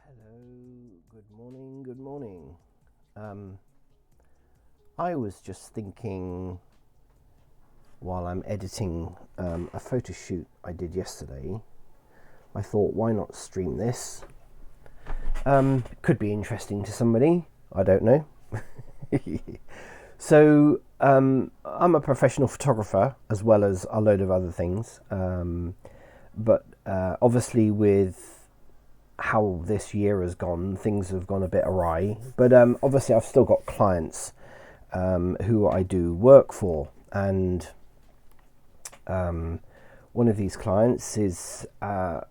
Hello, good morning, good morning. I was just thinking while I'm editing a photo shoot I did yesterday, I thought, why not stream this? Could be interesting to somebody, I don't know. So, I'm a professional photographer as well as a load of other things. But obviously, with how this year has gone, things have gone a bit awry. But obviously, I've still got clients who I do work for, and one of these clients is Ben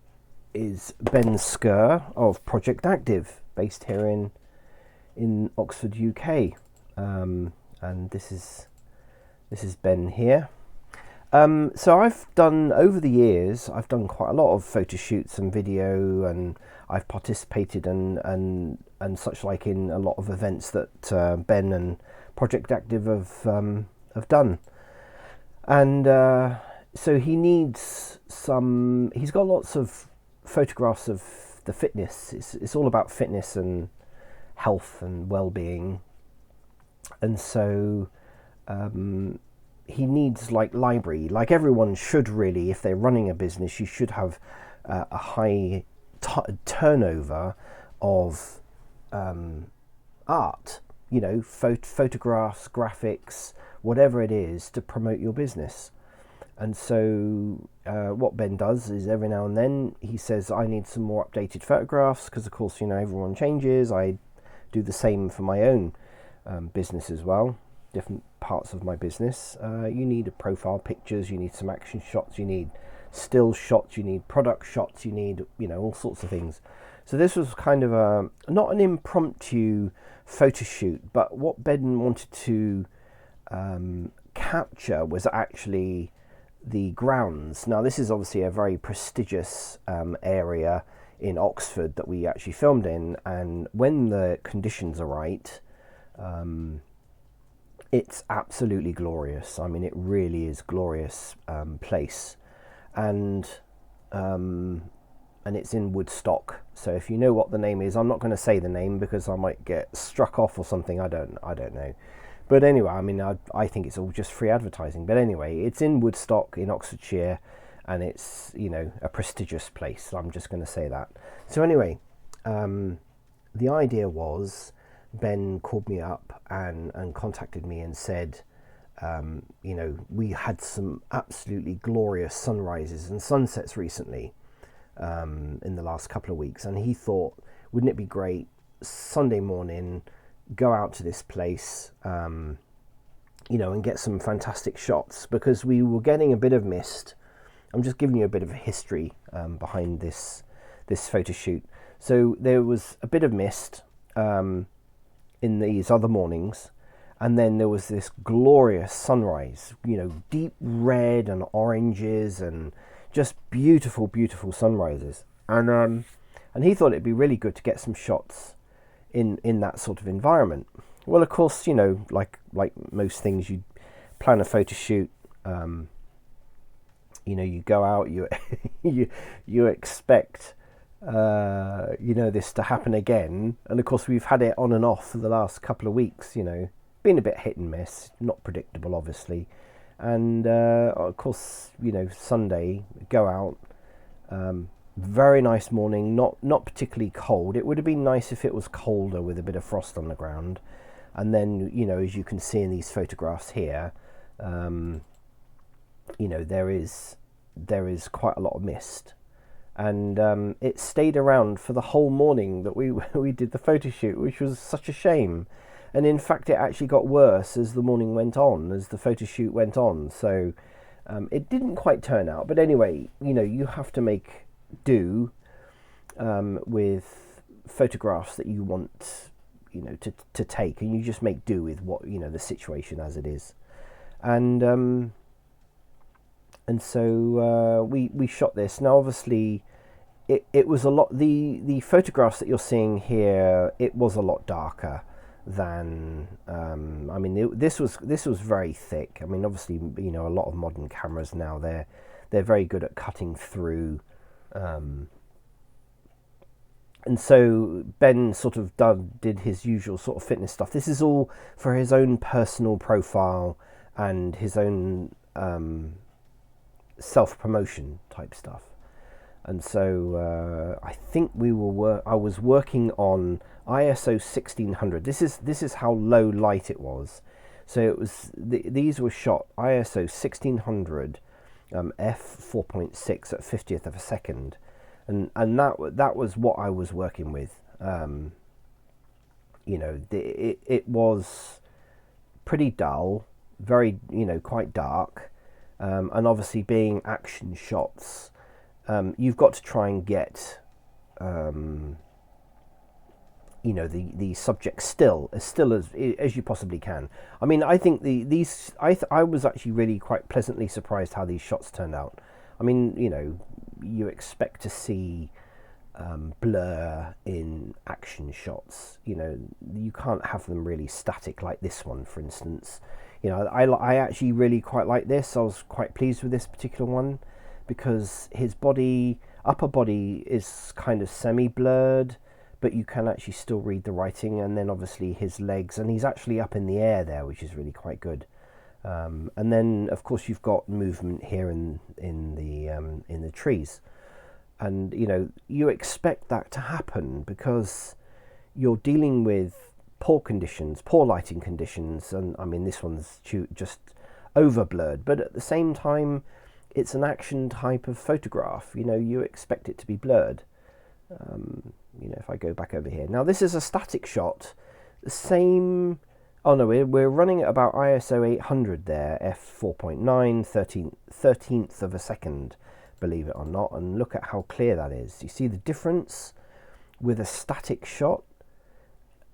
Skur of Project Active, based here in Oxford, UK, and this is Ben here. So I've done, over the years, I've done quite a lot of photo shoots and video, and I've participated and such like in a lot of events that Ben and Project Active have done. And so he's got lots of photographs of the fitness. It's all about fitness and health and well-being. And so he needs like library, like everyone should really. If they're running a business, you should have a high turnover of art, photographs, graphics, whatever it is to promote your business. And so what Ben does is every now and then he says, I need some more updated photographs, because of course, everyone changes. I do the same for my own business as well, different parts of my business. You need profile pictures, you need some action shots, you need still shots, you need product shots, you need all sorts of things. So this was kind of not an impromptu photo shoot, but what Ben wanted to capture was actually the grounds. Now this is obviously a very prestigious area in Oxford that we actually filmed in, and when the conditions are right, it's absolutely glorious. I mean, it really is glorious place, and it's in Woodstock. So if you know what the name is, I'm not going to say the name because I might get struck off or something. I don't know. But anyway, I mean, I think it's all just free advertising. But anyway, it's in Woodstock in Oxfordshire, and it's a prestigious place. So I'm just going to say that. So anyway, the idea was, Ben called me up and contacted me and said, we had some absolutely glorious sunrises and sunsets recently in the last couple of weeks, and he thought, wouldn't it be great Sunday morning, go out to this place, and get some fantastic shots, because we were getting a bit of mist. I'm just giving you a bit of a history behind this photo shoot. So there was a bit of mist in these other mornings, and then there was this glorious sunrise, deep red and oranges and just beautiful sunrises, and he thought it'd be really good to get some shots in that sort of environment. Well, of course, like most things, you plan a photo shoot, you go out, you you expect this to happen again, and of course we've had it on and off for the last couple of weeks, been a bit hit and miss, not predictable obviously. And of course, Sunday, go out, very nice morning, not particularly cold. It would have been nice if it was colder with a bit of frost on the ground. And then, as you can see in these photographs here, there is quite a lot of mist. And it stayed around for the whole morning that we did the photo shoot, which was such a shame. And in fact, it actually got worse as the morning went on, as the photo shoot went on. So it didn't quite turn out. But anyway, you have to make do with photographs that you want, to take, and you just make do with what the situation as it is. And so we shot this. Now, obviously, it was a lot. The photographs that you're seeing here, it was a lot darker than. This was very thick. I mean, obviously, a lot of modern cameras now, they're very good at cutting through And so Ben sort of did his usual sort of fitness stuff. This is all for his own personal profile and his own self-promotion type stuff. And so I think I was working on ISO 1600. This is how low light it was. So it was these were shot ISO 1600 f 4.6 at 50th of a second, and that was what I was working with. It was pretty dull, very quite dark, and obviously being action shots. You've got to try and get, the subject still as you possibly can. I mean, I think I was actually really quite pleasantly surprised how these shots turned out. I mean, you expect to see blur in action shots. You can't have them really static like this one, for instance. I actually really quite like this. I was quite pleased with this particular one, because his upper body is kind of semi-blurred, but you can actually still read the writing, and then obviously his legs, and he's actually up in the air there, which is really quite good. And then of course you've got movement here in the trees, and you expect that to happen because you're dealing with poor lighting conditions, and I mean this one's just over blurred, but at the same time it's an action type of photograph. You expect it to be blurred. If I go back over here. Now this is a static shot. The same... Oh no, we're running at about ISO 800 there, f4.9, 13th of a second, believe it or not. And look at how clear that is. You see the difference with a static shot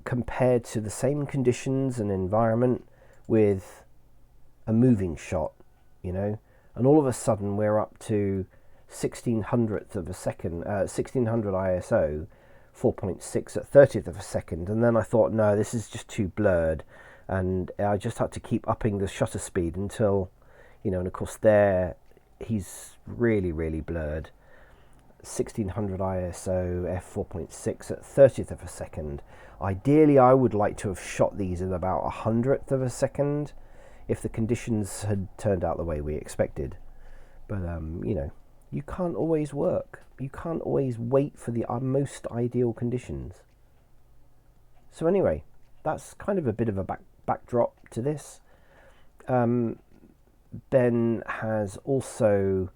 compared to the same conditions and environment with a moving shot, And all of a sudden we're up to 1600th of a second, 1600 ISO, 4.6 at 30th of a second. And then I thought, no, this is just too blurred. And I just had to keep upping the shutter speed until, and of course there, he's really, really blurred. 1600 ISO, f4.6 at 30th of a second. Ideally, I would like to have shot these in about 100th of a second, if the conditions had turned out the way we expected. But, you can't always work. You can't always wait for the most ideal conditions. So anyway, that's kind of a bit of a backdrop to this. Ben has also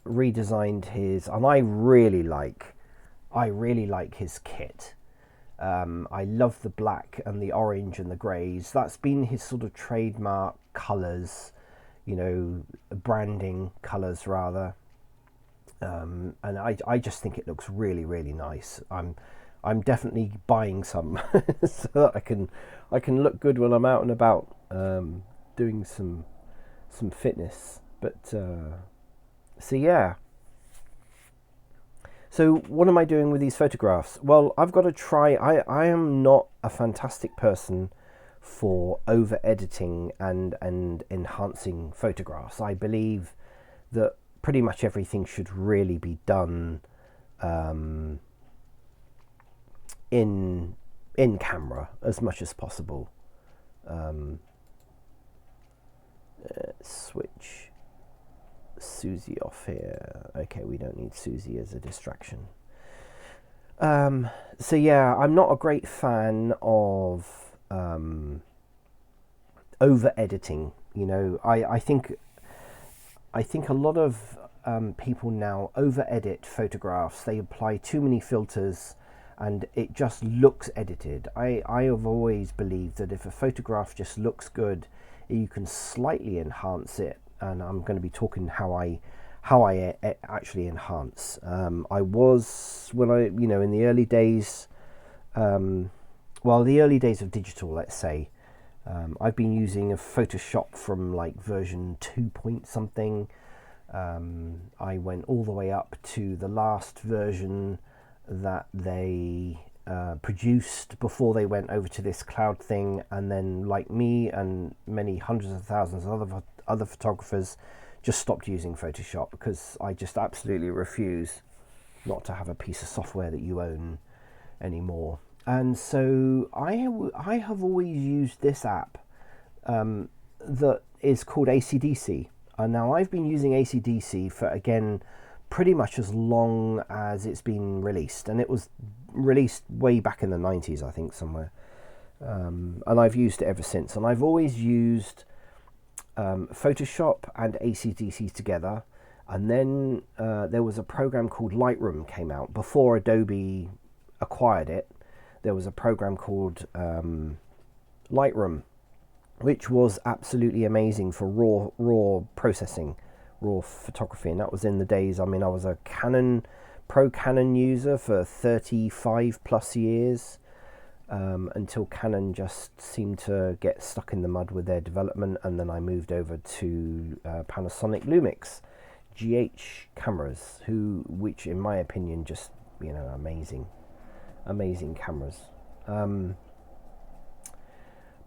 redesigned his, and I really like his kit. I love the black and the orange and the greys. That's been his sort of trademark colours, branding colours rather. And I just think it looks really, really nice. I'm definitely buying some so that I can look good when I'm out and about doing some fitness. But so yeah. So what am I doing with these photographs? Well, I've got to try. I am not a fantastic person for over editing and enhancing photographs. I believe that pretty much everything should really be done in camera as much as possible. Switch Susie off here. Okay, we don't need Susie as a distraction. So yeah, I'm not a great fan of over editing. I think a lot of people now over edit photographs. They apply too many filters and it just looks edited. I have always believed that if a photograph just looks good, you can slightly enhance it, and I'm going to be talking how I actually enhance. I was, when in the early days, the early days of digital, let's say, I've been using a Photoshop from like version 2 point something. I went all the way up to the last version that they produced before they went over to this cloud thing, and then, like me and many hundreds of thousands of other photographers, just stopped using Photoshop because I just absolutely refuse not to have a piece of software that you own anymore. And so I have always used this app that is called AC/DC. And now I've been using AC/DC for, again, pretty much as long as it's been released. And it was released way back in the 90s, I think, somewhere. And I've used it ever since. And I've always used Photoshop and AC/DC together. And then there was a program called Lightroom came out. Before Adobe acquired it, there was a program called Lightroom, which was absolutely amazing for raw processing, raw photography. And that was in the days, I mean, I was a pro Canon user for 35 plus years, until Canon just seemed to get stuck in the mud with their development. And then I moved over to Panasonic Lumix GH cameras, which in my opinion, just, amazing cameras.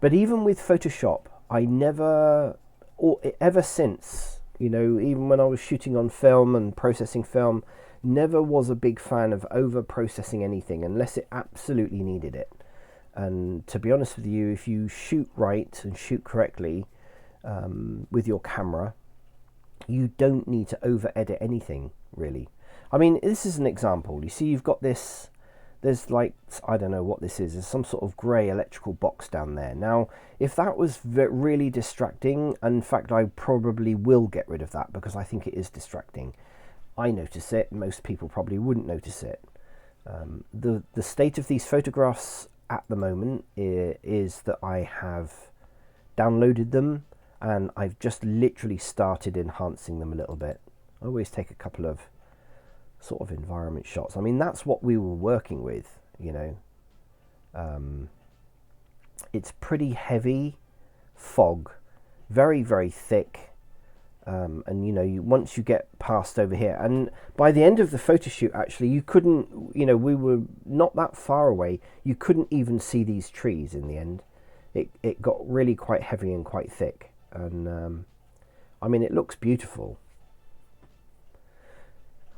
But even with Photoshop, I never, or ever since, even when I was shooting on film and processing film, never was a big fan of over processing anything unless it absolutely needed it. And to be honest with you, if you shoot right and shoot correctly with your camera, you don't need to over edit anything, really. I mean, this is an example. You see, you've got this, there's like, I don't know what this is. There's some sort of grey electrical box down there. Now, if that was really distracting, in fact, I probably will get rid of that because I think it is distracting. I notice it. Most people probably wouldn't notice it. The state of these photographs at the moment is that I have downloaded them and I've just literally started enhancing them a little bit. I always take a couple of sort of environment shots. I mean, that's what we were working with, it's pretty heavy fog, very, very thick. And once you get past over here, and by the end of the photo shoot, actually, you couldn't, we were not that far away. You couldn't even see these trees in the end. It got really quite heavy and quite thick. And I mean, it looks beautiful.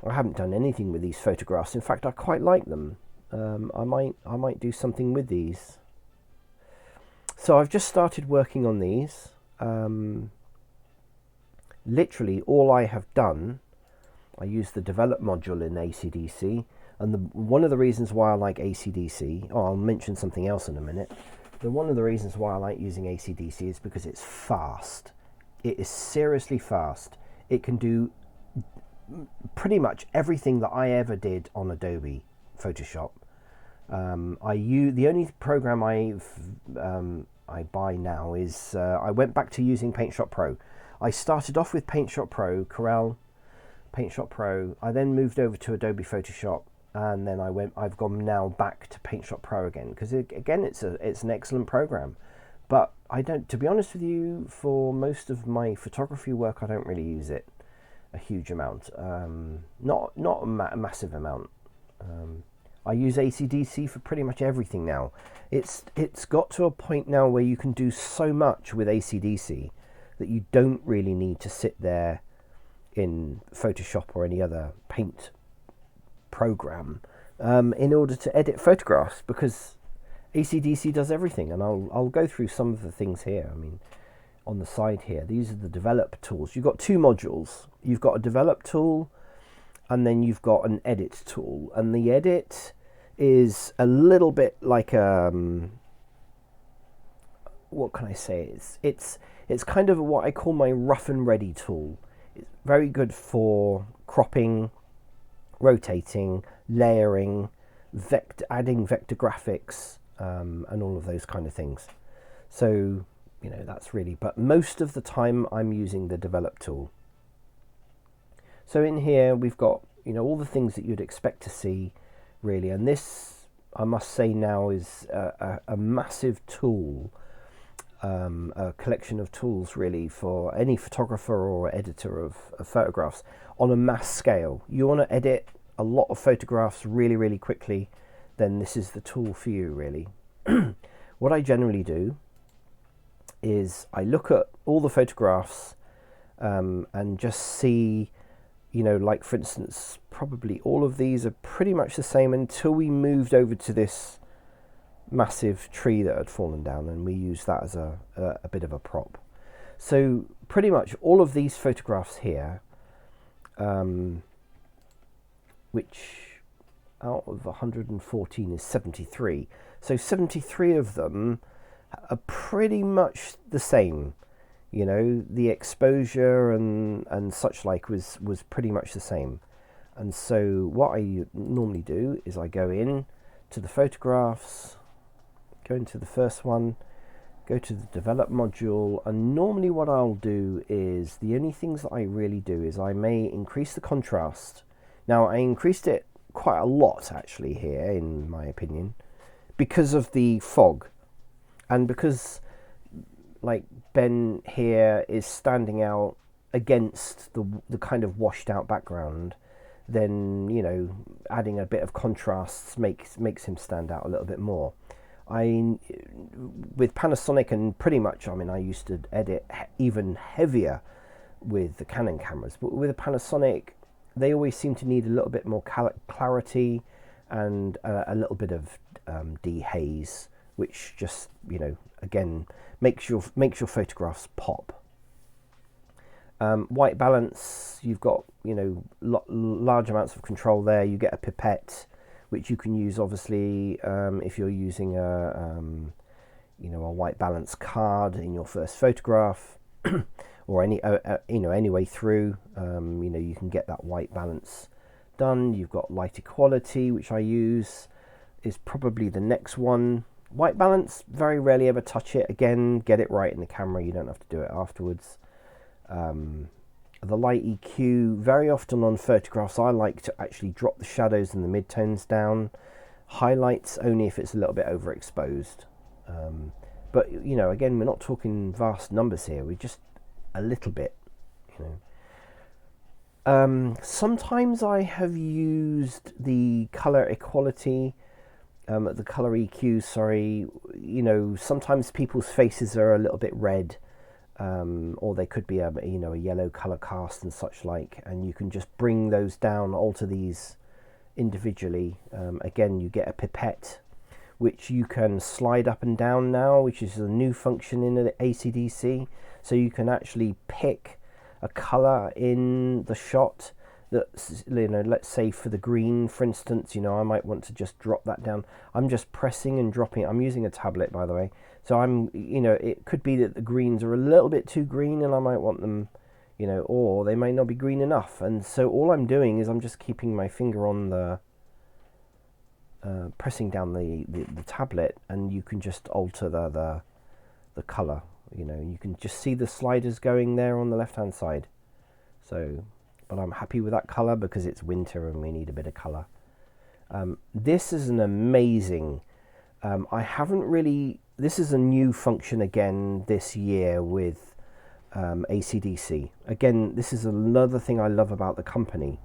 I haven't done anything with these photographs. In fact, I quite like them. I might do something with these. So I've just started working on these. Literally all I have done, I use the develop module in AC/DC, and one of the reasons why I like AC/DC, I'll mention something else in a minute. One of the reasons why I like using AC/DC is because it's fast. It is seriously fast. It can do pretty much everything that I ever did on Adobe Photoshop. The only program I buy now is I went back to using PaintShop Pro. I started off with PaintShop Pro, Corel PaintShop Pro. I then moved over to Adobe Photoshop, and then I've gone now back to PaintShop Pro again because again it's an excellent program. But I don't, to be honest with you, for most of my photography work, I don't really use it a huge amount. Not a massive amount. I use AC/DC for pretty much everything now. It's got to a point now where you can do so much with AC/DC that you don't really need to sit there in Photoshop or any other paint program in order to edit photographs, because AC/DC does everything. And I'll go through some of the things here. I mean, on the side here, these are the develop tools. You've got two modules. You've got a develop tool, and then you've got an edit tool. And the edit is a little bit like what can I say? It's kind of what I call my rough and ready tool. It's very good for cropping, rotating, layering, adding vector graphics, and all of those kind of things. So, that's really, but most of the time I'm using the develop tool. So in here we've got, all the things that you'd expect to see, really. And this, I must say now, is a massive tool, a collection of tools really for any photographer or editor of photographs on a mass scale. You want to edit a lot of photographs really, really quickly, then this is the tool for you, really. What I generally do is I look at all the photographs and just see, like for instance, probably all of these are pretty much the same until we moved over to this massive tree that had fallen down, and we used that as a bit of a prop. So pretty much all of these photographs here, which out of 114 is 73. So 73 of them are pretty much the same. You know, the exposure and such like was pretty much the same. And so what I normally do is I go in to the photographs, go into the first one, go to the develop module, and normally what I'll do is, the only things that I really do is I may increase the contrast. Now I increased it quite a lot actually here, in my opinion, because of the fog, and because like Ben here is standing out against the kind of washed out background, then, you know, adding a bit of contrast makes him stand out a little bit more. With Panasonic, and pretty much, I mean, I used to edit even heavier with the Canon cameras, but with a Panasonic, they always seem to need a little bit more clarity and a little bit of dehaze, which just, you know, again, makes your photographs pop. White balance, you've got, you know, large amounts of control there. You get a pipette, which you can use obviously if you're using you know, a white balance card in your first photograph, or any you know, any way through. You know, you can get that white balance done. You've got light equality, which I use, is probably the next one. White balance, very rarely ever touch it. Again, get it right in the camera, you don't have to do it afterwards. The light EQ, very often on photographs I like to actually drop the shadows and the midtones down. Highlights only if it's a little bit overexposed. But, you know, again, we're not talking vast numbers here, we're just a little bit, you know. Sometimes I have used the color equality, the color EQ, sorry. You know, sometimes people's faces are a little bit red, or they could be a, you know, a yellow color cast and such like, and you can just bring those down, alter these individually. Again, you get a pipette, which you can slide up and down now, which is a new function in the ACDC. So you can actually pick a color in the shot that, you know, let's say for the green, for instance, you know, I might want to just drop that down. I'm just pressing and dropping. I'm using a tablet, by the way. So I'm, you know, it could be that the greens are a little bit too green and I might want them, you know, or they may not be green enough. And so all I'm doing is I'm just keeping my finger on the, pressing down the tablet, and you can just alter the color. You know, you can just see the sliders going there on the left hand side. So, but I'm happy with that color because it's winter and we need a bit of color. This is an amazing, I haven't really, this is a new function again this year with ACDC. Again, this is another thing I love about the company.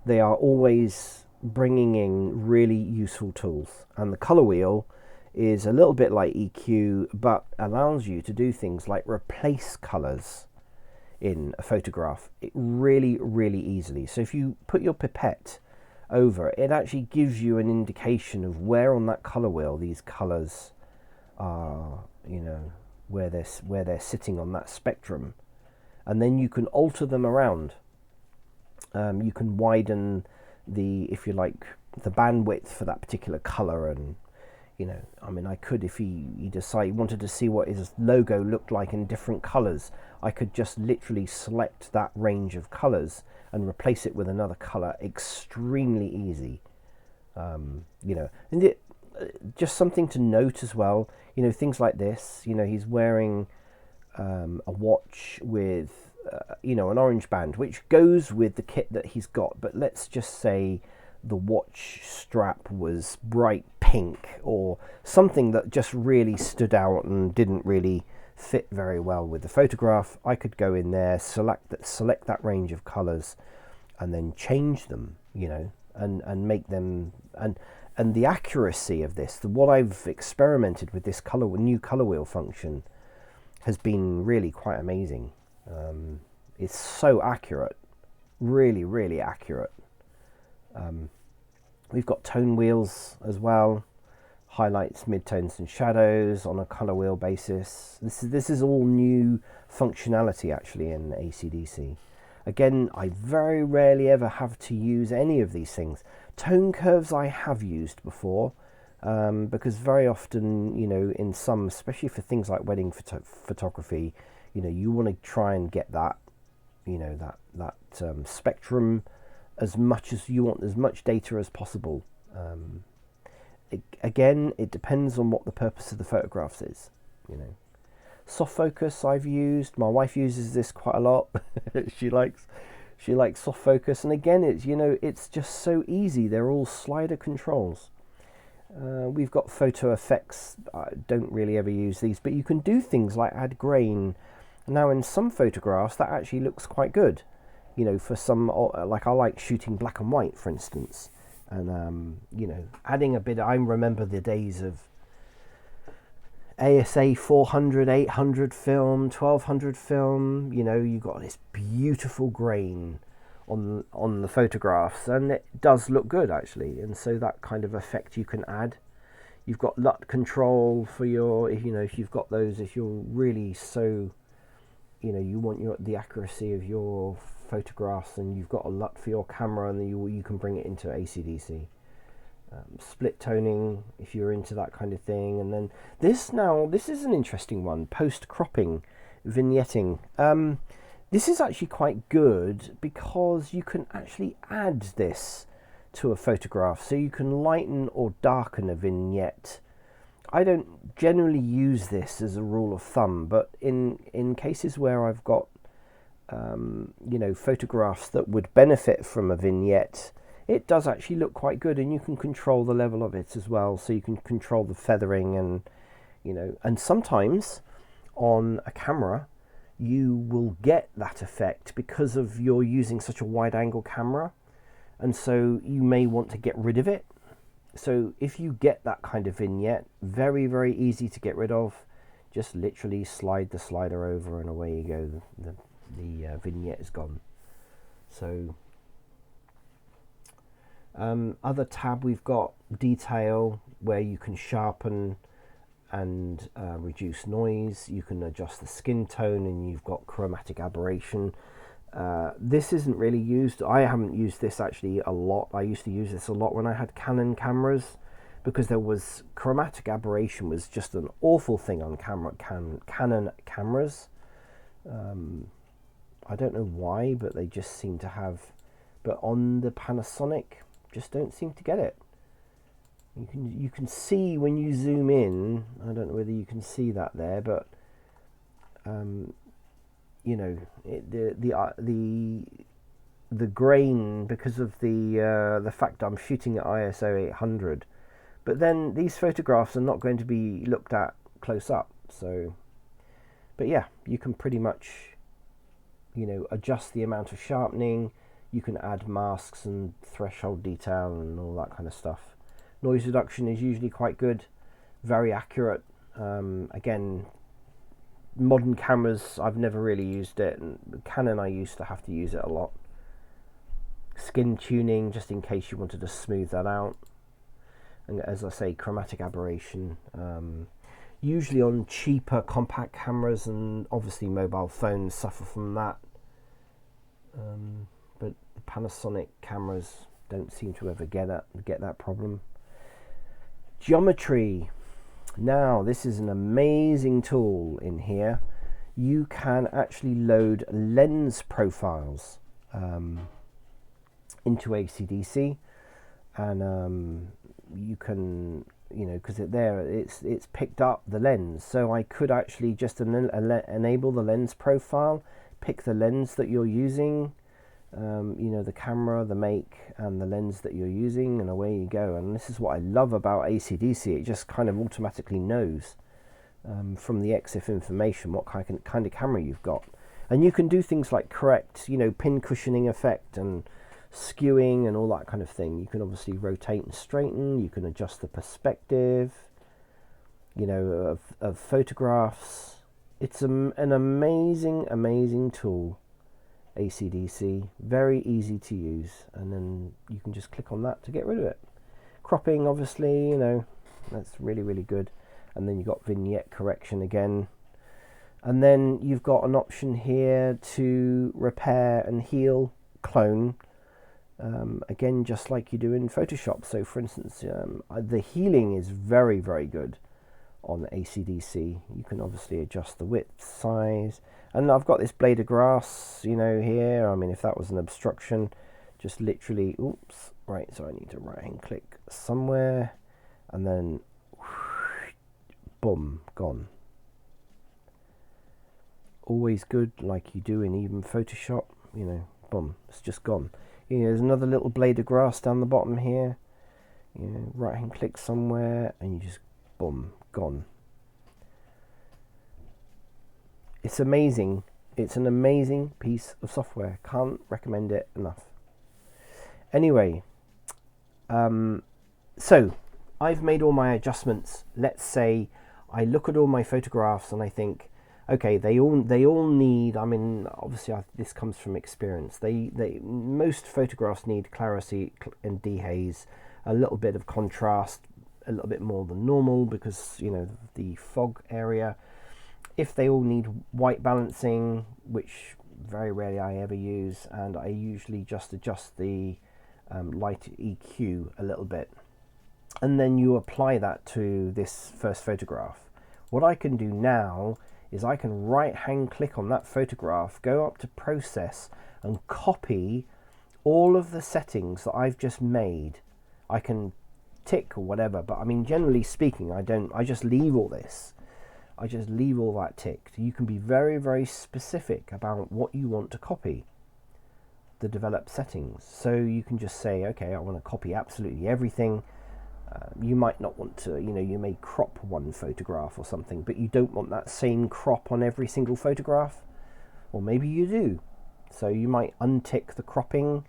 They are always bringing in really useful tools, and the color wheel is a little bit like EQ, but allows you to do things like replace colors in a photograph really easily. So if you put your pipette over, it actually gives you an indication of where on that color wheel these colors are, you know, where they're sitting on that spectrum, and then you can alter them around. You can widen the, if you like, the bandwidth for that particular color. And, you know, I mean, I could, if you decide you wanted to see what his logo looked like in different colors, I could just literally select that range of colors and replace it with another color extremely easy. You know, and just something to note as well, you know, things like this, you know, he's wearing a watch with you know, an orange band, which goes with the kit that he's got. But let's just say the watch strap was bright pink or something that just really stood out and didn't really fit very well with the photograph. I could go in there, select that range of colors, and then change them, you know, and make them, and the accuracy of this, what I've experimented with this new color wheel function, has been really quite amazing. It's so accurate, really accurate. We've got tone wheels as well, highlights, midtones and shadows on a color wheel basis. This is all new functionality actually in AC/DC. Again, I very rarely ever have to use any of these things. Tone curves I have used before, because very often, in some, especially for things like wedding photography, you want to try and get that, that spectrum as much as you want, as much data as possible. Again, it depends on what the purpose of the photographs is. Soft focus I've used. My wife uses this quite a lot. she likes soft focus, and again, it's just so easy. They're all slider controls. We've got photo effects. I don't really ever use these, but you can do things like add grain. Now, in some photographs, that actually looks quite good. For some, like I like shooting black and white, for instance, and adding a bit. I remember the days of ASA 400, 800 film, 1200 film. You got this beautiful grain on the photographs, and it does look good actually. And so that kind of effect you can add. You've got LUT control for your, if you've got those, if you're really so, you want the accuracy of your photographs, and you've got a LUT for your camera, and then you can bring it into AC/DC. Split toning if you're into that kind of thing. And then this is an interesting one, post cropping, vignetting. This is actually quite good because you can actually add this to a photograph, so you can lighten or darken a vignette. I don't generally use this as a rule of thumb, but in cases where I've got photographs that would benefit from a vignette, it does actually look quite good, and you can control the level of it as well. So you can control the feathering, and sometimes on a camera you will get that effect because of you're using such a wide angle camera, and so you may want to get rid of it. So if you get that kind of vignette, very, very easy to get rid of. Just literally slide the slider over and away you go. The vignette is gone. So other tab, we've got detail, where you can sharpen and reduce noise. You can adjust the skin tone, and you've got chromatic aberration. This isn't really used. I haven't used this actually a lot. I used to use this a lot when I had Canon cameras, because there was chromatic aberration was just an awful thing on Canon cameras. I don't know why, but they just seem to have. But on the Panasonic, just don't seem to get it. You can see when you zoom in. I don't know whether you can see that there, but the grain, because of the fact I'm shooting at ISO 800. But then these photographs are not going to be looked at close up. So, but yeah, you can pretty much adjust the amount of sharpening. You can add masks and threshold detail and all that kind of stuff. Noise reduction is usually quite good, very accurate. Again, modern cameras, I've never really used it. And Canon, I used to have to use it a lot. Skin tuning, just in case you wanted to smooth that out. And as I say, chromatic aberration. Usually on cheaper compact cameras, and obviously mobile phones suffer from that. But the Panasonic cameras don't seem to ever get that problem. Geometry. Now, this is an amazing tool in here. You can actually load lens profiles into AC/DC, and you can, because it's picked up the lens. So I could actually just enable the lens profile, pick the lens that you're using, the camera, the make, and the lens that you're using, and away you go. And this is what I love about AC/DC. It just kind of automatically knows from the EXIF information what kind of camera you've got. And you can do things like correct, pin cushioning effect and skewing and all that kind of thing. You can obviously rotate and straighten. You can adjust the perspective, of photographs. It's an amazing, amazing tool. AC/DC, very easy to use, and then you can just click on that to get rid of it. Cropping, obviously, you know, that's really, really good. And then you've got vignette correction again. And then you've got an option here to repair and heal, clone. Again, just like you do in Photoshop. So for instance, the healing is very, very good on AC/DC. You can obviously adjust the width, size. And I've got this blade of grass, you know, here. I mean, if that was an obstruction, just literally, oops, right, so I need to right hand click somewhere and then boom, gone. Always good, like you do in even Photoshop, you know, boom, it's just gone. You know, there's another little blade of grass down the bottom here. You know, right hand click somewhere and you just boom, gone. It's amazing. It's an amazing piece of software. Can't recommend it enough. Anyway, so I've made all my adjustments. Let's say I look at all my photographs and I think, okay, they all need. I mean, obviously, this comes from experience. Most photographs need clarity and dehaze, a little bit of contrast, a little bit more than normal because, you know, the fog area. If they all need white balancing, which very rarely I ever use, and I usually just adjust the light EQ a little bit, and then you apply that to this first photograph. What I can do now is I can right hand click on that photograph, go up to process and copy all of the settings that I've just made. I can tick or whatever, but I mean, generally speaking, I just leave all this. I just leave all that ticked. You can be very, very specific about what you want to copy, the developed settings. So you can just say, okay, I want to copy absolutely everything. You might not want to, you know, you may crop one photograph or something, but you don't want that same crop on every single photograph. Or maybe you do. So you might untick the cropping,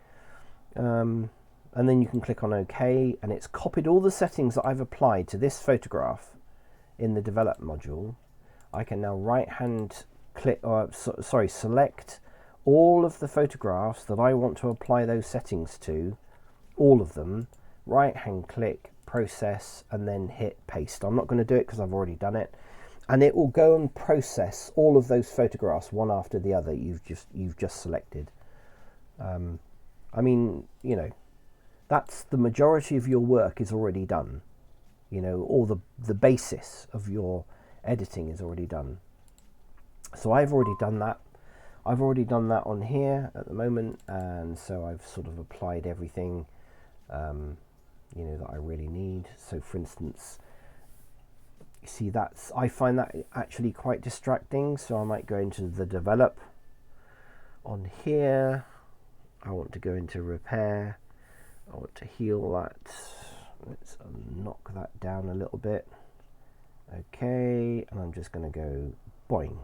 and then you can click on OK, and it's copied all the settings that I've applied to this photograph in the develop module. I can now right hand click, select all of the photographs that I want to apply those settings to, all of them, right hand click, process, and then hit paste. I'm not going to do it because I've already done it, and it will go and process all of those photographs one after the other you've just selected. I mean, you know, that's the majority of your work is already done. You know, all the basis of your editing is already done. So I've already done that. I've already done that on here at the moment, and so I've sort of applied everything, you know, that I really need. So for instance, you see, I find that actually quite distracting, so I might go into the develop. On here, I want to go into repair. I want to heal that. Let's knock that down a little bit. Okay, and I'm just going to go boing.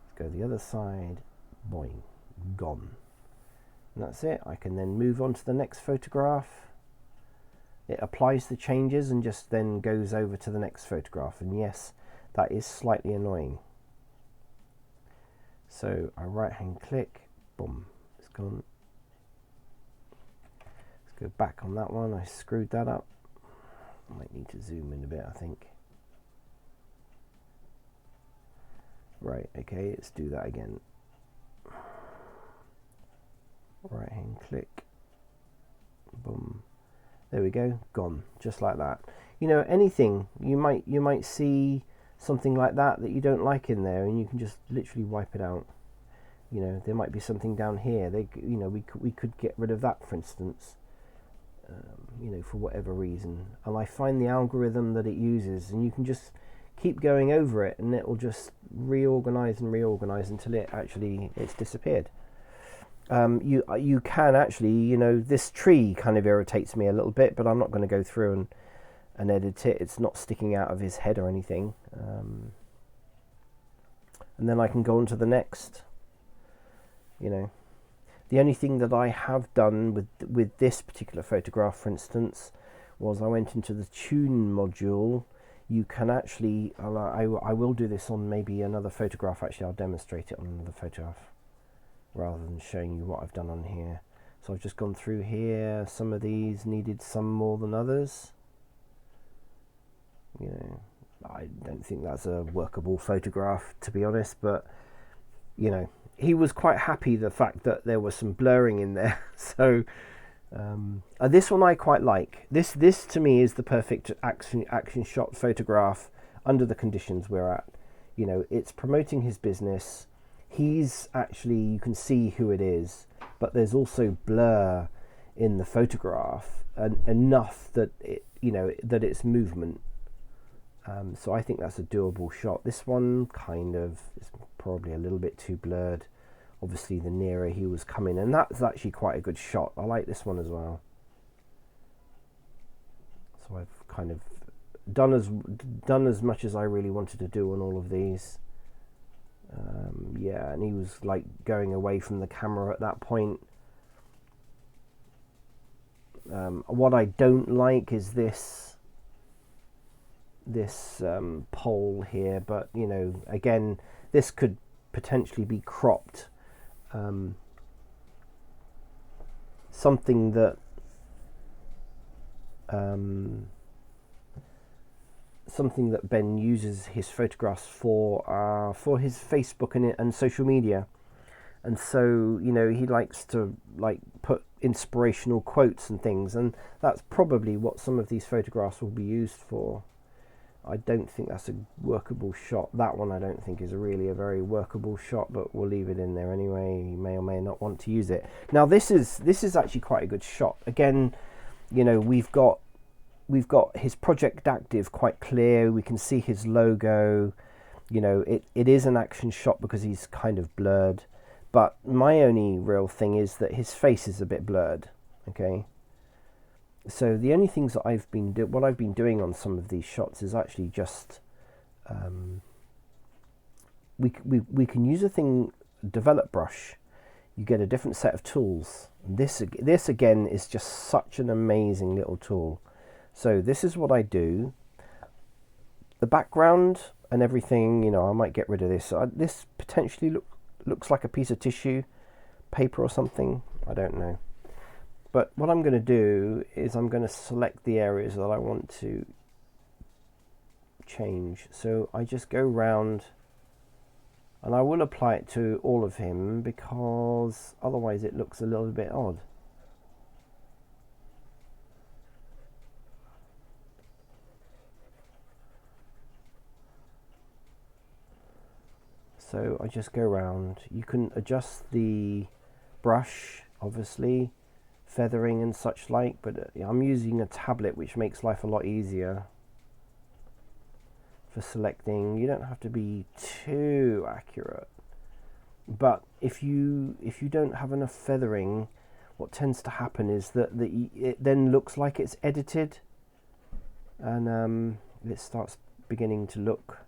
Let's go the other side. Boing. Gone. And that's it. I can then move on to the next photograph. It applies the changes and just then goes over to the next photograph. And yes, that is slightly annoying. So I right hand click. Boom. It's gone. Go back on that one. I screwed that up. I might need to zoom in a bit, I think. Right, okay, let's do that again. Right hand click. Boom. There we go, gone, just like that. You know, anything, you might see something like that you don't like in there, and you can just literally wipe it out. You know, there might be something down here. You know, we could get rid of that, for instance. You know, for whatever reason, and I find the algorithm that it uses, and you can just keep going over it, and it will just reorganize until it's disappeared. You can actually, you know, this tree kind of irritates me a little bit, but I'm not going to go through and edit it. It's not sticking out of his head or anything. And then I can go on to the next. You know. The only thing that I have done with this particular photograph, for instance, was I went into the tune module. You can actually, I will do this on maybe another photograph. Actually, I'll demonstrate it on another photograph. rather than showing you what I've done on here. So I've just gone through here. Some of these needed some more than others. You know, I don't think that's a workable photograph, to be honest, but you know, he was quite happy the fact that there was some blurring in there. So this one I quite like. This to me is the perfect action shot photograph under the conditions we're at. You know, it's promoting his business. He's actually, you can see who it is, but there's also blur in the photograph, and enough that it, you know, that it's movement. So I think that's a doable shot. This one kind of is probably a little bit too blurred. Obviously, the nearer he was coming, and that's actually quite a good shot. I like this one as well. So I've kind of done as much as I really wanted to do on all of these. Yeah, and he was like going away from the camera at that point. What I don't like is this pole here, but you know, again, this could potentially be cropped. Something that Ben uses his photographs for his Facebook and social media, and so you know, he likes to like put inspirational quotes and things, and that's probably what some of these photographs will be used for. I don't think that's a workable shot. That one I don't think is really a very workable shot, but we'll leave it in there anyway. You may or may not want to use it. Now this is actually quite a good shot. Again, you know, we've got his Project Active quite clear. We can see his logo. You know, it is an action shot because he's kind of blurred. But my only real thing is that his face is a bit blurred. Okay. So the only things that what I've been doing on some of these shots is actually just we can use a thing, develop brush. You get a different set of tools. This again is just such an amazing little tool. So this is what I do. The background and everything, you know, I might get rid of this. This potentially looks like a piece of tissue paper or something. I don't know. But what I'm going to do is I'm going to select the areas that I want to change. So I just go round, and I will apply it to all of him because otherwise it looks a little bit odd. So I just go round. You can adjust the brush, obviously, feathering and such like, but I'm using a tablet, which makes life a lot easier for selecting. You don't have to be too accurate, but if you don't have enough feathering, what tends to happen is that it then looks like it's edited, and it starts beginning to look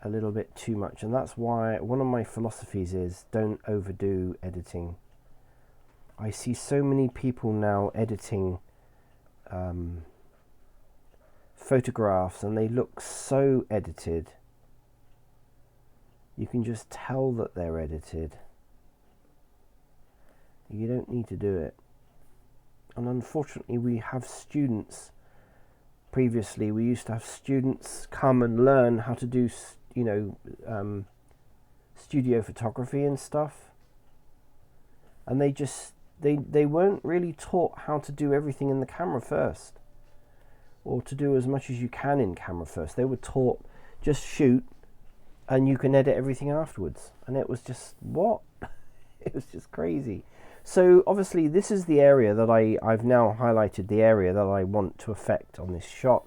a little bit too much. And that's why one of my philosophies is don't overdo editing. I see so many people now editing photographs, and they look so edited. You can just tell that they're edited. You don't need to do it. And unfortunately, we have students. Previously, we used to have students come and learn how to do, you know, studio photography and stuff, and they weren't really taught how to do everything in the camera first, or to do as much as you can in camera first. They were taught just shoot and you can edit everything afterwards, and it was just what it was just crazy. So obviously this is the area that I've now highlighted, the area that I want to affect on this shot.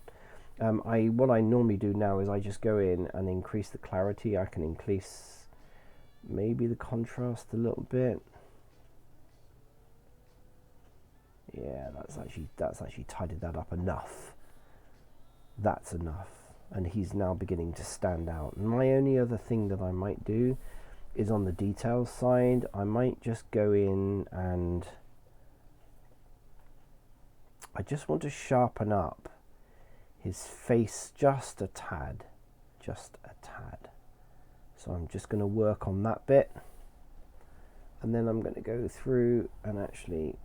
What I normally do now is I just go in and increase the clarity. I can increase maybe the contrast a little bit. Yeah, that's actually tidied that up enough. That's enough, and he's now beginning to stand out. And my only other thing that I might do is on the details side. I might just go in and I just want to sharpen up his face just a tad. So I'm just going to work on that bit. And then I'm going to go through and actually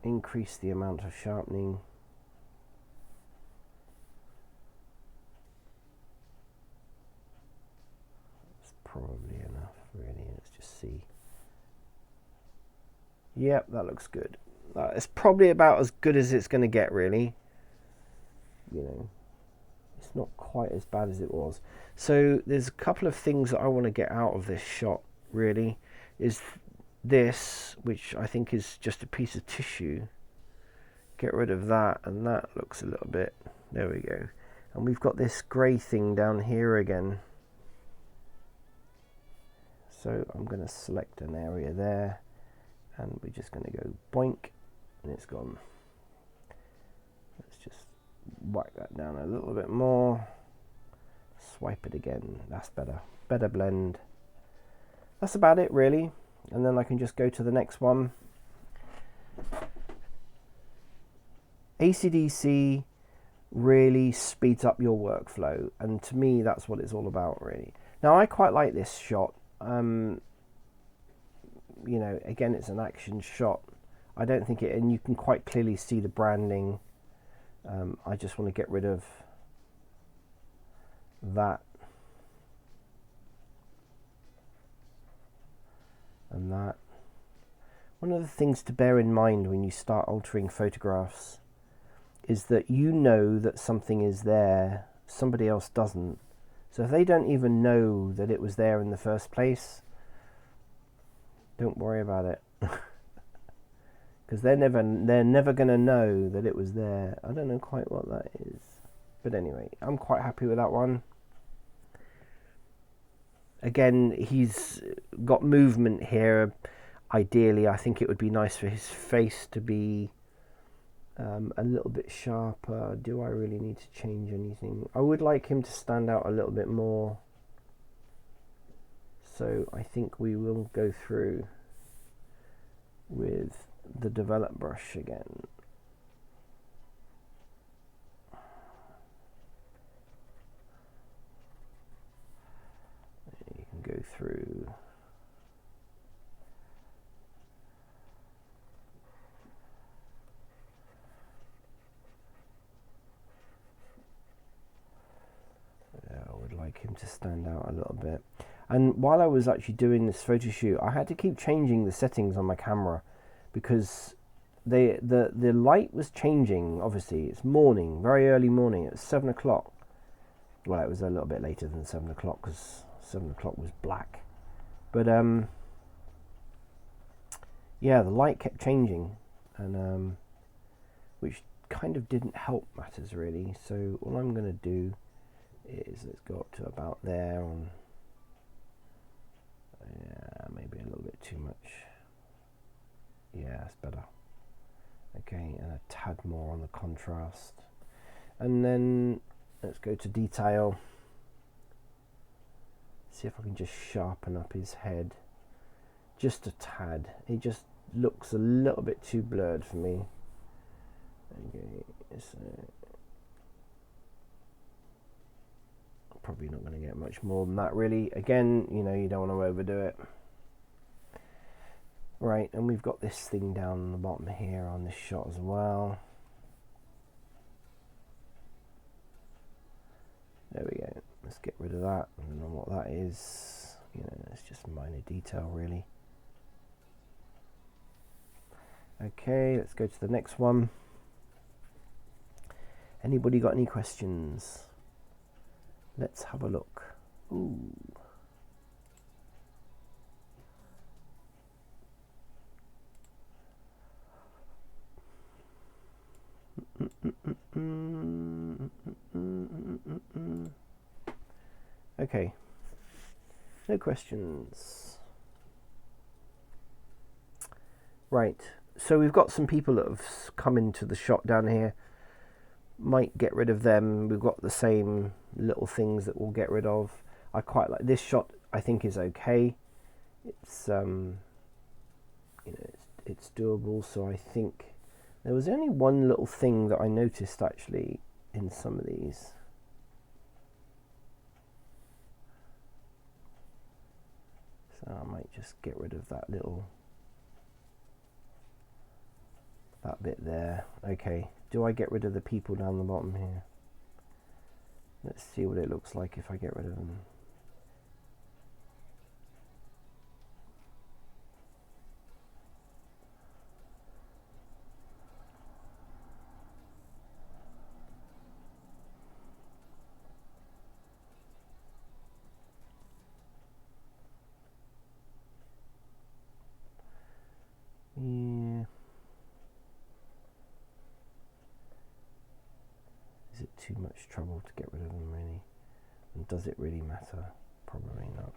increase the amount of sharpening. It's probably enough, really. Let's just see. Yep, that looks good. It's probably about as good as it's going to get, really. You know, it's not quite as bad as it was. So there's a couple of things that I want to get out of this shot, really. Is this, which I think is just a piece of tissue. Get rid of that, and that looks a little bit, there we go. And we've got this grey thing down here again. So I'm going to select an area there, and we're just going to go boink, and it's gone. Let's just whack that down a little bit more. Swipe it again, that's better. Better blend. That's about it, really. And then I can just go to the next one. AC/DC really speeds up your workflow, and to me that's what it's all about, really. Now I quite like this shot. You know, again, it's an action shot. I don't think it, and you can quite clearly see the branding. I just want to get rid of that and that. One of the things to bear in mind when you start altering photographs is that you know that something is there, somebody else doesn't. So if they don't even know that it was there in the first place, don't worry about it. Because they're never going to know that it was there. I don't know quite what that is. But anyway, I'm quite happy with that one. Again, he's got movement here. Ideally, I think it would be nice for his face to be a little bit sharper. Do I really need to change anything? I would like him to stand out a little bit more. So I think we will go through with the develop brush again. You can go through. Yeah, I would like him to stand out a little bit. And while I was actually doing this photo shoot, I had to keep changing the settings on my camera because the light was changing. Obviously, it's morning, very early morning. It's 7 o'clock. Well, it was a little bit later than 7 o'clock because 7 o'clock was black. But yeah, the light kept changing, and which kind of didn't help matters really. So all I'm going to do is let's go up to about there on. Yeah, maybe a little bit too much. Yeah, it's better. Okay, and a tad more on the contrast. And then let's go to detail. See if I can just sharpen up his head. Just a tad. It just looks a little bit too blurred for me. Okay, so probably not going to get much more than that really. Again, you know, you don't want to overdo it. Right, and we've got this thing down on the bottom here on this shot as well. There we go. Let's get rid of that. I don't know what that is. You know, it's just minor detail really. Okay, let's go to the next one. Anybody got any questions? Let's have a look. Ooh. Okay. No questions. Right. So we've got some people that have come into the shot down here. Might get rid of them. We've got the same little things that we'll get rid of. I quite like this shot. I think is okay. It's you know, it's doable. So I think there was only one little thing that I noticed actually in some of these. So I might just get rid of that bit there. Okay, do I get rid of the people down the bottom here? Let's see what it looks like if I get rid of them. Yeah. Is it too much trouble to get rid of them, really? And does it really matter? Probably not.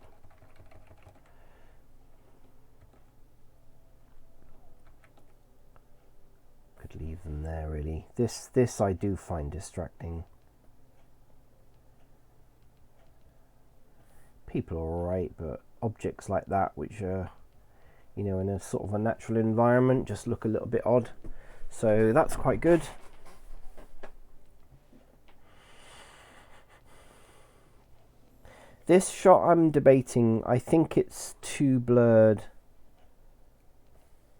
Could leave them there, really. This I do find distracting. People are alright, but objects like that, which are, you know, in a sort of a natural environment, just look a little bit odd. So that's quite good. This shot I'm debating, I think it's too blurred.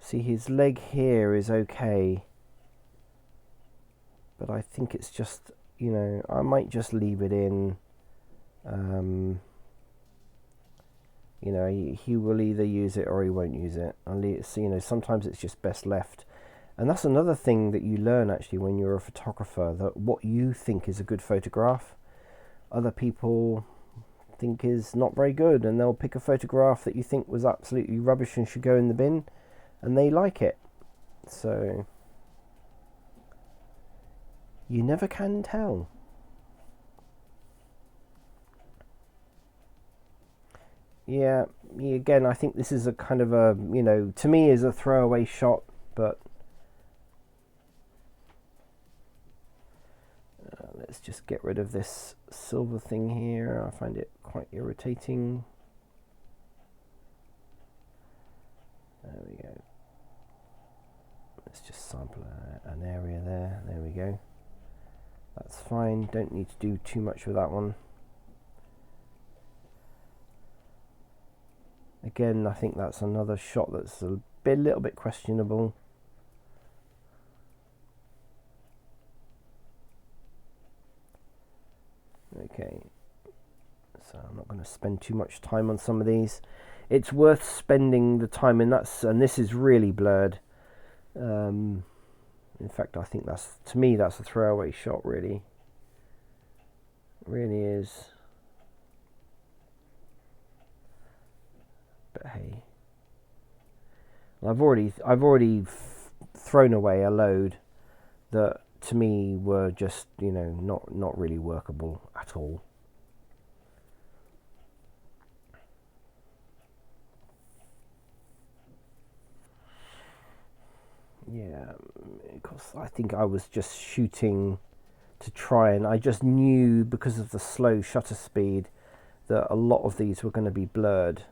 See, his leg here is okay, but I think it's just, you know, I might just leave it in. You know, he will either use it or he won't use it. So, you know, sometimes it's just best left. And that's another thing that you learn actually when you're a photographer, that what you think is a good photograph, other people think is not very good, and they'll pick a photograph that you think was absolutely rubbish and should go in the bin, and they like it. So you never can tell. Yeah, again, I think this is a kind of a, you know, to me is a throwaway shot, but let's just get rid of this silver thing here. I find it quite irritating. There we go. Let's just sample an area there. There we go. That's fine. Don't need to do too much with that one. Again, I think that's another shot that's a little bit questionable. Okay, so I'm not going to spend too much time on some of these. It's worth spending the time, and this is really blurred. In fact, I think to me that's a throwaway shot, really. It really is. But hey, I've already thrown away a load that to me were just, you know, not really workable at all. Yeah, because I think I was just shooting to try, and I just knew because of the slow shutter speed that a lot of these were going to be blurred.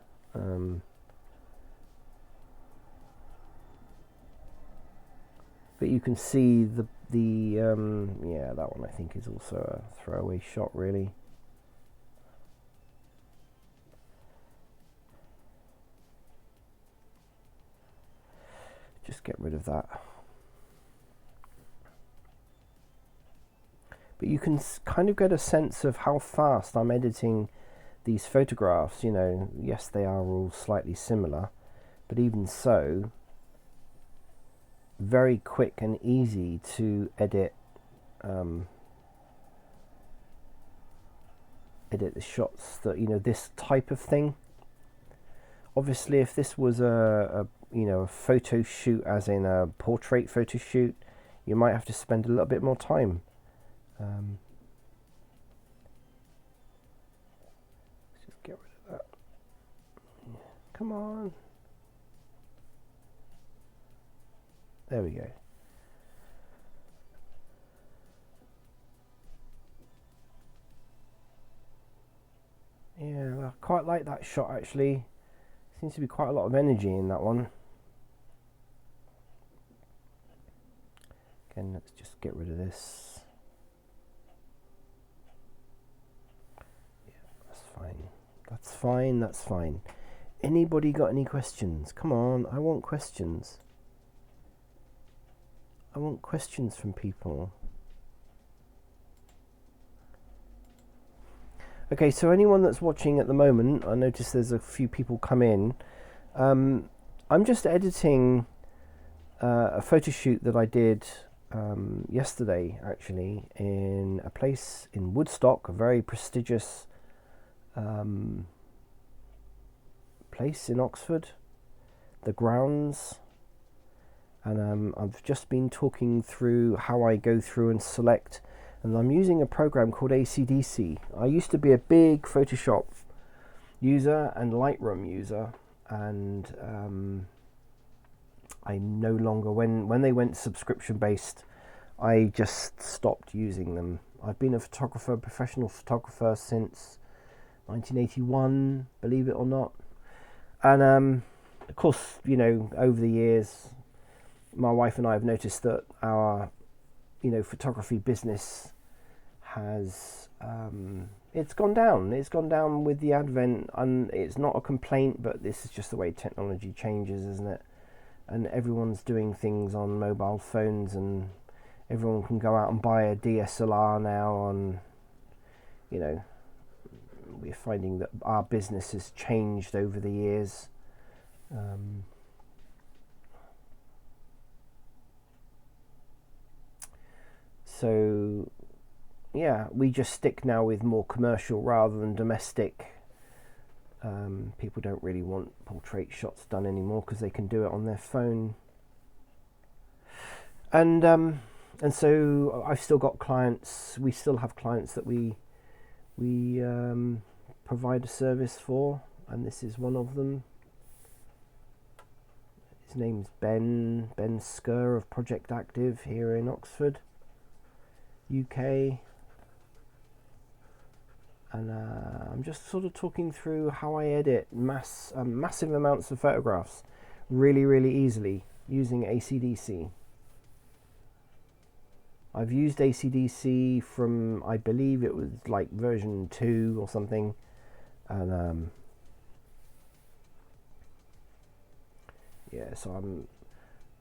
But you can see yeah, that one I think is also a throwaway shot, really. Just get rid of that. But you can kind of get a sense of how fast I'm editing these photographs. You know, yes, they are all slightly similar, but even so, very quick and easy to edit edit the shots that, you know, this type of thing. Obviously, if this was a you know, a photo shoot, as in a portrait photo shoot, you might have to spend a little bit more time. Let's just get rid of that. Come on. There we go. Yeah, I quite like that shot actually. Seems to be quite a lot of energy in that one. Again, let's just get rid of this. Yeah, that's fine. That's fine. Anybody got any questions? Come on, I want questions. I want questions from people. Okay, so anyone that's watching at the moment, I notice there's a few people come in. I'm just editing a photo shoot that I did yesterday, actually, in a place in Woodstock, a very prestigious place in Oxford, the Grounds. And I've just been talking through how I go through and select, and I'm using a program called ACDC. I used to be a big Photoshop user and Lightroom user, and I no longer, when they went subscription based, I just stopped using them. I've been a photographer, professional photographer, since 1981, believe it or not. And of course, you know, over the years, my wife and I have noticed that our, you know, photography business has it's gone down. It's gone down with the advent, and it's not a complaint, but this is just the way technology changes, isn't it? And everyone's doing things on mobile phones, and everyone can go out and buy a DSLR now. And you know, we're finding that our business has changed over the years. So yeah, we just stick now with more commercial rather than domestic. People don't really want portrait shots done anymore because they can do it on their phone. And so I've still got clients. We still have clients that we provide a service for, and this is one of them. His name's Ben Skur of Project Active here in Oxford, UK. And I'm just sort of talking through how I edit massive amounts of photographs really easily using ACDC. I've used ACDC from, I believe it was like version 2 or something, and yeah, so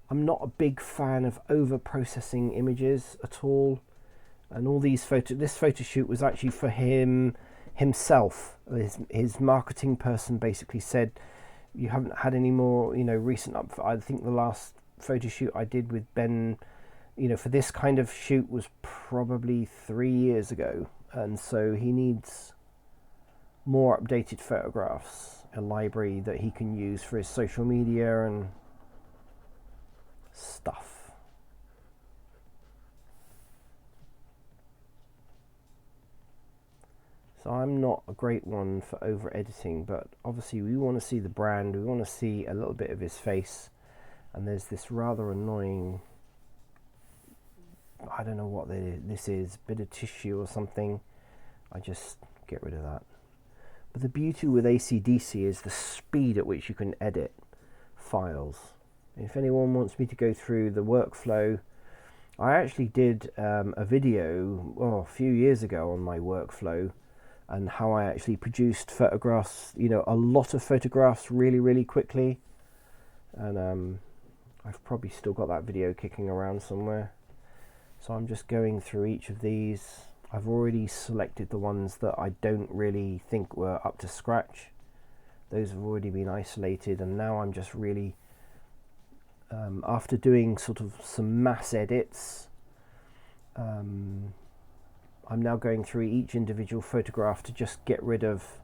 I'm not a big fan of over processing images at all. And all these this photo shoot was actually for himself. His marketing person basically said, "You haven't had any more, you know, recent up." I think the last photo shoot I did with Ben, you know, for this kind of shoot was probably 3 years ago, and so he needs more updated photographs, a library that he can use for his social media and stuff. So I'm not a great one for over editing, but obviously we want to see the brand, we want to see a little bit of his face, and there's this rather annoying, I don't know what this is, bit of tissue or something. I just get rid of that. But the beauty with ACDC is the speed at which you can edit files. If anyone wants me to go through the workflow, I actually did a video a few years ago on my workflow and how I actually produced photographs, you know, a lot of photographs really quickly. And I've probably still got that video kicking around somewhere. So I'm just going through each of these. I've already selected the ones that I don't really think were up to scratch. Those have already been isolated, and now I'm just really, after doing sort of some mass edits, I'm now going through each individual photograph to just get rid of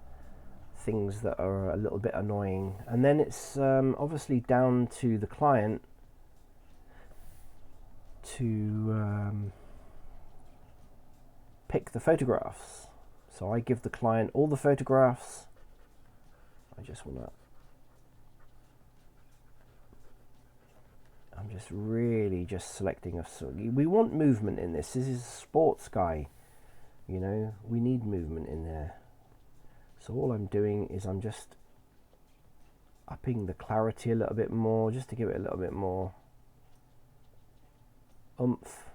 things that are a little bit annoying. And then it's obviously down to the client to pick the photographs. So I give the client all the photographs. I'm just really just selecting we want movement in this. This is a sports guy. You know, we need movement in there. So all I'm doing is I'm just upping the clarity a little bit more, just to give it a little bit more oomph.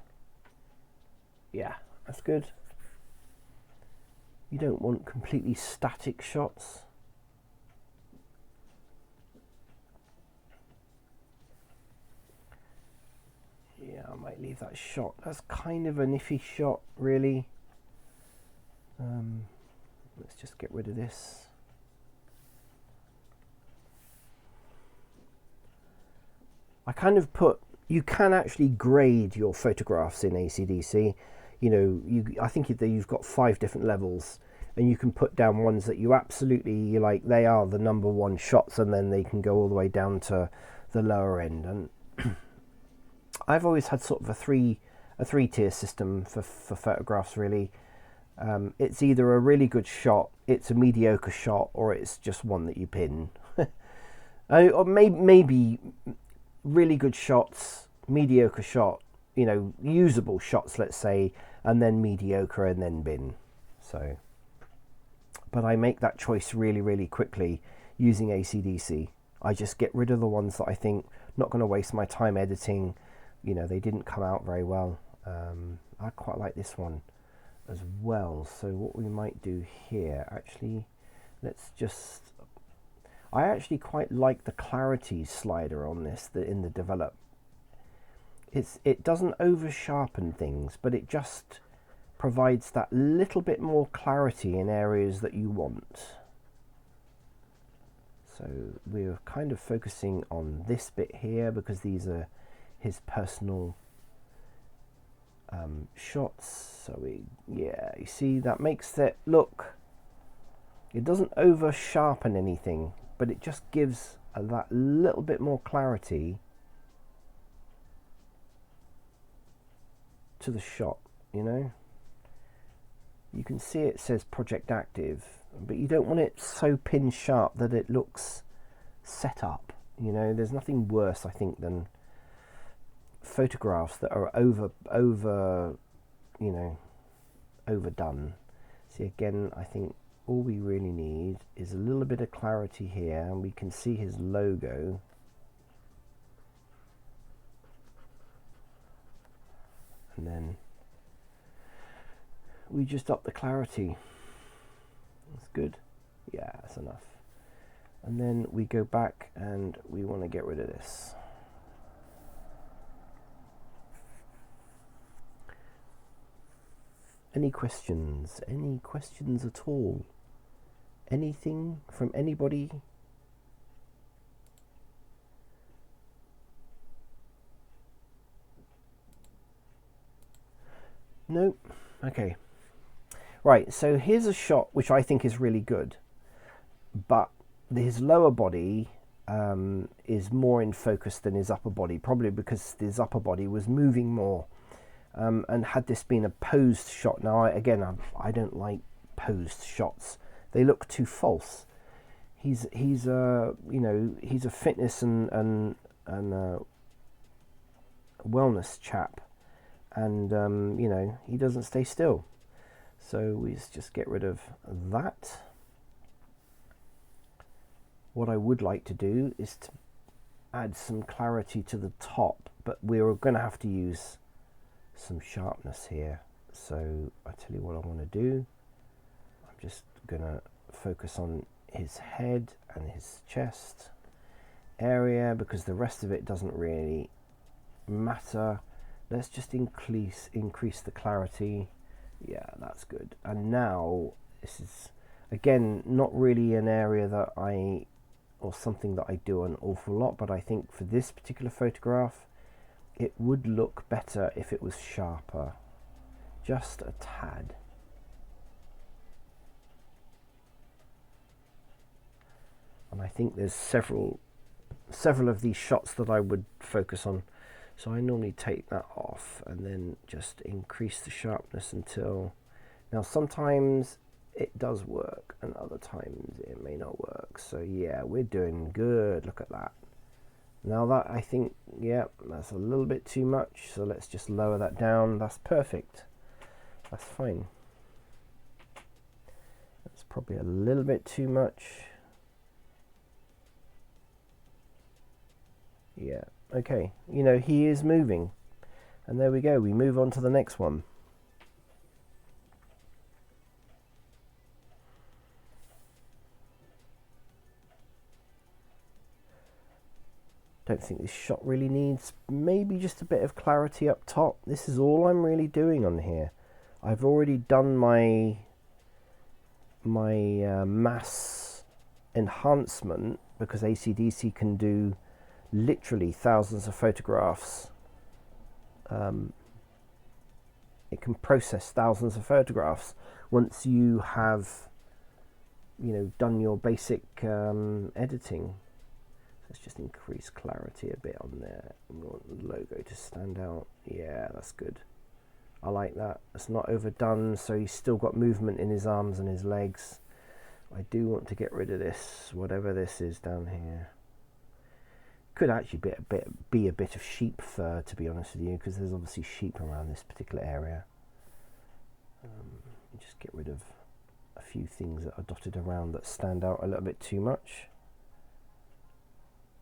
Yeah, that's good. You don't want completely static shots. might leave that shot. That's kind of an iffy shot, really. Let's just get rid of this. I kind of put, you can actually grade your photographs in ACDC. You know, I think you've got 5 different levels, and you can put down ones that you absolutely like, they are the number one shots, and then they can go all the way down to the lower end. And I've always had sort of a three-tier system for photographs, really. It's either a really good shot, it's a mediocre shot, or it's just one that you pin. Or maybe really good shots, mediocre shot, you know, usable shots, let's say, and then mediocre, and then bin. So, but I make that choice really, really quickly using ACDC. I just get rid of the ones that I think not going to waste my time editing. You know, they didn't come out very well. I quite like this one as well. So what we might do here, actually, let's just, I actually quite like the clarity slider on this, in the develop. It doesn't over sharpen things, but it just provides that little bit more clarity in areas that you want. So we're kind of focusing on this bit here because these are his personal shots. So yeah, you see, that makes it look, it doesn't over sharpen anything, but it just gives that little bit more clarity to the shot. You know, you can see it says project active, but you don't want it so pin sharp that it looks set up. You know, there's nothing worse, I think, than photographs that are over you know, overdone. See, again, I think all we really need is a little bit of clarity here, and we can see his logo. And then we just up the clarity. That's good. Yeah, that's enough. And then we go back and we want to get rid of this. Any questions? Any questions at all? Anything from anybody? Nope. Okay. Right, so here's a shot which I think is really good, but his lower body is more in focus than his upper body, probably because his upper body was moving more. And had this been a posed shot, now I don't like posed shots. They look too false. He's you know, he's a fitness and wellness chap, and you know, he doesn't stay still. So we just get rid of that. What I would like to do is to add some clarity to the top, but we're going to have to use some sharpness here. So I tell you what I want to do. I'm just going to focus on his head and his chest area because the rest of it doesn't really matter. Let's just increase the clarity. Yeah, that's good. And now this is again not really an area that or something that I do an awful lot, but I think for this particular photograph it would look better if it was sharper, just a tad. And I think there's several of these shots that I would focus on. So I normally take that off and then just increase the sharpness until, now sometimes it does work and other times it may not work. So yeah, we're doing good. Look at that. Now that, I think, yeah, that's a little bit too much. So let's just lower that down. That's perfect. That's fine. That's probably a little bit too much. Yeah, okay. You know, he is moving. And there we go. We move on to the next one. Don't think this shot really needs maybe just a bit of clarity up top. This is all I'm really doing on here. I've already done my mass enhancement, because ACDC can do literally thousands of photographs. It can process thousands of photographs once you have, done your basic editing. Let's just increase clarity a bit on there. We want the logo to stand out. Yeah, that's good. I like that. It's not overdone, so he's still got movement in his arms and his legs. I do want to get rid of this, whatever this is down here. Could actually be a bit of sheep fur, to be honest with you, because there's obviously sheep around this particular area. Just get rid of a few things that are dotted around that stand out a little bit too much.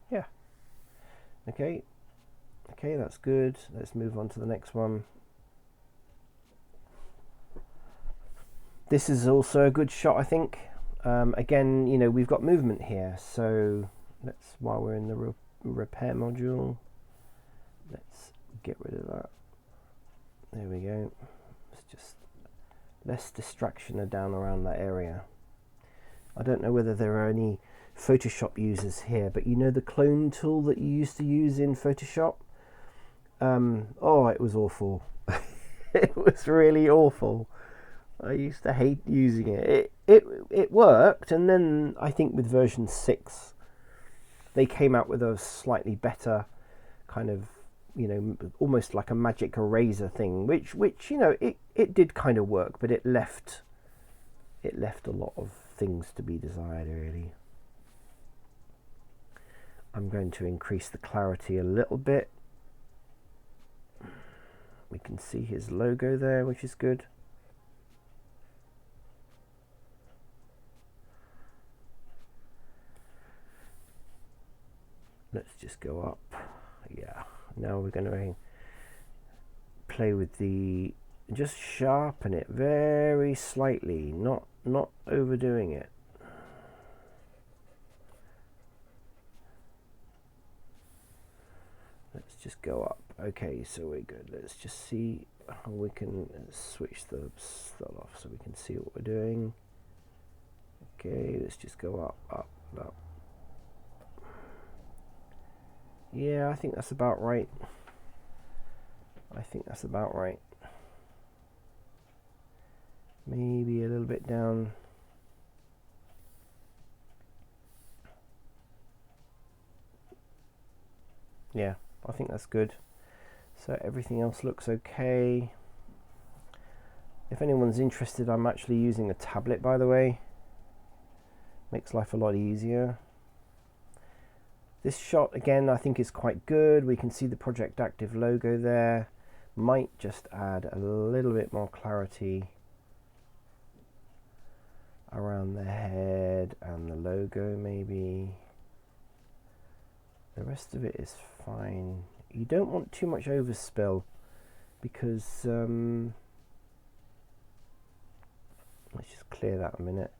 Yeah. Okay, that's good. Let's move on to the next one. This is also a good shot, I think. Again, we've got movement here, so while we're in the repair module, let's get rid of that. There we go. It's just less distraction down around that area. I don't know whether there are any Photoshop users here, but the clone tool that you used to use in Photoshop? Oh, it was awful. It was really awful. I used to hate using it. It worked, and then I think with version 6 they came out with a slightly better kind of, almost like a magic eraser thing, which it did kind of work, but it left a lot of things to be desired, really. I'm going to increase the clarity a little bit. We can see his logo there, which is good. Let's just go up. Yeah, now we're going to play with just sharpen it very slightly, not overdoing it. Let's just go up. Okay, so we're good. Let's just see how we can switch the stuff off so we can see what we're doing. Okay, let's just go up. Yeah, I think that's about right. Maybe a little bit down. Yeah, I think that's good. So everything else looks okay. If anyone's interested, I'm actually using a tablet, by the way. Makes life a lot easier. This shot, again, I think is quite good. We can see the Project Active logo there. Might just add a little bit more clarity around the head and the logo, maybe. The rest of it is fine. You don't want too much overspill, because let's just clear that a minute.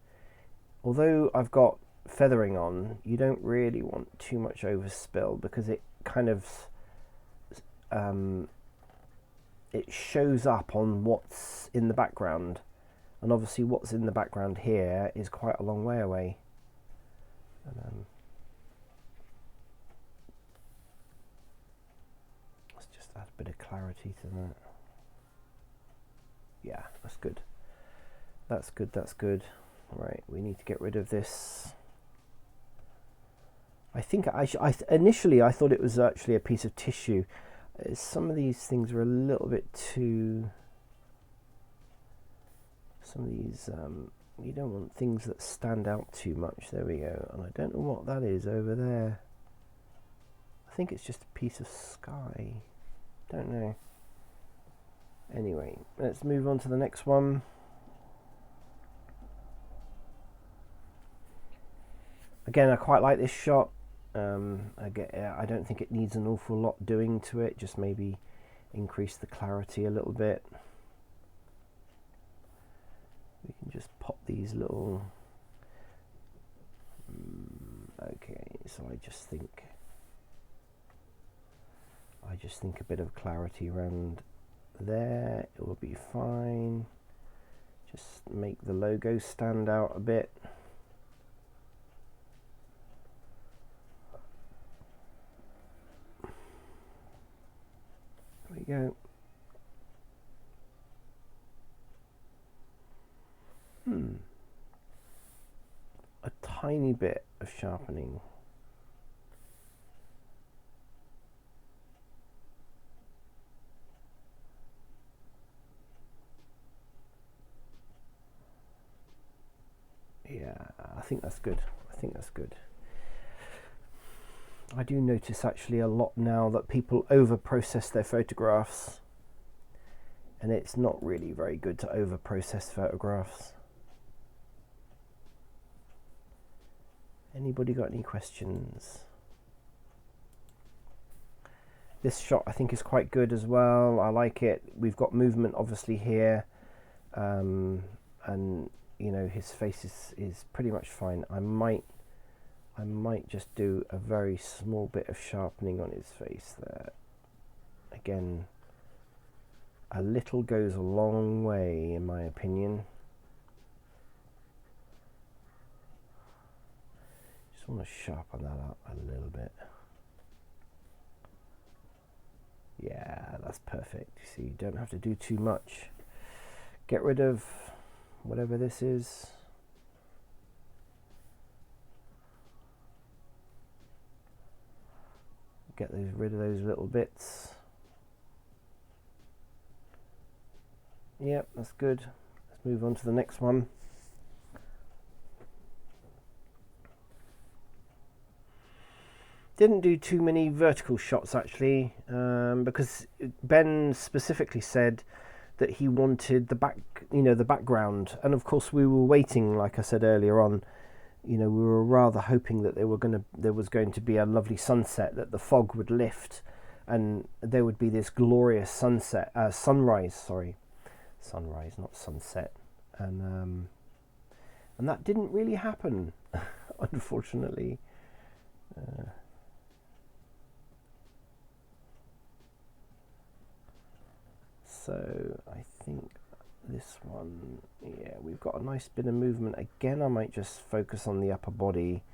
Although I've got feathering on, you don't really want too much overspill, because it kind of it shows up on what's in the background, and obviously what's in the background here is quite a long way away. And, let's just add a bit of clarity to that. Yeah, that's good. That's good. Right, we need to get rid of this. I think initially I thought it was actually a piece of tissue. Some of these things are a little bit too... Some of these, you don't want things that stand out too much. There we go. And I don't know what that is over there. I think it's just a piece of sky. Don't know. Anyway, let's move on to the next one. Again, I quite like this shot. I don't think it needs an awful lot doing to it. Just maybe increase the clarity a little bit. We can just pop these little... Okay, so I just think I just think a bit of clarity around there, it will be fine. Just make the logo stand out a bit. There we go. A tiny bit of sharpening. Yeah, I think that's good. I think that's good. I do notice actually a lot now that people over-process their photographs, and it's not really very good to over-process photographs. Anybody got any questions? This shot I think is quite good as well. I like it. We've got movement obviously here, and you know, his face is pretty much fine. I might just do a very small bit of sharpening on his face there. Again, a little goes a long way in my opinion. Just want to sharpen that up a little bit. Yeah, that's perfect. You see, you don't have to do too much. Get rid of whatever this is. Get rid of those little bits. Yep, that's good. Let's move on to the next one. Didn't do too many vertical shots actually, because Ben specifically said that he wanted the background, and of course we were waiting, like I said earlier on. You know, we were rather hoping that there was going to be a lovely sunset, that the fog would lift, and there would be this glorious sunrise, not sunset, and that didn't really happen, unfortunately. So I think this one, yeah, we've got a nice bit of movement. Again, I might just focus on the upper body,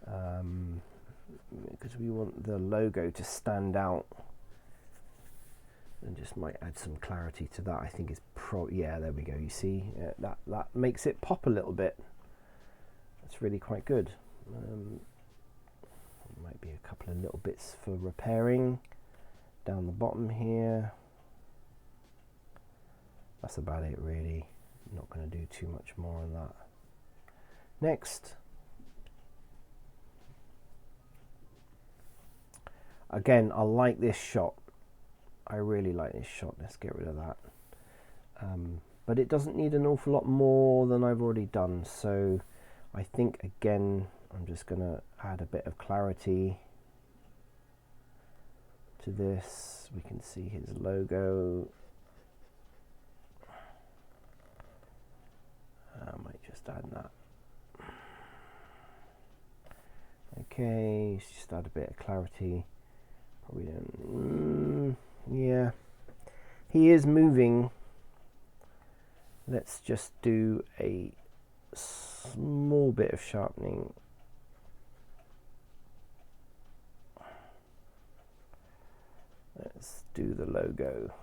because we want the logo to stand out, and just might add some clarity to that. I think is yeah, there we go. You see, that makes it pop a little bit. That's really quite good. Might be a couple of little bits for repairing down the bottom here. That's about it really. Not going to do too much more on that. Next. Again, I like this shot. I really like this shot. Let's get rid of that. But it doesn't need an awful lot more than I've already done. So I think again, I'm just going to add a bit of clarity to this. We can see his logo. I might just add that. Okay, just add a bit of clarity. Probably don't. Yeah, he is moving. Let's just do a small bit of sharpening. Let's do the logo.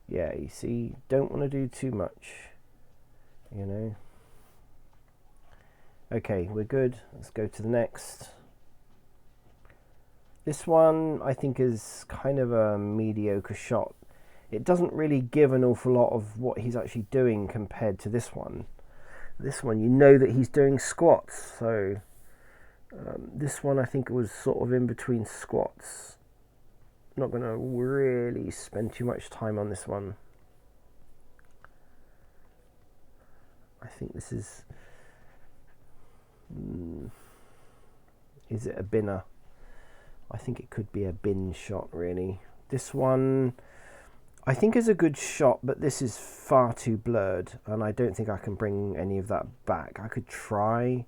Yeah, you see, don't want to do too much, you know. Okay, we're good. Let's go to the next. This one I think is kind of a mediocre shot. It doesn't really give an awful lot of what he's actually doing compared to this one. This one, you know that he's doing squats, so this one I think was sort of in between squats. Not going to really spend too much time on this one. I think this is it a binner? I think it could be a bin shot really. This one I think is a good shot, but this is far too blurred and I don't think I can bring any of that back. I could try,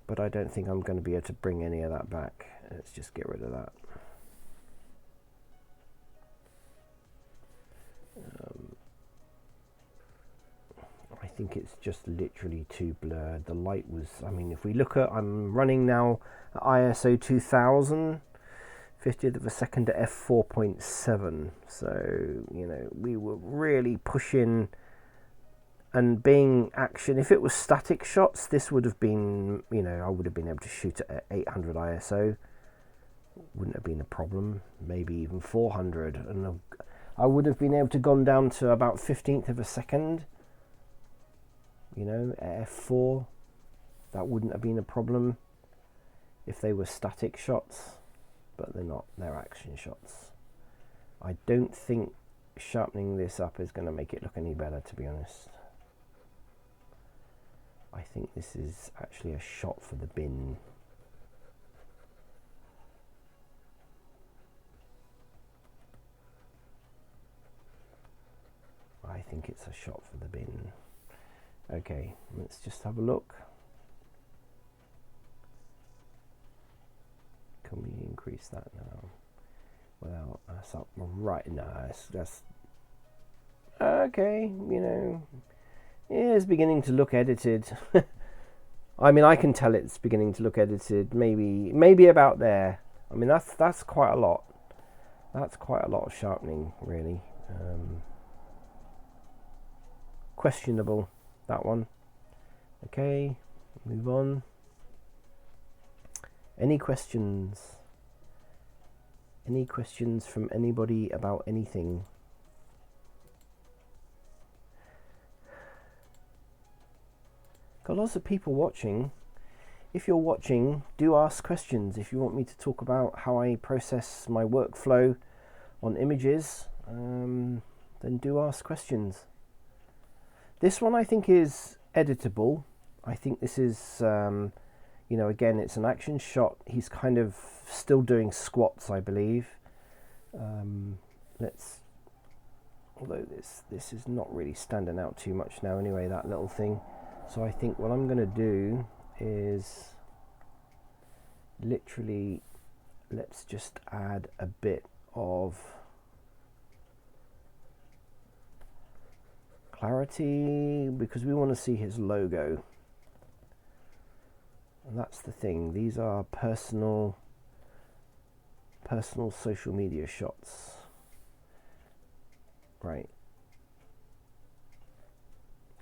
but I don't think I'm going to be able to bring any of that back. Let's just get rid of that. I think it's just literally too blurred. The light was, I mean, if we look at, I'm running now at ISO 2000, 50th of a second to f4.7. So, you know, we were really pushing and being action. If it was static shots, this would have been, you know, I would have been able to shoot it at 800 ISO. Wouldn't have been a problem. Maybe even 400. And I would have been able to gone down to about 15th of a second. You know, at f4, that wouldn't have been a problem if they were static shots, but they're not, they're action shots. I don't think sharpening this up is going to make it look any better, to be honest. I think this is actually a shot for the bin. I think it's a shot for the bin. Okay, let's just have a look. Can we increase that now? Well, that's up right now. That's okay. You know, it's beginning to look edited. I mean, I can tell it's beginning to look edited. Maybe about there. I mean, that's quite a lot. That's quite a lot of sharpening, really. Questionable. That one. Okay, move on. Any questions? Any questions from anybody about anything? Got lots of people watching. If you're watching, do ask questions. If you want me to talk about how I process my workflow on images, then do ask questions. This one I think is editable. I think this is, you know, again, it's an action shot. He's kind of still doing squats, I believe. Although this is not really standing out too much now anyway, that little thing. So I think what I'm going to do is literally, let's just add a bit of clarity, because we want to see his logo, and that's the thing. These are personal social media shots, right?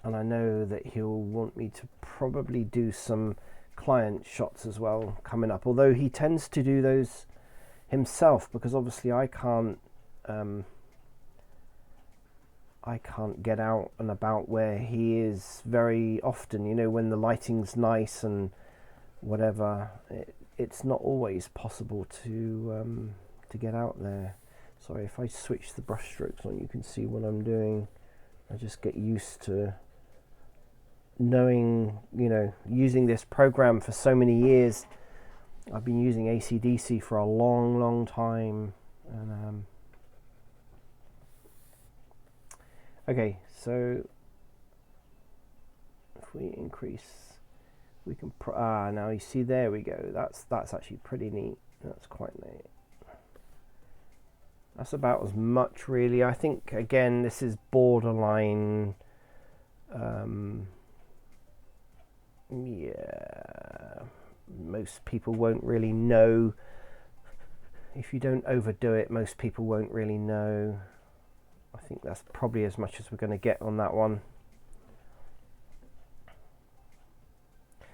And I know that he'll want me to probably do some client shots as well coming up, although he tends to do those himself, because obviously I can't get out and about where he is very often. You know, when the lighting's nice and whatever, it's not always possible to get out there. Sorry, if I switch the brush strokes on, you can see what I'm doing. I just get used to knowing, you know, using this program for so many years. I've been using AC/DC for a long time, and okay, so if we increase, we can now you see, there we go. That's actually pretty neat. That's quite neat. That's about as much, really. I think, again, this is borderline. Yeah, most people won't really know. If you don't overdo it, most people won't really know. I think that's probably as much as we're going to get on that one.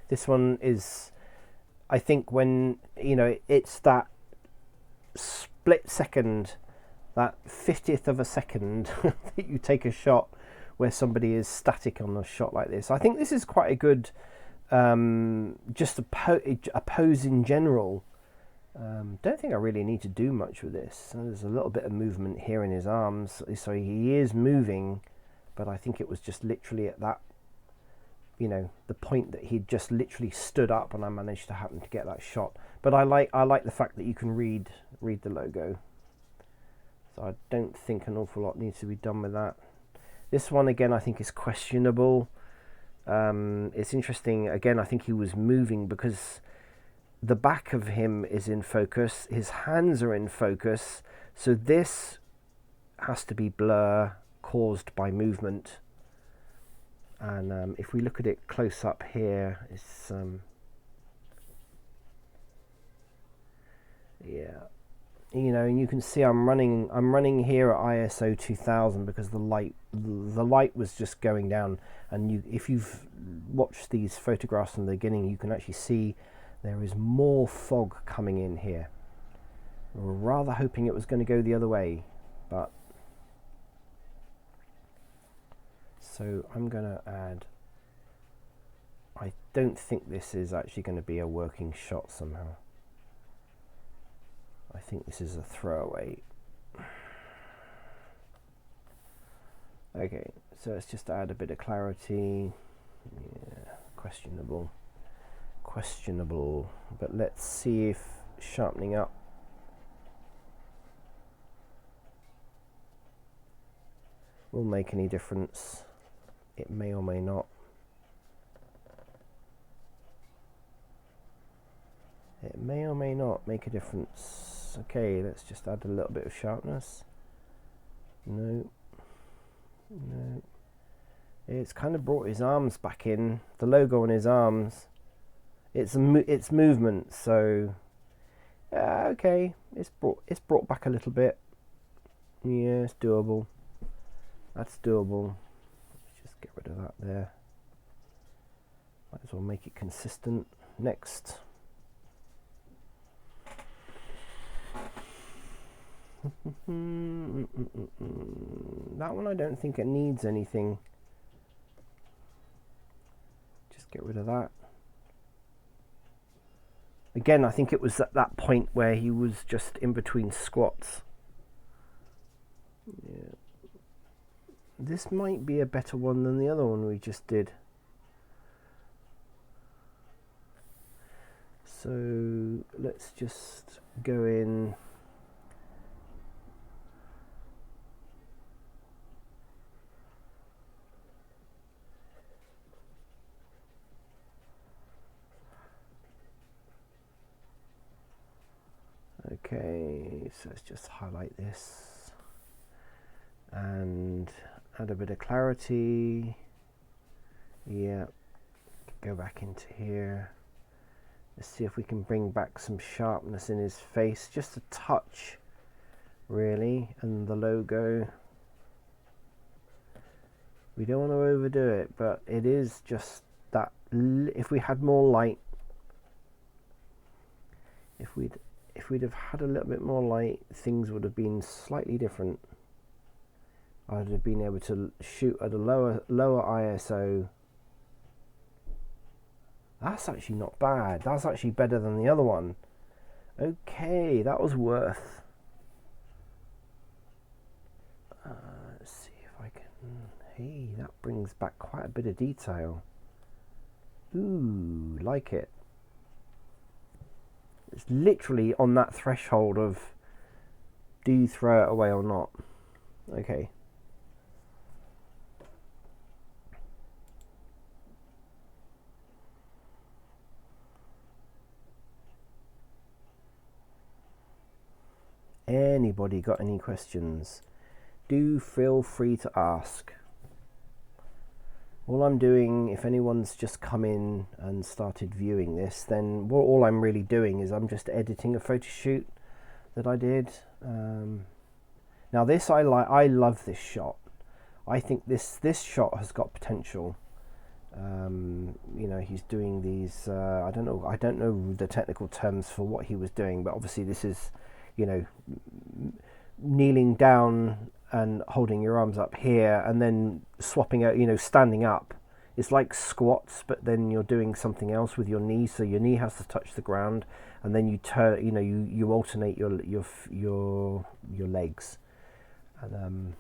This one is, I think, when, you know, it's that split second, that 50th of a second that you take a shot where somebody is static on a shot like this. I think this is quite a good, just a pose in general. Don't think I really need to do much with this. There's a little bit of movement here in his arms, so he is moving, but I think it was just literally at that, you know, the point that he'd just literally stood up, and I managed to happen to get that shot. But I like the fact that you can read the logo. So I don't think an awful lot needs to be done with that. This one, again, I think is questionable. It's interesting. Again, I think he was moving because the back of him is in focus. His hands are in focus. So this has to be blur caused by movement. And if we look at it close up here, it's yeah, you know, and you can see I'm running here at ISO 2000 because the light was just going down. And if you've watched these photographs from the beginning, you can actually see there is more fog coming in here. We're rather hoping it was going to go the other way, but so I'm going to add, I don't think this is actually going to be a working shot somehow. I think this is a throwaway. Okay, so let's just add a bit of clarity. Yeah, questionable, but let's see if sharpening up will make any difference. It may or may not. It may or may not make a difference. Okay, let's just add a little bit of sharpness. No. It's kind of brought his arms back in. The logo on his arms. It's movement. So okay, it's brought back a little bit. Yeah, it's doable. That's doable. Let's just get rid of that there. Might as well make it consistent. Next. That one I don't think it needs anything. Just get rid of that. Again, I think it was at that point where he was just in between squats. Yeah. This might be a better one than the other one we just did. So let's just go in. Okay, so let's just highlight this and add a bit of clarity. Yeah, go back into here. Let's see if we can bring back some sharpness in his face, just a touch really, and the logo. We don't want to overdo it, but it is just that if we had more light, if we'd have had a little bit more light, things would have been slightly different. I'd have been able to shoot at a lower ISO. That's actually not bad. That's actually better than the other one. Okay, that was worth. Let's see if I can. Hey, that brings back quite a bit of detail. Ooh, like it. It's literally on that threshold of do you throw it away or not. Okay. Anybody got any questions? Do feel free to ask. All I'm doing, if anyone's just come in and started viewing this, then all I'm really doing is I'm just editing a photo shoot that I did. Now this I love this shot. I think this shot has got potential. You know, he's doing these. I don't know the technical terms for what he was doing, but obviously this is, you know, kneeling down and holding your arms up here and then swapping out, you know, standing up. It's like squats, but then you're doing something else with your knee, so your knee has to touch the ground, and then you turn, you know, you alternate your legs, and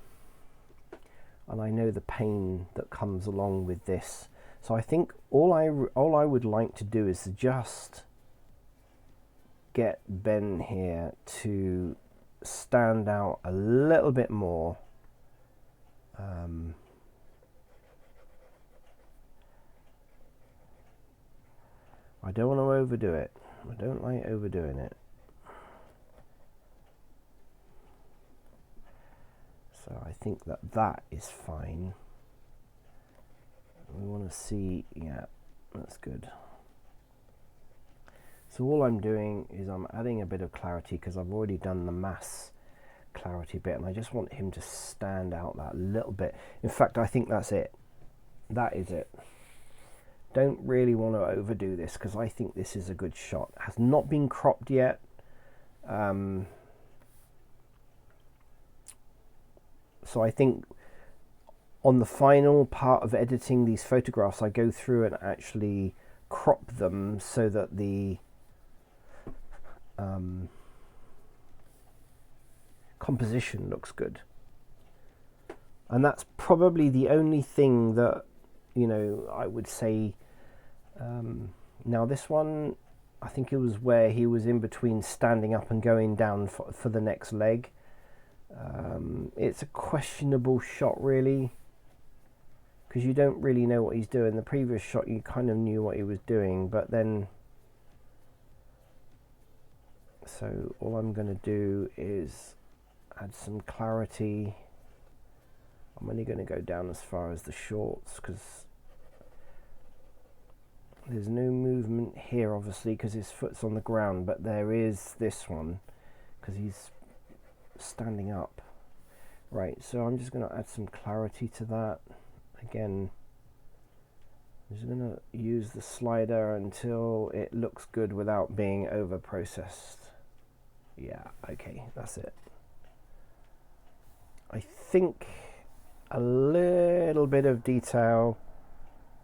I know the pain that comes along with this. So I think all I would like to do is just get Ben here to stand out a little bit more. I don't want to overdo it. I don't like overdoing it. So I think that is fine. We want to see, yeah, that's good. So all I'm doing is I'm adding a bit of clarity because I've already done the mass clarity bit, and I just want him to stand out that little bit. In fact, I think that's it. That is it. Don't really want to overdo this because I think this is a good shot. It has not been cropped yet. So I think on the final part of editing these photographs, I go through and actually crop them so that the composition looks good. And that's probably the only thing that, you know, I would say. Now this one, I think it was where he was in between standing up and going down for the next leg. It's a questionable shot really, because you don't really know what he's doing. The previous shot you kind of knew what he was doing, but then, so all I'm going to do is add some clarity. I'm only going to go down as far as the shorts because there's no movement here obviously because his foot's on the ground, but there is this one because he's standing up. Right, so I'm just going to add some clarity to that. Again, I'm just going to use the slider until it looks good without being over processed. Yeah, okay, that's it. I think a little bit of detail.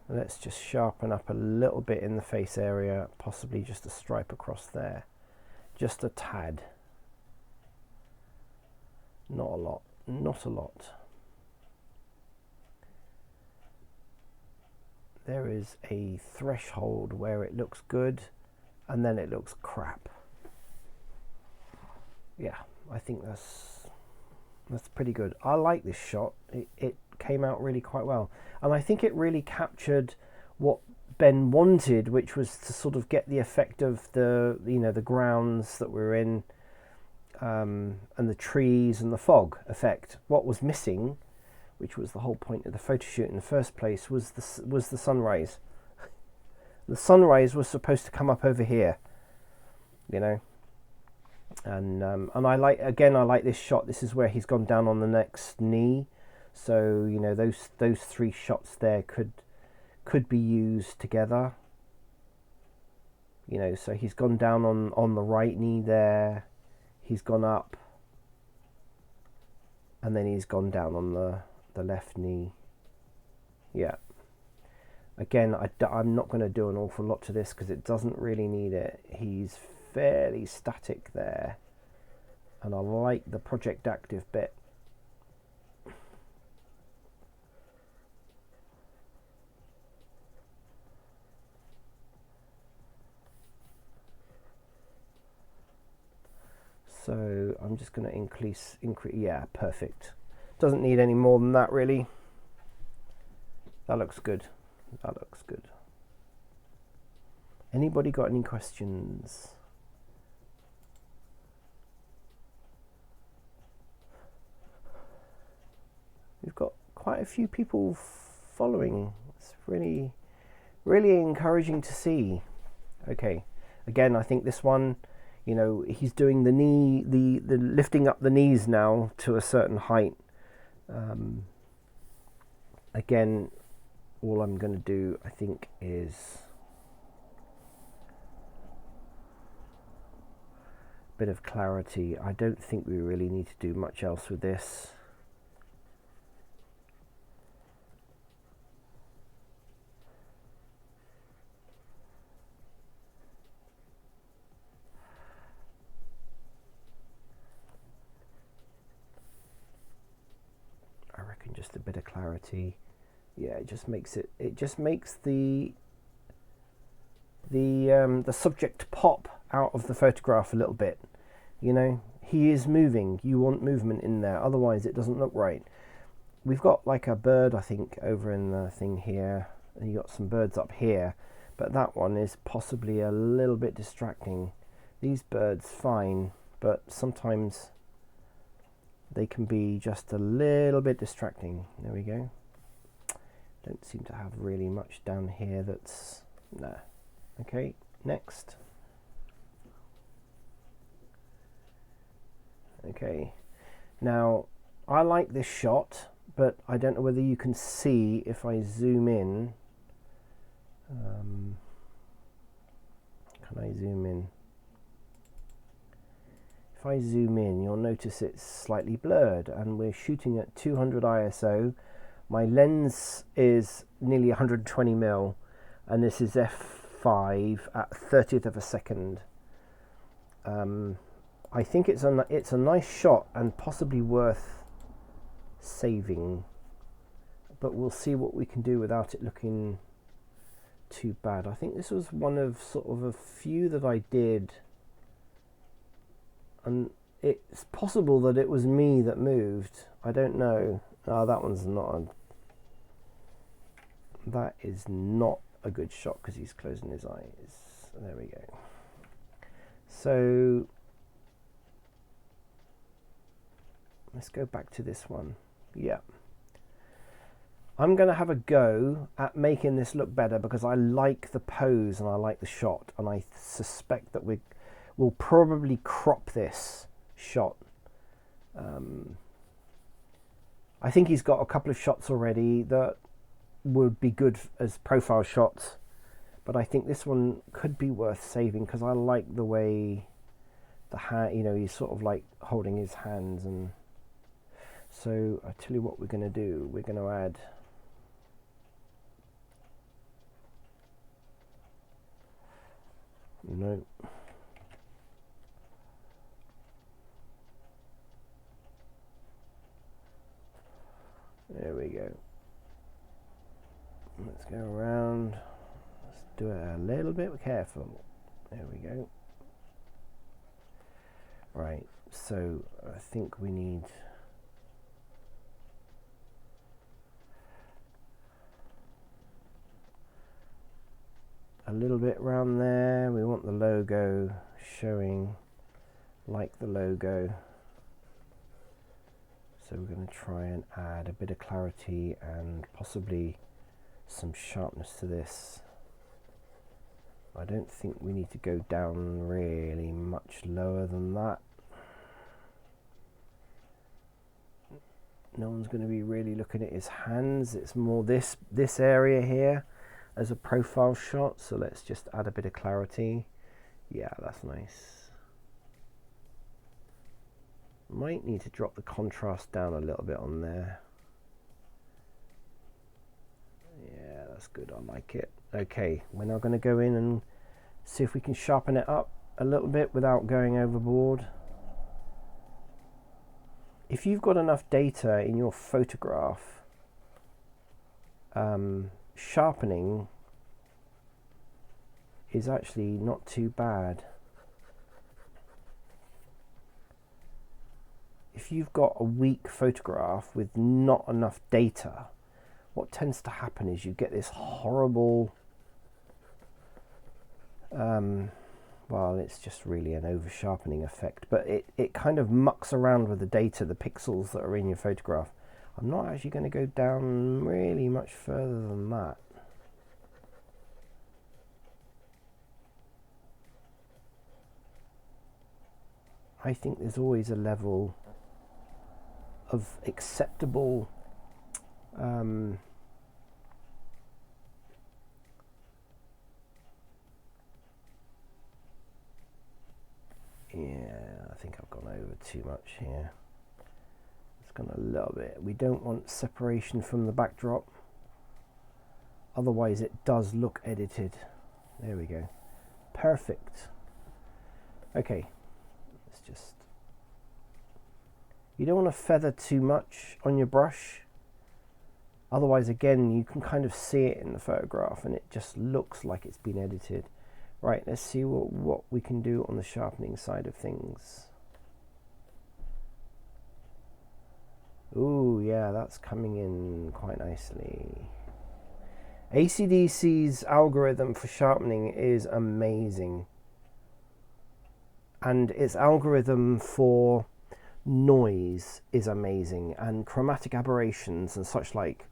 Let's just sharpen up a little bit in the face area, possibly just a stripe across there. Just a tad. Not a lot, not a lot. There is a threshold where it looks good and then it looks crap. Yeah, I think that's pretty good. I like this shot. It came out really quite well, and I think it really captured what Ben wanted, which was to sort of get the effect of the, you know, the grounds that we're in, and the trees and the fog effect. What was missing, which was the whole point of the photo shoot in the first place, was the sunrise. The sunrise was supposed to come up over here, you know. And I like this shot. This is where he's gone down on the next knee. So, you know, those three shots there could be used together. You know, so he's gone down on the right knee there. He's gone up. And then he's gone down on the left knee. Yeah. Again, I'm not going to do an awful lot to this because it doesn't really need it. He's fairly static there. And I like the project active bit. So I'm just going to increase, yeah, perfect. Doesn't need any more than that really. That looks good. That looks good. Anybody got any questions? We've got quite a few people following. It's really, really encouraging to see. Okay, again, I think this one, you know, he's doing the knee, the lifting up the knees now to a certain height. Again, all I'm going to do, I think, is a bit of clarity. I don't think we really need to do much else with this. I reckon just a bit of clarity. Yeah, it just makes the subject pop out of the photograph a little bit. You know, he is moving. You want movement in there, otherwise it doesn't look right. We've got like a bird, I think, over in the thing here, and you got some birds up here, but that one is possibly a little bit distracting. These birds fine, but sometimes they can be just a little bit distracting. There we go. Don't seem to have really much down here that's... Nah. Okay, next. Okay, now I like this shot, but I don't know whether you can see if I zoom in. Can I zoom in? If I zoom in, you'll notice it's slightly blurred, and we're shooting at 200 ISO. My lens is nearly 120mm, and this is f5 at 30th of a second. I think it's a nice shot and possibly worth saving, but we'll see what we can do without it looking too bad. I think this was one of sort of a few that I did, and it's possible that it was me that moved. I don't know. Oh, that one's not that is not a good shot because he's closing his eyes. There we go. So let's go back to this one. Yeah. I'm going to have a go at making this look better because I like the pose and I like the shot, and I suspect that we'll probably crop this shot. I think he's got a couple of shots already that would be good as profile shots, but I think this one could be worth saving because I like the way the hand, you know, he's sort of like holding his hands. And so I tell you what we're going to do. We're going to add there we go. Let's go around. Let's do it a little bit careful. There we go. Right, so I think we need a little bit around there. We want the logo showing like the logo. So we're going to try and add a bit of clarity and possibly some sharpness to this. I don't think we need to go down really much lower than that. No one's going to be really looking at his hands. It's more this area here as a profile shot. So let's just add a bit of clarity. Yeah, that's nice. Might need to drop the contrast down a little bit on there. Yeah, that's good. I like it. Okay, we're now going to go in and see if we can sharpen it up a little bit without going overboard. If you've got enough data in your photograph, sharpening is actually not too bad. If you've got a weak photograph with not enough data, what tends to happen is you get this horrible, well, it's just really an over sharpening effect, but it kind of mucks around with the data, the pixels that are in your photograph. I'm not actually going to go down really much further than that. I think there's always a level of acceptable yeah, I think I've gone over too much here. It's gone a little bit. We don't want separation from the backdrop, otherwise it does look edited. There we go. Perfect. Okay, let's just, you don't want to feather too much on your brush, otherwise again you can kind of see it in the photograph and it just looks like it's been edited. Right, let's see what we can do on the sharpening side of things. Ooh, yeah, that's coming in quite nicely. AC/DC's algorithm for sharpening is amazing, and its algorithm for noise is amazing, and chromatic aberrations and such like.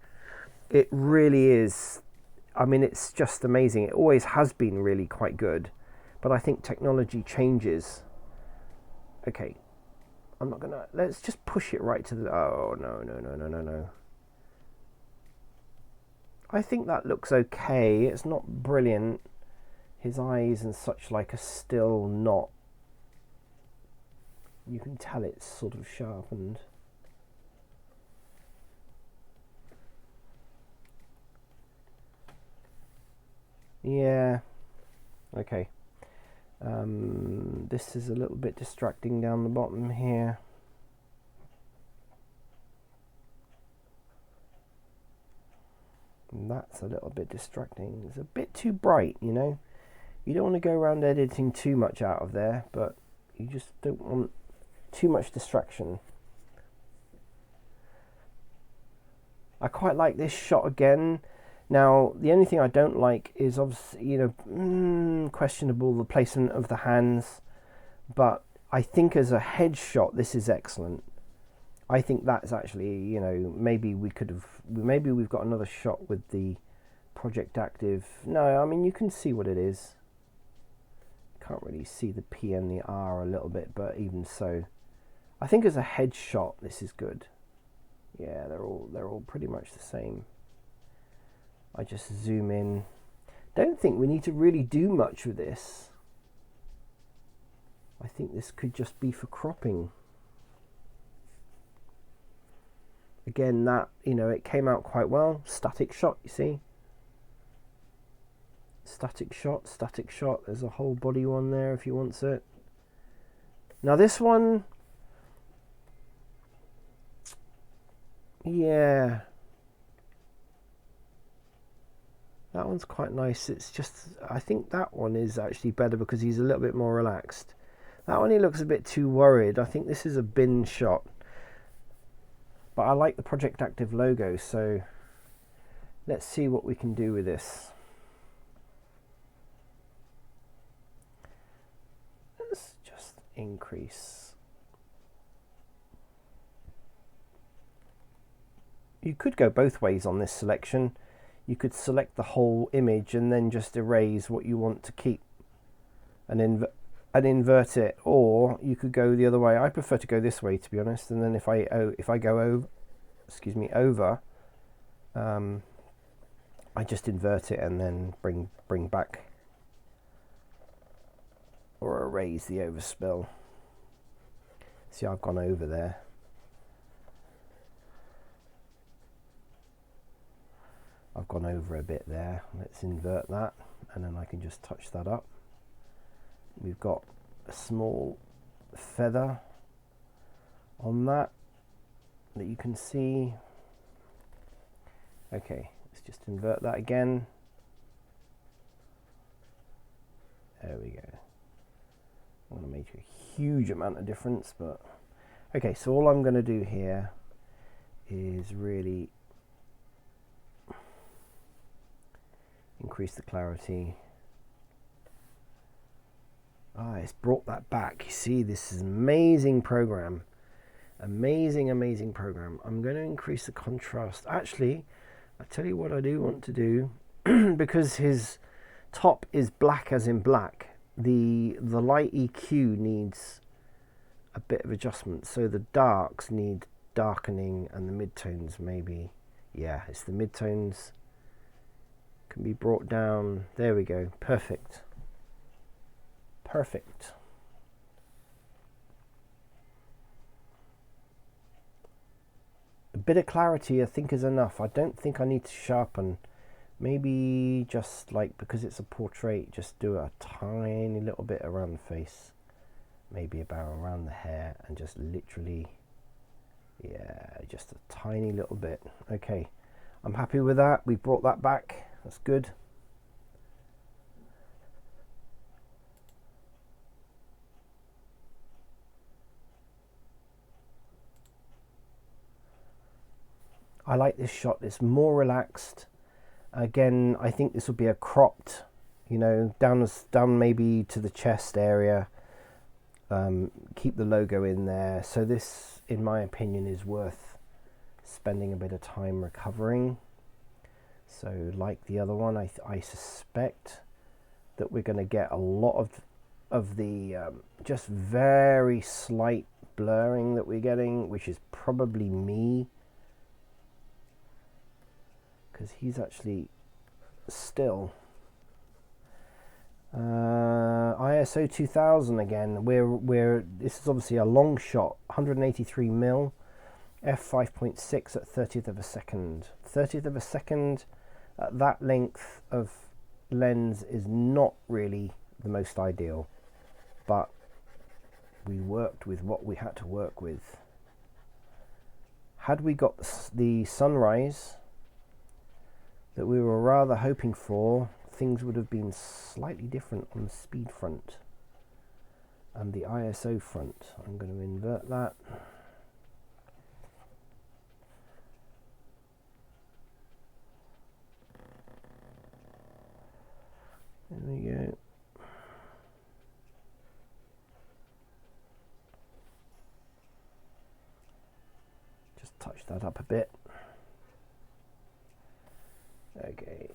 It really is. I mean, it's just amazing. It always has been really quite good, but I think technology changes. Okay, I'm not gonna. Let's just push it right to the. Oh no no no no no no. I think that looks okay. It's not brilliant. His eyes and such like are still not. You can tell it's sort of sharpened. Yeah. Okay. This is a little bit distracting down the bottom here. And that's a little bit distracting. It's a bit too bright, you know. You don't want to go around editing too much out of there, but you just don't want too much distraction. I quite like this shot again. Now, the only thing I don't like is obviously, you know, questionable the placement of the hands, but I think as a headshot, this is excellent. I think that's actually, you know, maybe we've got another shot with the Project Active. No, I mean, you can see what it is. Can't really see the P and the R a little bit, but even so, I think as a headshot, this is good. Yeah, they're all pretty much the same. I just zoom in. Don't think we need to really do much with this. I think this could just be for cropping. Again, that, you know, it came out quite well. Static shot, you see. Static shot, static shot. There's a whole body one there if you want it. Now this one, yeah, that one's quite nice. It's just, I think that one is actually better because he's a little bit more relaxed. That one he looks a bit too worried. I think this is a bin shot. But I like the Project Active logo, so let's see what we can do with this. Let's just increase. You could go both ways on this selection. You could select the whole image and then just erase what you want to keep and invert it, or you could go the other way. I prefer to go this way, to be honest, and then if I go over, I just invert it and then bring back or erase the overspill. See, I've gone over there. I've gone over a bit there. Let's invert that, and then I can just touch that up. We've got a small feather on that you can see. Okay, let's just invert that again. There we go. I'm going to make a huge amount of difference, but okay, so all I'm going to do here is really increase the clarity. It's brought that back. You see, this is an amazing program. Amazing program. I'm going to increase the contrast. Actually, I tell you what I do want to do, because his top is black as in black, the light EQ needs a bit of adjustment. So the darks need darkening, and the midtones maybe, yeah, it's the midtones can be brought down. There we go. Perfect. A bit of clarity I think is enough. I don't think I need to sharpen. Maybe just like, because it's a portrait, just do a tiny little bit around the face, maybe about around the hair, and just literally, yeah, just a tiny little bit. Okay, I'm happy with that. We brought that back. That's good. I like this shot. It's more relaxed. Again, I think this will be a cropped, you know, down maybe to the chest area. Keep the logo in there. So this, in my opinion, is worth spending a bit of time recovering. So like the other one, I suspect that we're going to get a lot of the just very slight blurring that we're getting, which is probably me, because he's actually still. ISO 2000 again. This is obviously a long shot, 183mm, f5.6 at 30th of a second. 30th of a second at that length of lens is not really the most ideal, but we worked with what we had to work with. Had we got the sunrise that we were rather hoping for, things would have been slightly different on the speed front and the ISO front. I'm going to invert that. There we go. Just touch that up a bit. Okay.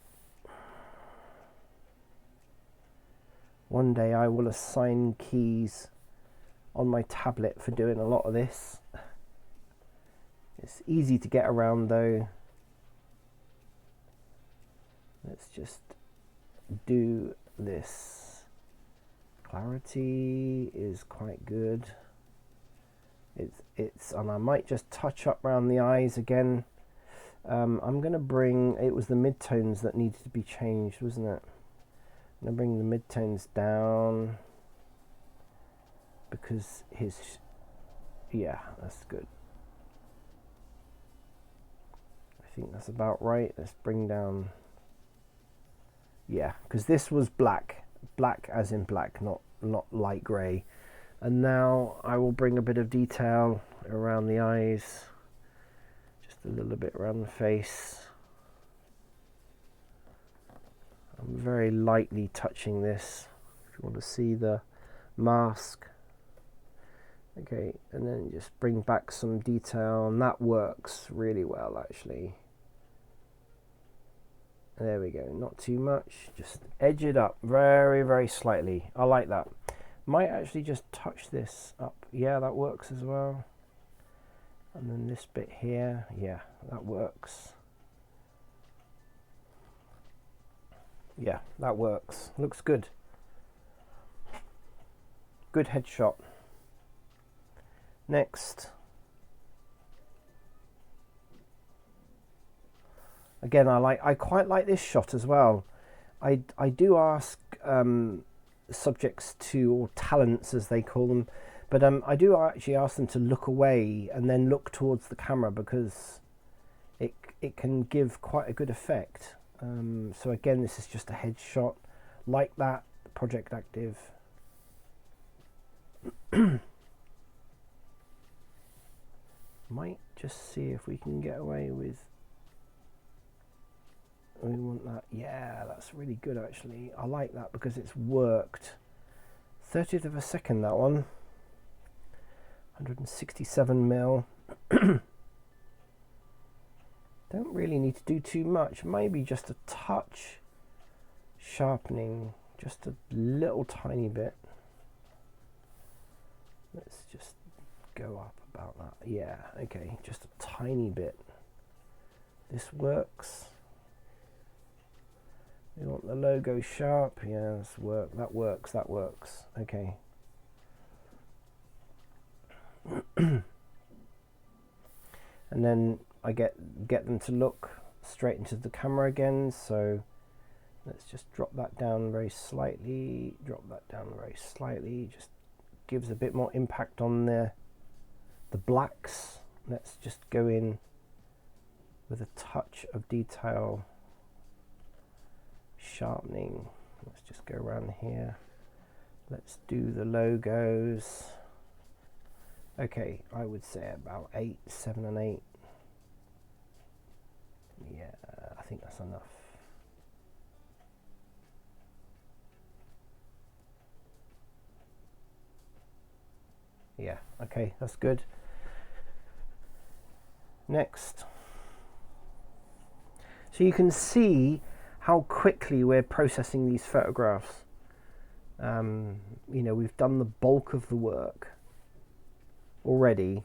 One day I will assign keys on my tablet for doing a lot of this. It's easy to get around though. Let's just do this. Clarity is quite good. It's and I might just touch up around the eyes again. I'm gonna bring, it was the midtones that needed to be changed, wasn't it? I'm gonna bring the midtones down because yeah, that's good. I think that's about right. Let's bring down, yeah, because this was black as in black, not light grey. And now I will bring a bit of detail around the eyes, just a little bit around the face. I'm very lightly touching this if you want to see the mask. Okay, and then just bring back some detail, and that works really well actually. There we go, not too much, just edge it up very, very slightly. I like that. Might actually just touch this up. Yeah, that works as well. And then this bit here, yeah, that works. Yeah, that works. Looks good. Good headshot. Next. Again, I quite like this shot as well. I do ask subjects to, or talents as they call them, but I do actually ask them to look away and then look towards the camera, because it can give quite a good effect. So again, this is just a headshot like that, Project Active. Might just see if we can get away with, we want that. Yeah, that's really good actually. I like that because it's worked. 30th of a second, that one. 167mm. Don't really need to do too much. Maybe just a touch sharpening, just a little tiny bit. Let's just go up about that. Yeah, okay, just a tiny bit. This works. We want the logo sharp. Yes, that works. That works. Okay. And then I get them to look straight into the camera again. So let's just drop that down very slightly. Drop that down very slightly. Just gives a bit more impact on the blacks. Let's just go in with a touch of detail. Sharpening. Let's just go around here. Let's do the logos. Okay, I would say about 7 and 8. Yeah, I think that's enough. Yeah, okay, that's good. Next. So you can see how quickly we're processing these photographs. You know, we've done the bulk of the work already.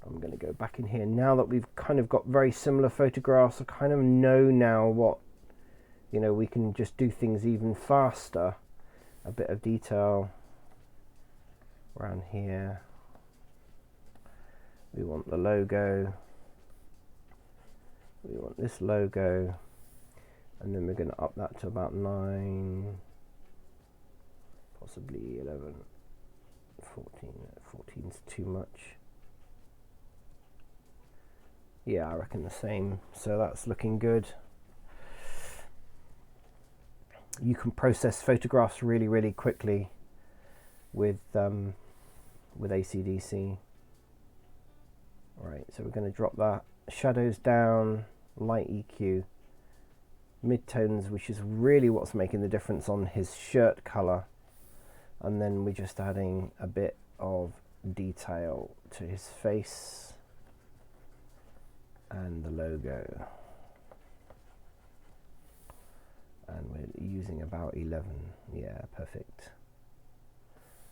I'm going to go back in here. Now that we've kind of got very similar photographs, I kind of know now what, you know, we can just do things even faster. A bit of detail around here. We want the logo. We want this logo. And then we're going to up that to about 9, possibly 11, 14. 14's too much. Yeah, I reckon the same. So that's looking good. You can process photographs really, really quickly with AC/DC. Right, so we're going to drop that. Shadows down, light EQ, midtones, which is really what's making the difference on his shirt color. And then we're just adding a bit of detail to his face and the logo. And we're using about 11. Yeah, perfect.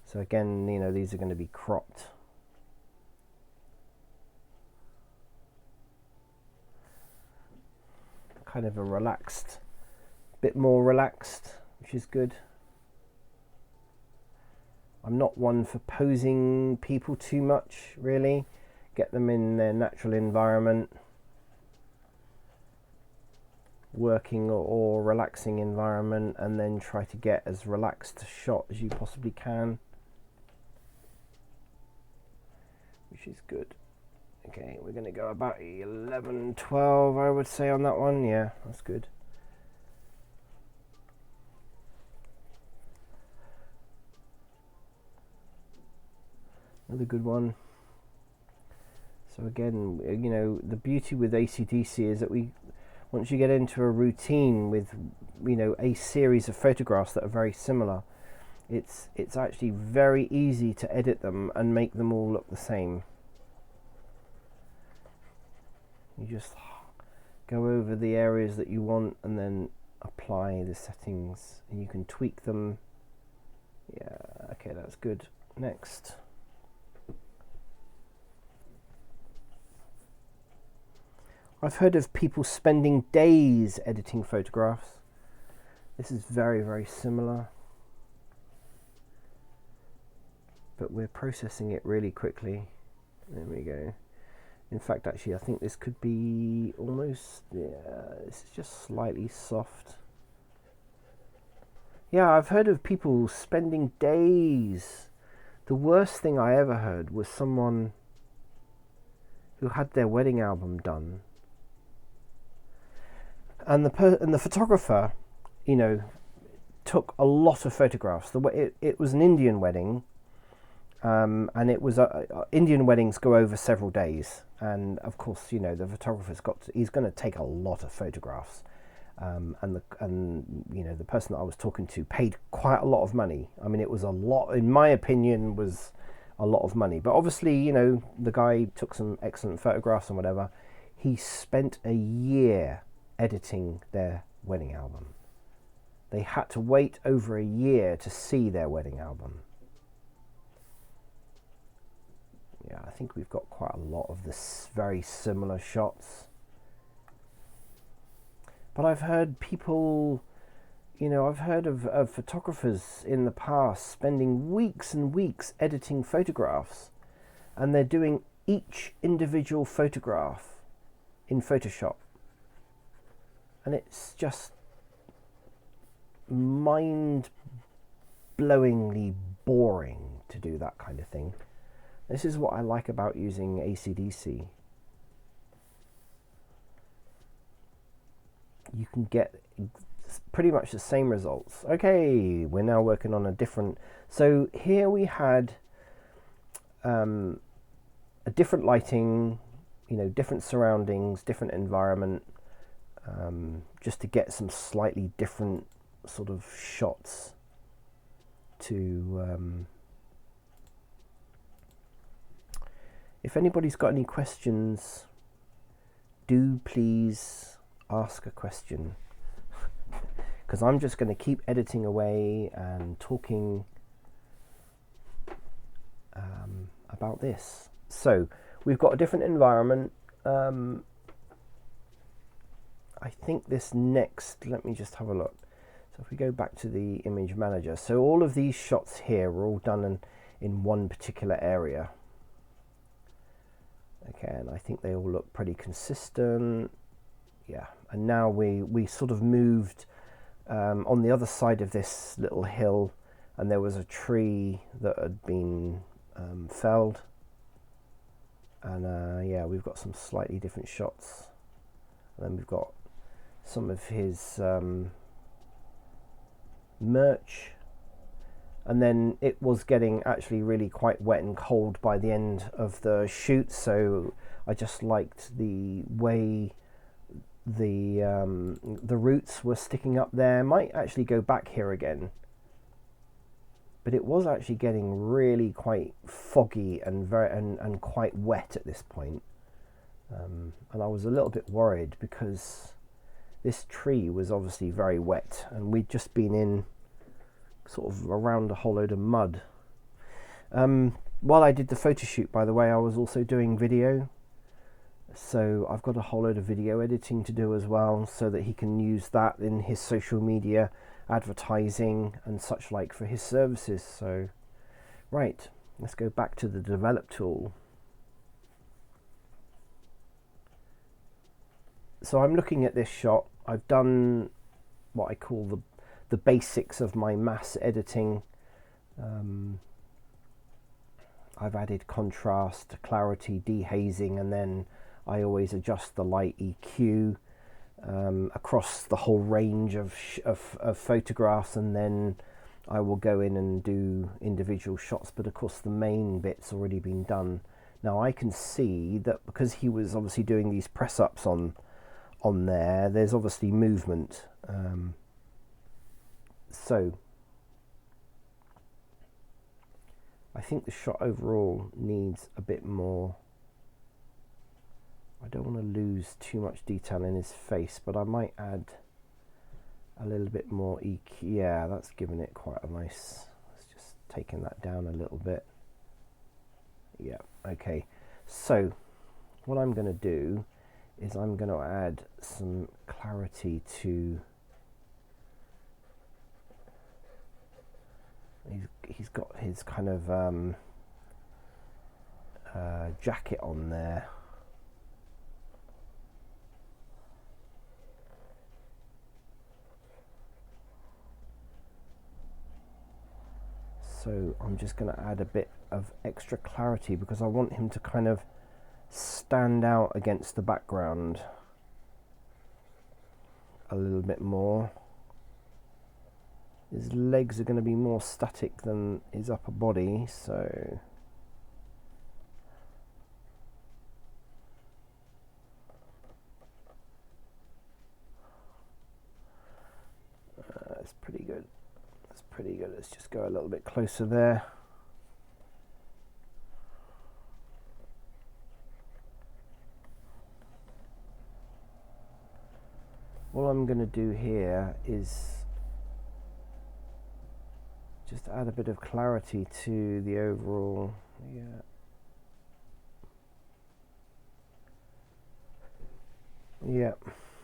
So again, you know, these are going to be cropped. Kind of a relaxed, bit more relaxed, which is good. I'm not one for posing people too much, really. Get them in their natural environment, working or relaxing environment, and then try to get as relaxed a shot as you possibly can, which is good. Okay, we're going to go about 11, 12, I would say, on that one. Yeah, that's good. Another good one. So again, you know, the beauty with AC/DC is that once you get into a routine with, you know, a series of photographs that are very similar, it's actually very easy to edit them and make them all look the same. You just go over the areas that you want and then apply the settings, and you can tweak them. Yeah, okay, that's good. Next. I've heard of people spending days editing photographs. This is very, very similar. But we're processing it really quickly. There we go. In fact, actually, I think this could be almost, yeah, this is just slightly soft. Yeah, I've heard of people spending days. The worst thing I ever heard was someone who had their wedding album done. And the photographer, you know, took a lot of photographs. It was an Indian wedding. And it was Indian weddings go over several days, and of course, you know, the photographer's he's going to take a lot of photographs, and you know, the person that I was talking to paid quite a lot of money. I mean, it was a lot, in my opinion, was a lot of money. But obviously, you know, the guy took some excellent photographs and whatever. He spent a year editing their wedding album. They had to wait over a year to see their wedding album. Yeah, I think we've got quite a lot of this very similar shots. But I've heard people, you know, I've heard of photographers in the past spending weeks and weeks editing photographs, and they're doing each individual photograph in Photoshop. And it's just mind-blowingly boring to do that kind of thing. This is what I like about using AC/DC. You can get pretty much the same results. Okay, we're now working on a different... So here we had a different lighting, you know, different surroundings, different environment, just to get some slightly different sort of shots to If anybody's got any questions, do please ask a question, because I'm just going to keep editing away and talking about this. So we've got a different environment. I think this next, let me just have a look. So if we go back to the image manager, so all of these shots here were all done in one particular area. Okay, and I think they all look pretty consistent. Yeah, and now we sort of moved on the other side of this little hill, and there was a tree that had been felled. And yeah, we've got some slightly different shots. And then we've got some of his merch. And then it was getting actually really quite wet and cold by the end of the shoot, so I just liked the way the roots were sticking up there. Might actually go back here again, but it was actually getting really quite foggy and and quite wet at this point. And I was a little bit worried because this tree was obviously very wet, and we'd just been in sort of around a whole load of mud. While I did the photo shoot, by the way, I was also doing video, so I've got a whole load of video editing to do as well, so that he can use that in his social media advertising and such like for his services. So right, let's go back to the develop tool. So I'm looking at this shot. I've done what I call the basics of my mass editing. I've added contrast, clarity, dehazing, and then I always adjust the light EQ across the whole range of photographs, and then I will go in and do individual shots, but of course the main bit's already been done. Now I can see that because he was obviously doing these press-ups on there, there's obviously movement. So I think the shot overall needs a bit more. I don't want to lose too much detail in his face, but I might add a little bit more EQ. Yeah, that's giving it quite a nice, let's just taking that down a little bit. Yeah, okay. So what I'm going to do is I'm going to add some clarity to, he's got his kind of jacket on there. So I'm just going to add a bit of extra clarity because I want him to kind of stand out against the background a little bit more. His legs are going to be more static than his upper body, so that's pretty good. That's pretty good. Let's just go a little bit closer there. What I'm going to do here is just add a bit of clarity to the overall. Yeah,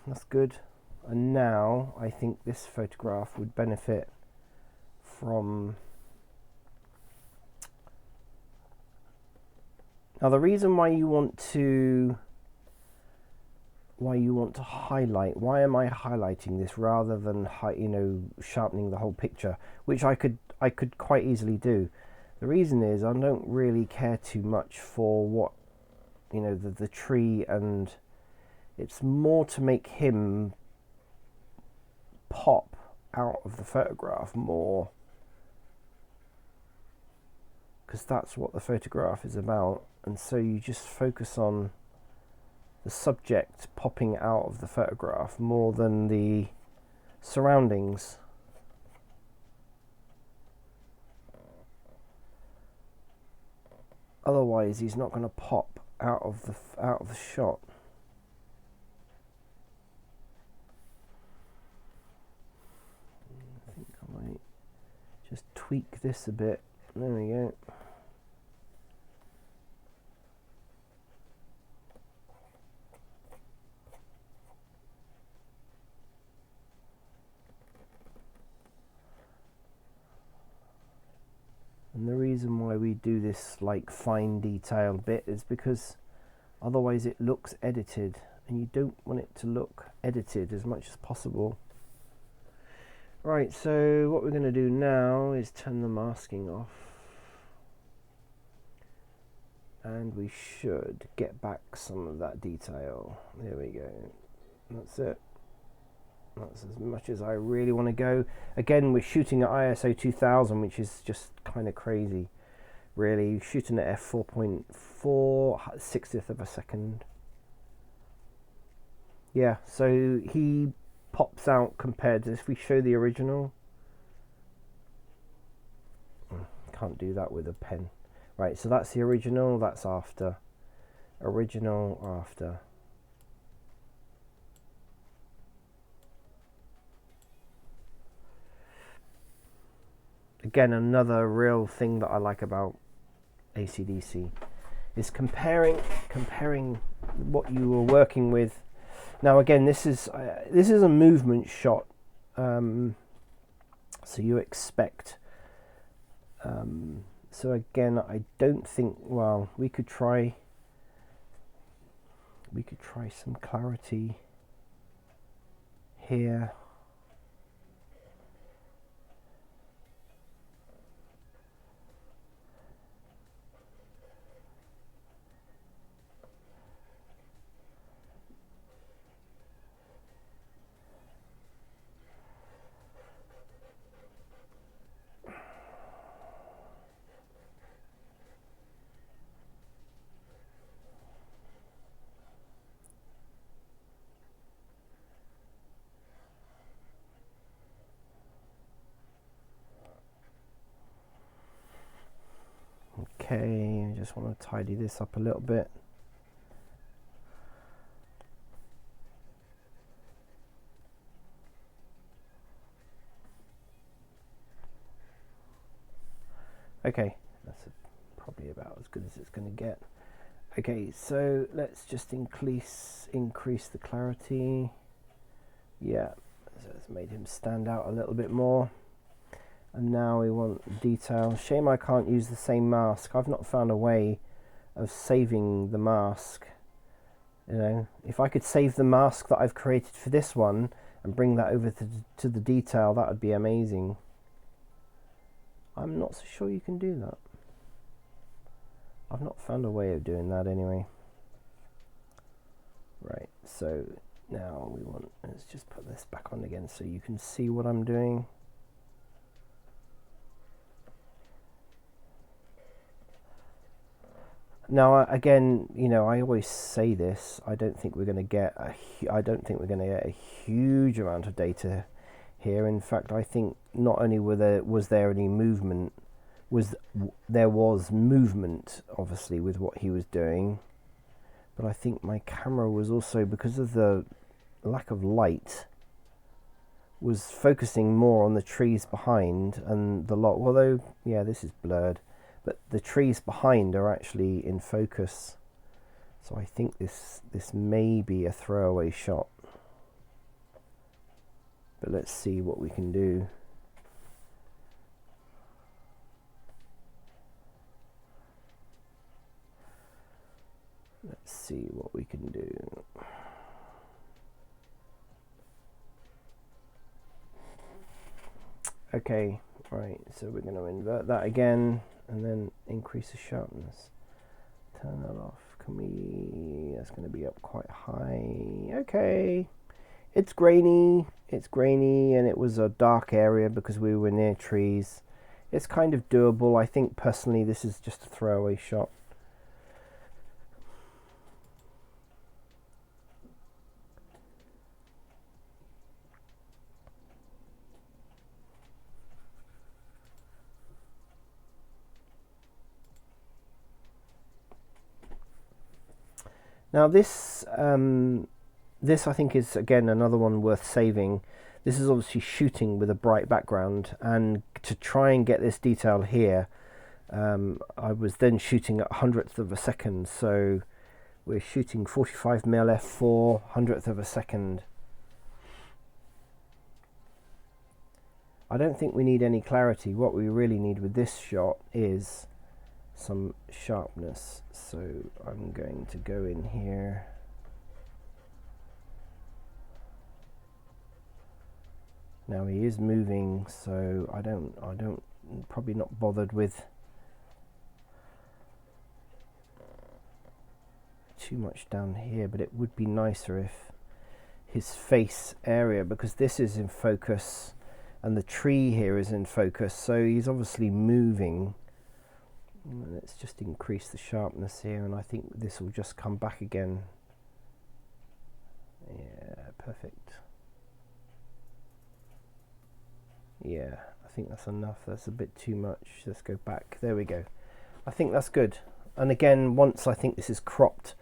that's good. And now I think this photograph would benefit from. Now the reason why you want to highlight, why am I highlighting this rather than sharpening the whole picture, which I could quite easily do. The reason is I don't really care too much for what the tree, and it's more to make him pop out of the photograph more, because that's what the photograph is about. And so you just focus on the subject popping out of the photograph more than the surroundings. Otherwise, he's not going to pop out of the shot. I think I might just tweak this a bit. There we go. And the reason why we do this like fine detail bit is because otherwise it looks edited, and you don't want it to look edited as much as possible. Right, so what we're going to do now is turn the masking off, and we should get back some of that detail. There we go. That's it. That's as much as I really want to go. Again, we're shooting at ISO 2000, which is just kind of crazy, really. Shooting at f4.4, 60th of a second. Yeah, so he pops out compared to if we show the original. Can't do that with a pen. Right, so that's the original, that's after. Original, after. Again, another real thing that I like about AC/DC is comparing what you were working with. Now, again, this is a movement shot, so you expect. So again, I don't think. Well, we could try some clarity here. Okay, I just want to tidy this up a little bit. Okay, that's probably about as good as it's going to get. Okay, so let's just increase the clarity. Yeah, so it's made him stand out a little bit more. And now we want detail. Shame I can't use the same mask. I've not found a way of saving the mask. You know, if I could save the mask that I've created for this one and bring that over to the detail, that would be amazing. I'm not so sure you can do that. I've not found a way of doing that anyway. Right, so now let's just put this back on again so you can see what I'm doing. Now, again, you know, I always say this. I don't think we're going to get a huge amount of data here. In fact, I think not only was there any movement, there was movement, obviously, with what he was doing, but I think my camera was also, because of the lack of light, was focusing more on the trees behind and the lot. Although, yeah, this is blurred. But the trees behind are actually in focus. So I think this may be a throwaway shot. But let's see what we can do. Let's see what we can do. Okay, right, so we're going to invert that again. And then increase the sharpness. Turn that off. That's going to be up quite high. Okay. It's grainy, and it was a dark area because we were near trees. It's kind of doable. I think personally this is just a throwaway shot. Now this this I think is again another one worth saving. This is obviously shooting with a bright background, and to try and get this detail here, I was then shooting at hundredths of a second, so we're shooting 45mm f4, hundredth of a second. I don't think we need any clarity. What we really need with this shot is some sharpness. So I'm going to go in here. Now he is moving, so I don't probably not bothered with too much down here, but it would be nicer if his face area, because this is in focus and the tree here is in focus, so he's obviously moving. Let's just increase the sharpness here, and I think this will just come back again. Yeah, perfect. Yeah, I think that's enough. That's a bit too much. Let's go back. There we go. I think that's good. And again, once I think this is cropped,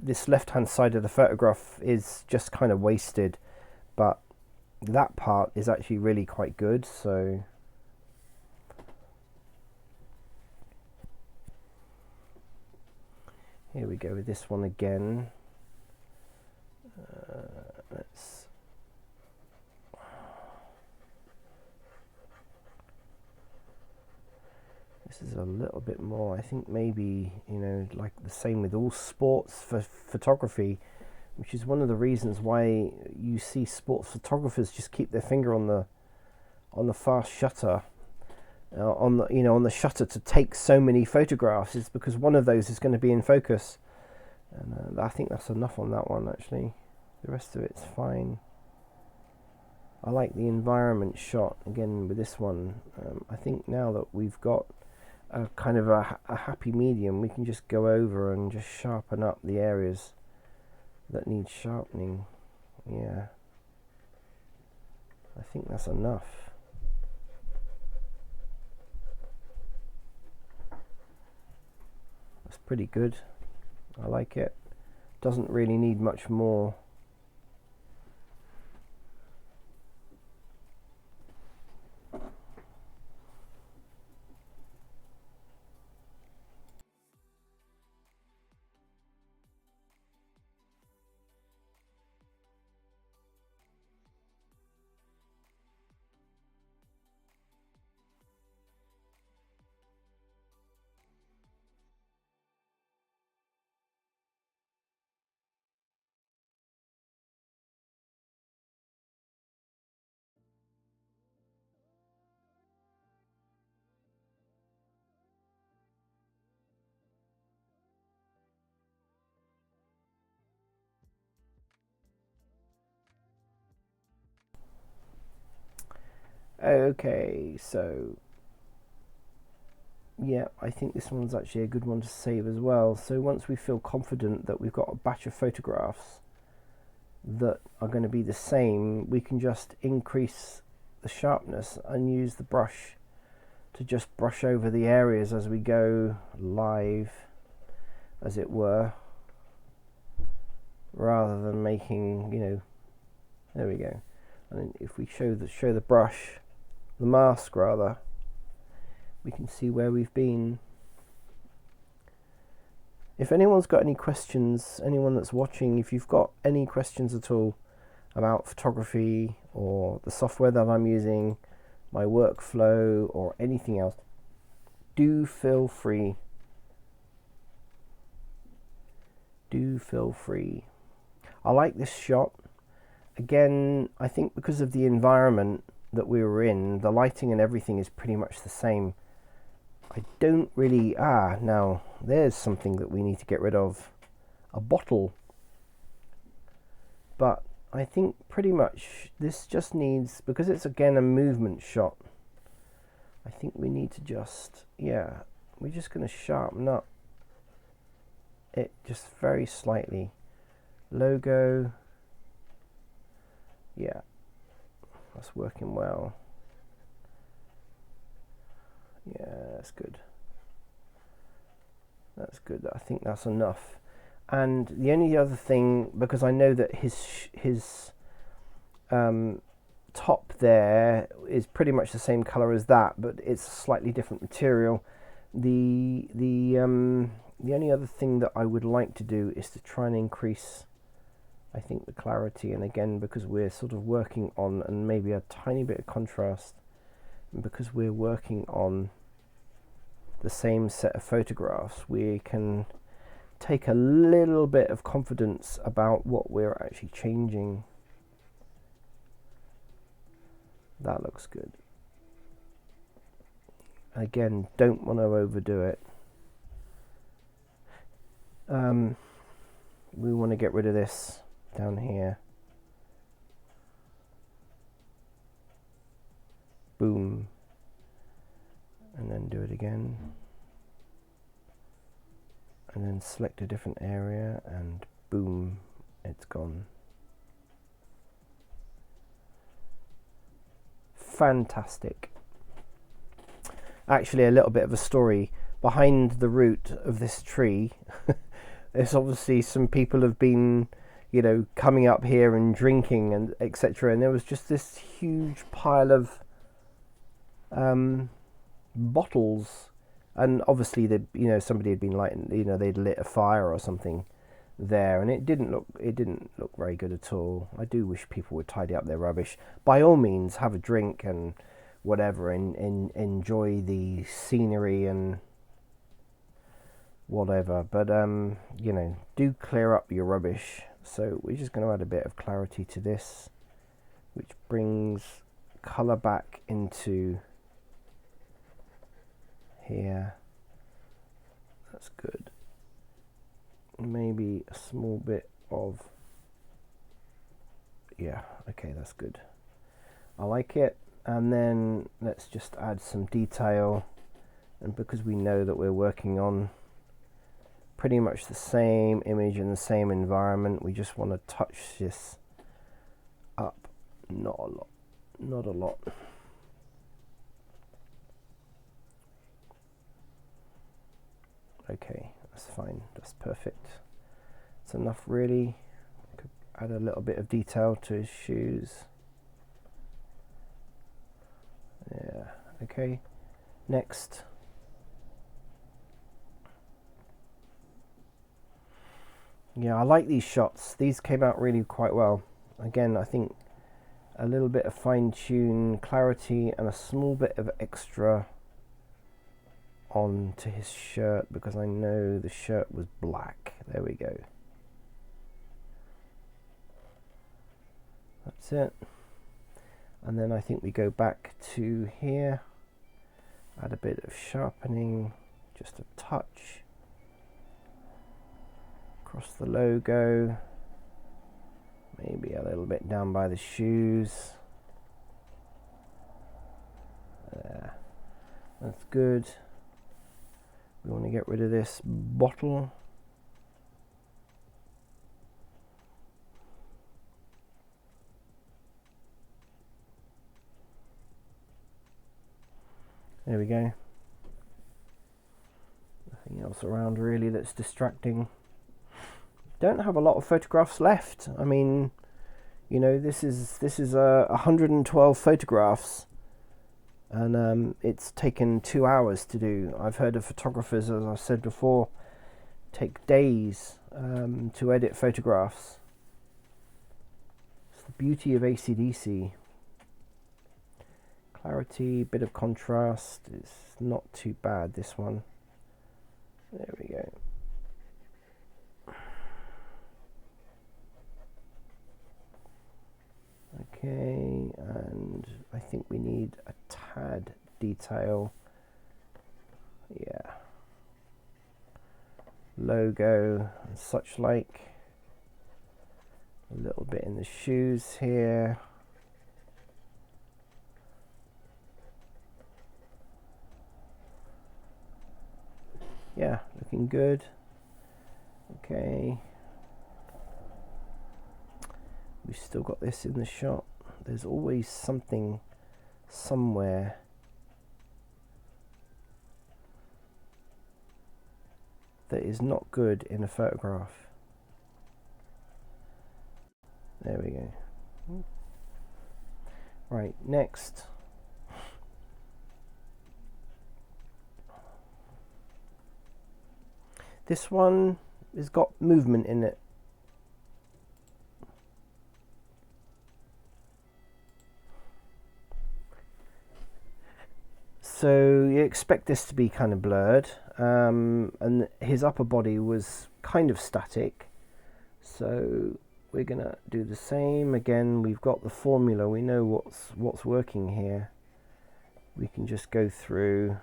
this left-hand side of the photograph is just kind of wasted, but that part is actually really quite good. So here we go with this one again. Let's this is a little bit more, I think maybe, you know, like the same with all sports for photography, which is one of the reasons why you see sports photographers just keep their finger on the fast shutter, on the shutter to take so many photographs, is because one of those is going to be in focus. And I think that's enough on that one actually. The rest of it's fine. I like the environment shot again with this one. I think now that we've got a kind of a happy medium, we can just go over and just sharpen up the areas that need sharpening. Yeah, I think that's enough. That's pretty good. I like it. Doesn't really need much more. Okay, so yeah, I think this one's actually a good one to save as well. So once we feel confident that we've got a batch of photographs that are going to be the same, we can just increase the sharpness and use the brush to just brush over the areas as we go live, as it were, rather than making, you know, there we go. And if we show the brush, the mask rather, we can see where we've been. If anyone's got any questions, anyone that's watching, if you've got any questions at all about photography or the software that I'm using, my workflow or anything else, do feel free. Do feel free. I like this shot. Again, I think because of the environment that we were in, the lighting and everything is pretty much the same. I don't really, now there's something that we need to get rid of, a bottle. But I think pretty much this just needs, because it's again a movement shot, I think we need to just, yeah, we're just going to sharpen up it just very slightly. Logo, yeah, that's working well. Yeah, that's good. That's good. I think that's enough. And the only other thing, because I know that his top there is pretty much the same color as that, but it's a slightly different material. The only other thing that I would like to do is to try and increase, I think, the clarity. And again, because we're sort of working on, and maybe a tiny bit of contrast, and because we're working on the same set of photographs, we can take a little bit of confidence about what we're actually changing. That looks good. Again, don't want to overdo it. We want to get rid of this down here. Boom. And then do it again. And then select a different area and boom, it's gone. Fantastic. Actually, a little bit of a story behind the root of this tree. There's obviously some people have been, you know, coming up here and drinking and etc. And there was just this huge pile of bottles, and obviously somebody had been lighting, they'd lit a fire or something there, and it didn't look very good at all. I do wish people would tidy up their rubbish. By all means, have a drink and whatever, and enjoy the scenery and whatever, but do clear up your rubbish. So we're just going to add a bit of clarity to this, which brings color back into here. That's good. Maybe a small bit of, yeah, okay, that's good. I like it. And then let's just add some detail, and because we know that we're working on pretty much the same image in the same environment, we just want to touch this up. Not a lot. Okay, that's fine, that's perfect. It's enough really. Could add a little bit of detail to his shoes. Yeah, okay. Next. Yeah, I like these shots. These came out really quite well. Again, I think a little bit of fine-tune clarity and a small bit of extra on to his shirt, because I know the shirt was black. There we go. That's it. And then I think we go back to here, add a bit of sharpening, just a touch across the logo, maybe a little bit down by the shoes. There, that's good. We want to get rid of this bottle. There we go. Nothing else around really that's distracting. Don't have a lot of photographs left. I mean, this is 112 photographs, and it's taken 2 hours to do. I've heard of photographers, as I said before, take days to edit photographs. It's the beauty of AC/DC. Clarity, bit of contrast. It's not too bad, this one. There we go. Okay, and I think we need a tad detail. Yeah. Logo and such like. A little bit in the shoes here. Yeah, looking good. Okay. We've still got this in the shot. There's always something somewhere. That is not good in a photograph. There we go. Right, next. This one has got movement in it. So you expect this to be kind of blurred, and his upper body was kind of static. So we're gonna do the same again. We've got the formula. We know what's working here. We can just go through.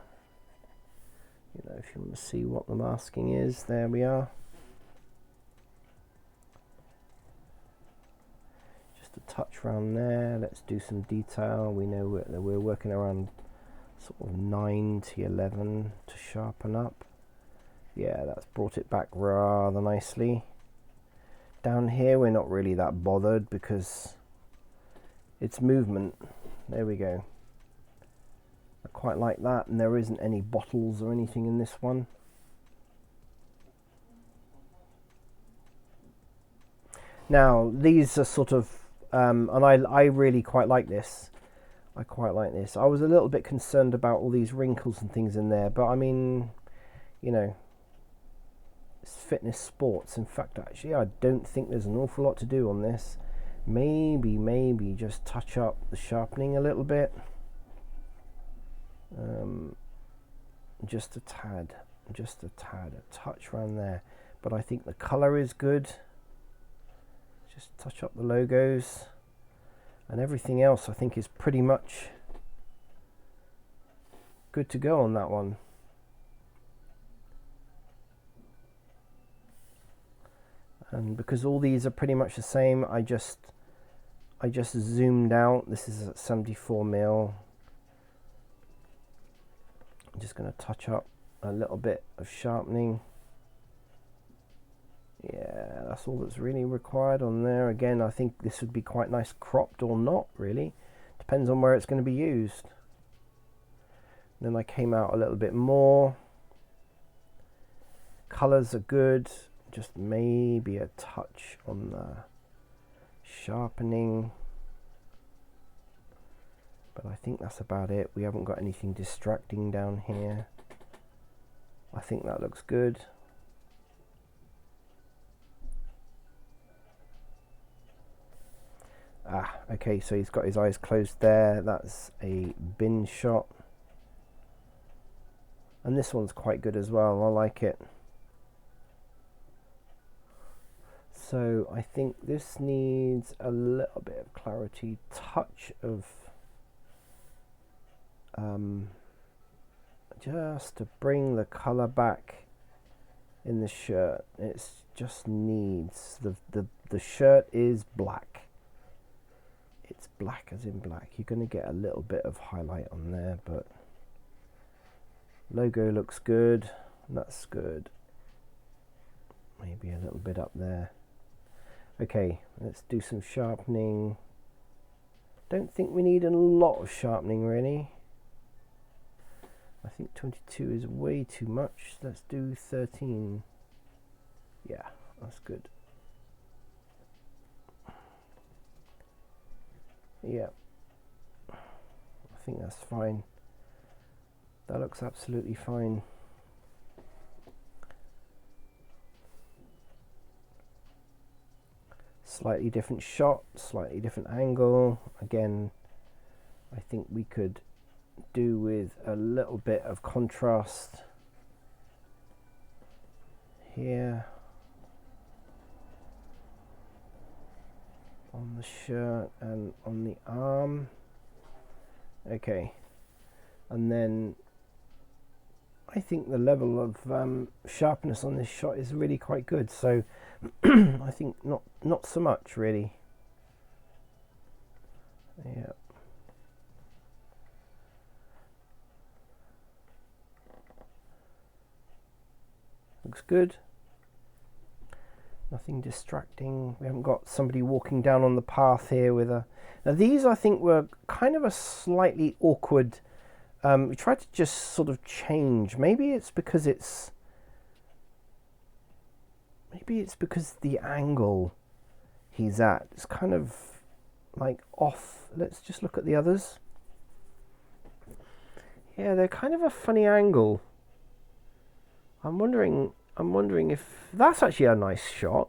You know, if you want to see what the masking is, there we are. Just a touch around there. Let's do some detail. We know we're working around sort of 9 to 11 to sharpen up. Yeah, that's brought it back rather nicely. Down here we're not really that bothered because it's movement. There we go. I quite like that, and there isn't any bottles or anything in this one. Now these are sort of and I really quite like this. I quite like this. I was a little bit concerned about all these wrinkles and things in there, but I mean, you know, it's fitness sports. In fact, actually, I don't think there's an awful lot to do on this. Maybe just touch up the sharpening a little bit. Just a tad, a touch around there. But I think the colour is good. Just touch up the logos. And everything else I think is pretty much good to go on that one. And because all these are pretty much the same, I just zoomed out. This is at 74 mil. I'm just going to touch up a little bit of sharpening. Yeah, that's all that's really required on there. Again, I think this would be quite nice cropped or not, really. Depends on where it's going to be used. Then I came out a little bit more. Colours are good. Just maybe a touch on the sharpening. But I think that's about it. We haven't got anything distracting down here. I think that looks good. Okay, so he's got his eyes closed there. That's a bin shot. And this one's quite good as well. I like it. So I think this needs a little bit of clarity, touch of just to bring the color back in the shirt. It just needs the shirt is black. It's black as in black. You're going to get a little bit of highlight on there, but logo looks good. That's good. Maybe a little bit up there. Okay, let's do some sharpening. Don't think we need a lot of sharpening really. I think 22 is way too much. Let's do 13. Yeah, that's good. Yeah, I think that's fine. That looks absolutely fine. Slightly different shot, slightly different angle. Again, I think we could do with a little bit of contrast here on the shirt and on the arm. Okay, and then I think the level of sharpness on this shot is really quite good, so I think not so much really. Yeah. Looks good. Nothing distracting. We haven't got somebody walking down on the path here with a... Now these I think were kind of a slightly awkward... we tried to just sort of change. Maybe it's because the angle he's at. It's kind of like off. Let's just look at the others. Yeah, they're kind of a funny angle. I'm wondering if that's actually a nice shot.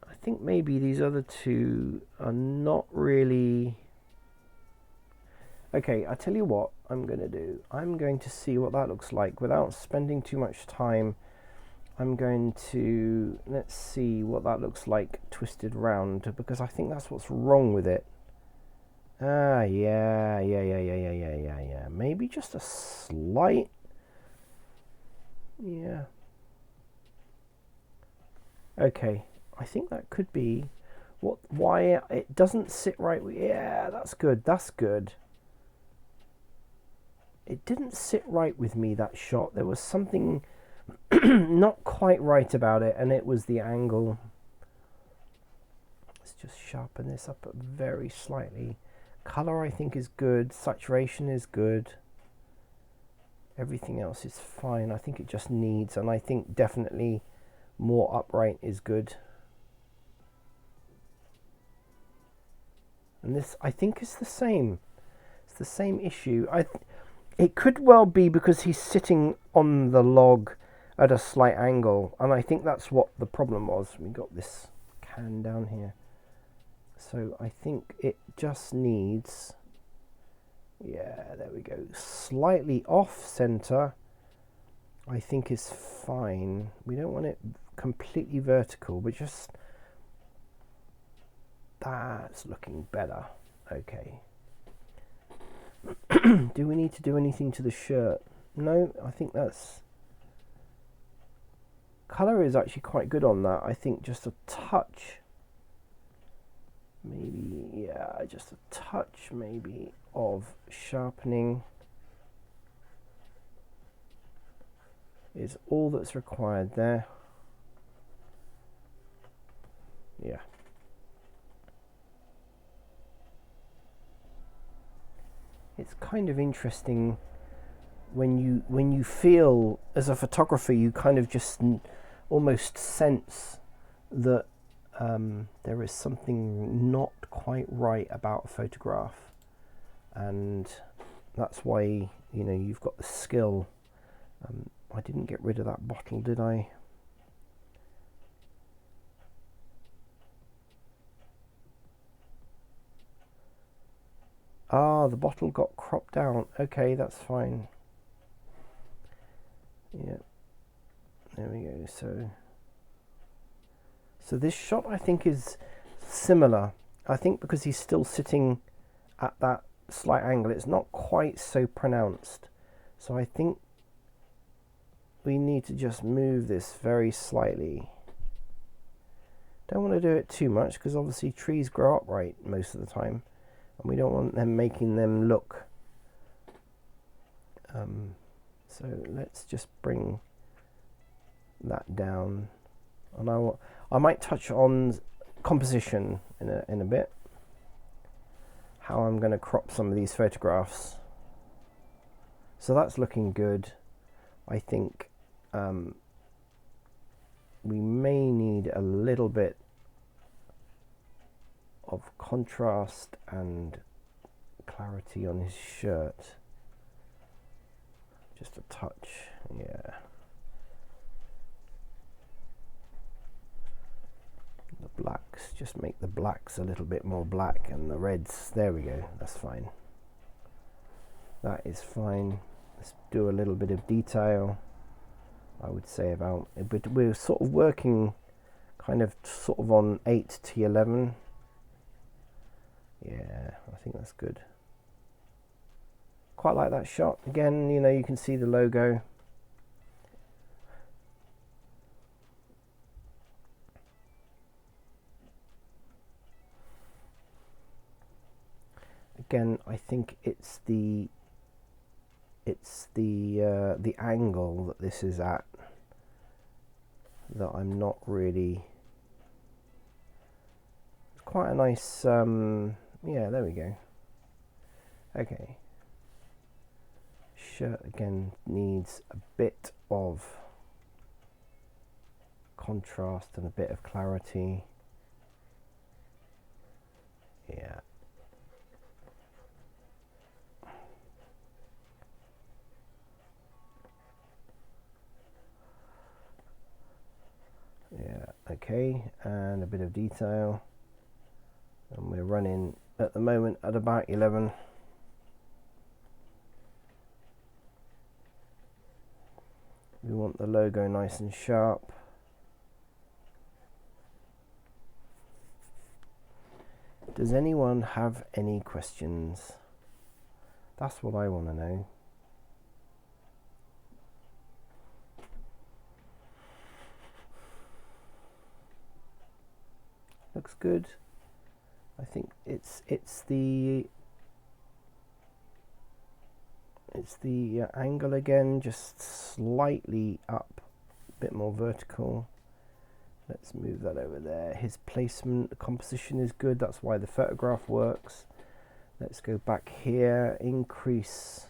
I think maybe these other two are not really. Okay, I tell you what I'm going to do. I'm going to see what that looks like without spending too much time. I'm going to, let's see what that looks like twisted round, because I think that's what's wrong with it. Yeah. Maybe just a slight. Yeah. Okay, I think that could be why it doesn't sit right. Yeah, that's good. That's good. It didn't sit right with me, that shot. There was something not quite right about it, and it was the angle. Let's just sharpen this up very slightly. Color, I think, is good. Saturation is good. Everything else is fine. I think it just needs, and I think definitely more upright is good. And this, I think, is the same. It's the same issue. It could well be because he's sitting on the log at a slight angle, and I think that's what the problem was. We got this can down here. So I think it just needs, yeah, there we go, slightly off center. I think is fine. We don't want it completely vertical, but just, that's looking better. Okay. Do we need to do anything to the shirt? No, I think that's, color is actually quite good on that. I think just a touch, maybe, yeah, just a touch maybe of sharpening is all that's required there. Yeah. It's kind of interesting when you feel, as a photographer, you kind of just almost sense that there is something not quite right about a photograph, and that's why, you know, you've got the skill. I didn't get rid of that bottle, did I? Ah, the bottle got cropped out. Okay, that's fine. Yeah, there we go. So this shot, I think, is similar. I think because he's still sitting at that slight angle, it's not quite so pronounced. So I think we need to just move this very slightly. Don't want to do it too much, because obviously trees grow upright most of the time, and we don't want them making them look. So let's just bring that down, and I might touch on composition in a bit, how I'm going to crop some of these photographs. So that's looking good. I think we may need a little bit of contrast and clarity on his shirt. Just a touch, yeah. The blacks, just make the blacks a little bit more black, and the reds, there we go, that's fine. That is fine. Let's do a little bit of detail, I would say, about it, but we're sort of working kind of sort of on 8 to 11. Yeah, I think that's good. Quite like that shot. Again, you know, you can see the logo. Again, I think it's the angle that this is at that I'm not really. It's quite a nice. Yeah, there we go. Okay. Shirt again needs a bit of contrast and a bit of clarity. Yeah. Yeah, okay, and a bit of detail. And we're running at the moment at about 11. We want the logo nice and sharp. Does anyone have any questions? That's what I want to know. Looks good. I think it's the angle again, just slightly up, a bit more vertical. Let's move that over there. His placement, the composition is good. That's why the photograph works. Let's go back here, increase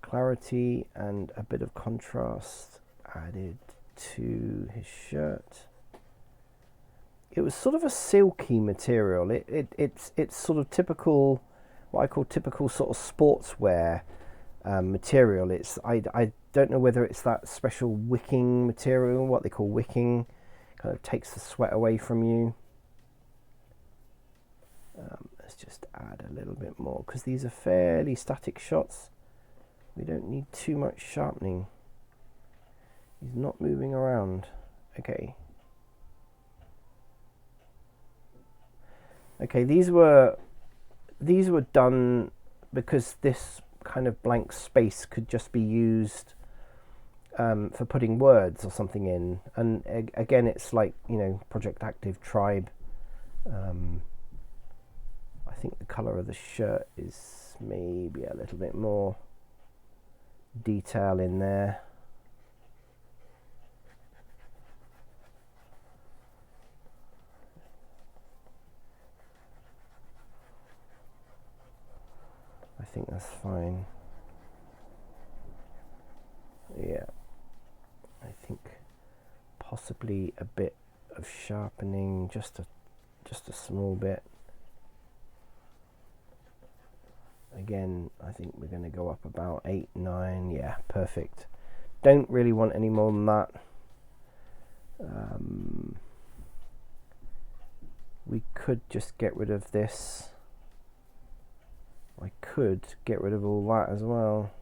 clarity and a bit of contrast added to his shirt. It was sort of a silky material. It's sort of typical, what I call typical sort of sportswear material. I don't know whether it's that special wicking material, what they call wicking, kind of takes the sweat away from you. Let's just add a little bit more because these are fairly static shots. We don't need too much sharpening. He's not moving around. Okay. Okay, these were done because this kind of blank space could just be used for putting words or something in. And again, it's like, you know, Project Active Tribe. I think the color of the shirt is maybe a little bit more detail in there. I think that's fine. Yeah, I think possibly a bit of sharpening, just a small bit. Again, I think we're going to go up about 8, 9. Yeah, perfect. Don't really want any more than that. We could just get rid of this. I could get rid of all that as well.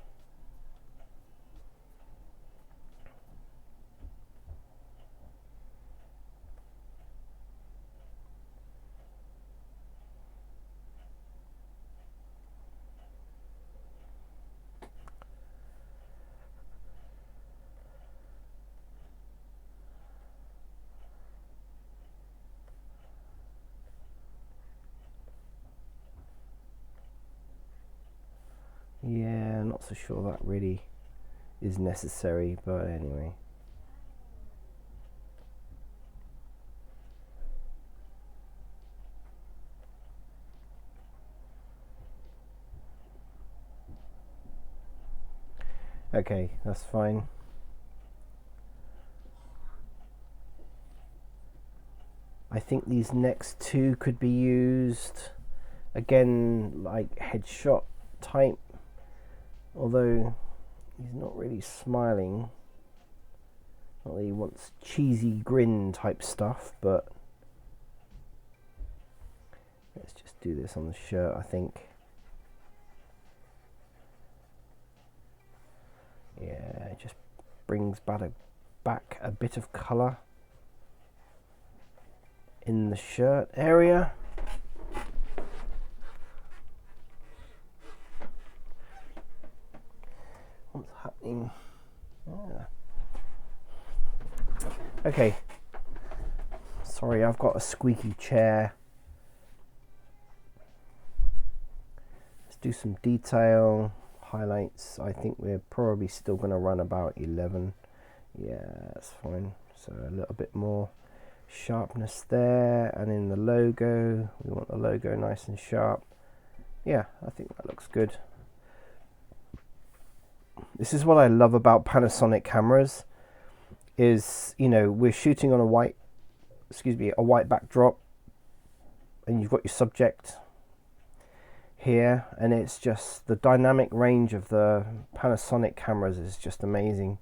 Yeah, not so sure that really is necessary, but anyway. Okay, that's fine. I think these next two could be used again like headshot type, although he's not really smiling. Not that he wants cheesy grin type stuff, but let's just do this on the shirt, I think. Yeah, it just brings back a bit of colour in the shirt area. What's happening? Yeah. Okay. Sorry, I've got a squeaky chair. Let's do some detail. Highlights, I think we're probably still going to run about 11. Yeah, that's fine. So a little bit more sharpness there, and in the logo, we want the logo nice and sharp. Yeah, I think that looks good. This is what I love about Panasonic cameras is, you know, we're shooting on a white backdrop, and you've got your subject here, and it's just the dynamic range of the Panasonic cameras is just amazing.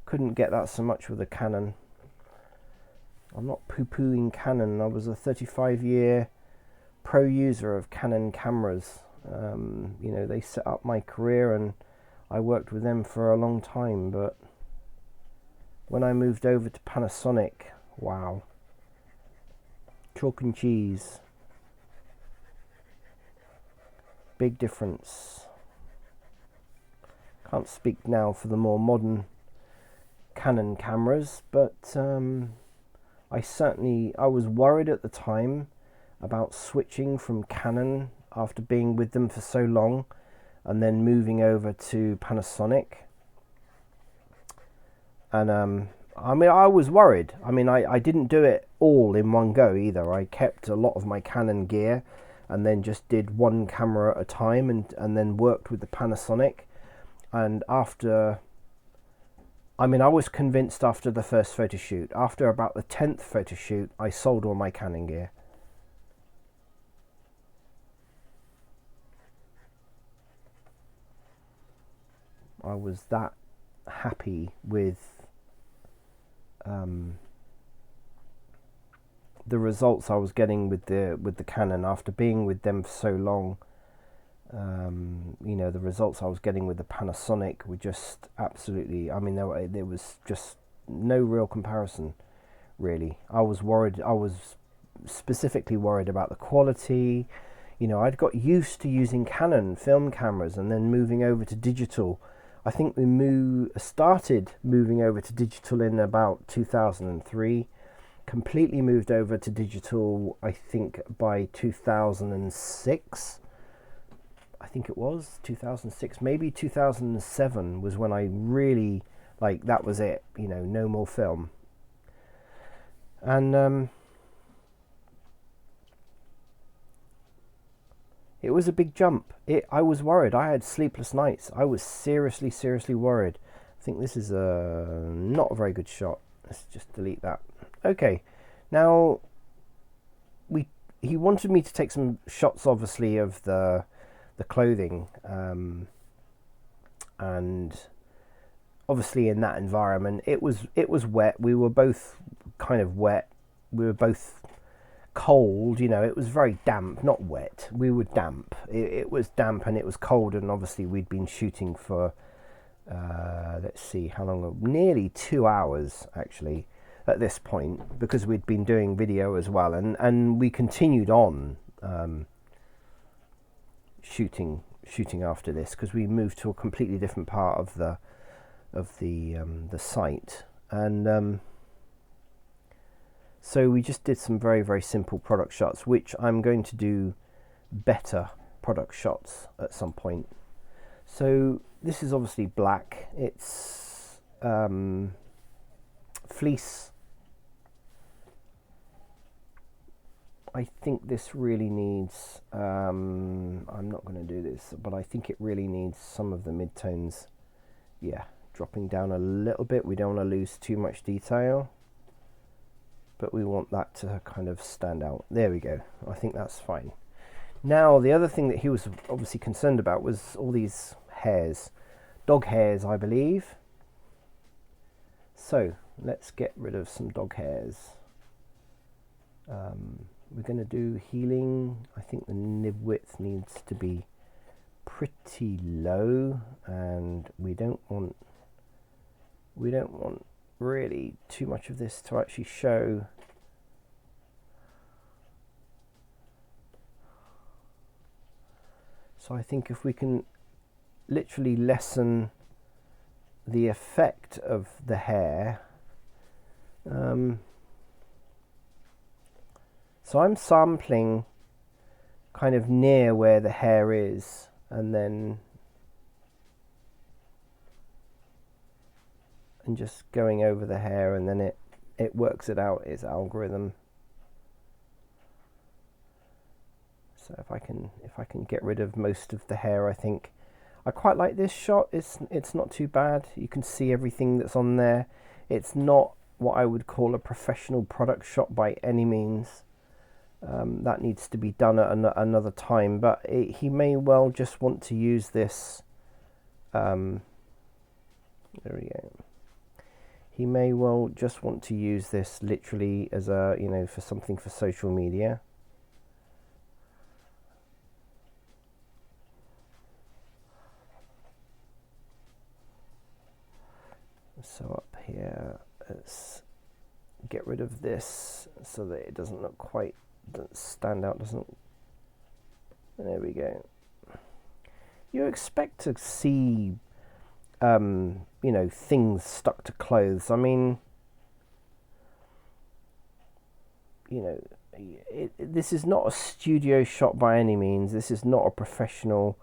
Couldn't get that so much with a Canon. I'm not poo-pooing Canon. I was a 35-year pro user of Canon cameras. You know, they set up my career and I worked with them for a long time, but when I moved over to Panasonic, wow, chalk and cheese. Big difference. Can't speak now for the more modern Canon cameras, but I was worried at the time about switching from Canon after being with them for so long and then moving over to Panasonic. And I mean, I was worried. I mean, I didn't do it all in one go either. I kept a lot of my Canon gear and then just did one camera at a time, and then worked with the Panasonic. And after, I mean, I was convinced after the first photo shoot. After about the 10th photo shoot, I sold all my Canon gear. I was that happy with the results I was getting with the Canon after being with them for so long. You know, the results I was getting with the Panasonic were just absolutely, I mean, there was just no real comparison, really. I was worried. I was specifically worried about the quality. You know, I'd got used to using Canon film cameras and then moving over to digital. I think we started moving over to digital in about 2003. Completely moved over to digital, I think, by 2006. I think it was 2006, maybe 2007 was when I really, like, that was it, you know, no more film. And it was a big jump. I was worried. I had sleepless nights. I was seriously worried. I think this is not a very good shot. Let's just delete that. Okay, now he wanted me to take some shots, obviously, of the clothing, and obviously in that environment it was wet. We were both kind of wet. We were both cold. You know, it was very damp, not wet. We were damp. It was damp and it was cold, and obviously we'd been shooting for let's see how long, nearly 2 hours actually at this point, because we'd been doing video as well, and we continued on shooting after this, because we moved to a completely different part of the site, and so we just did some very simple product shots, which I'm going to do better product shots at some point. So this is obviously black. It's fleece. I think this really needs, I'm not going to do this, but I think it really needs some of the midtones, yeah, dropping down a little bit. We don't want to lose too much detail, but we want that to kind of stand out. There we go. I think that's fine. Now, the other thing that he was obviously concerned about was all these hairs, dog hairs, I believe. So let's get rid of some dog hairs. We're going to do healing. I think the nib width needs to be pretty low, and we don't want really too much of this to actually show. So I think if we can literally lessen the effect of the hair, so I'm sampling kind of near where the hair is, and then just going over the hair, and then it works it out, its algorithm. So if I can get rid of most of the hair, I think I quite like this shot. It's not too bad. You can see everything that's on there. It's not what I would call a professional product shot by any means. That needs to be done at another time, but he may well just want to use this. There we go. He may well just want to use this literally as a, for something for social media. So up here, let's get rid of this so that it doesn't look quite, doesn't stand out, doesn't. There we go. You expect to see, things stuck to clothes. I mean, this is not a studio shot by any means. This is not a professional,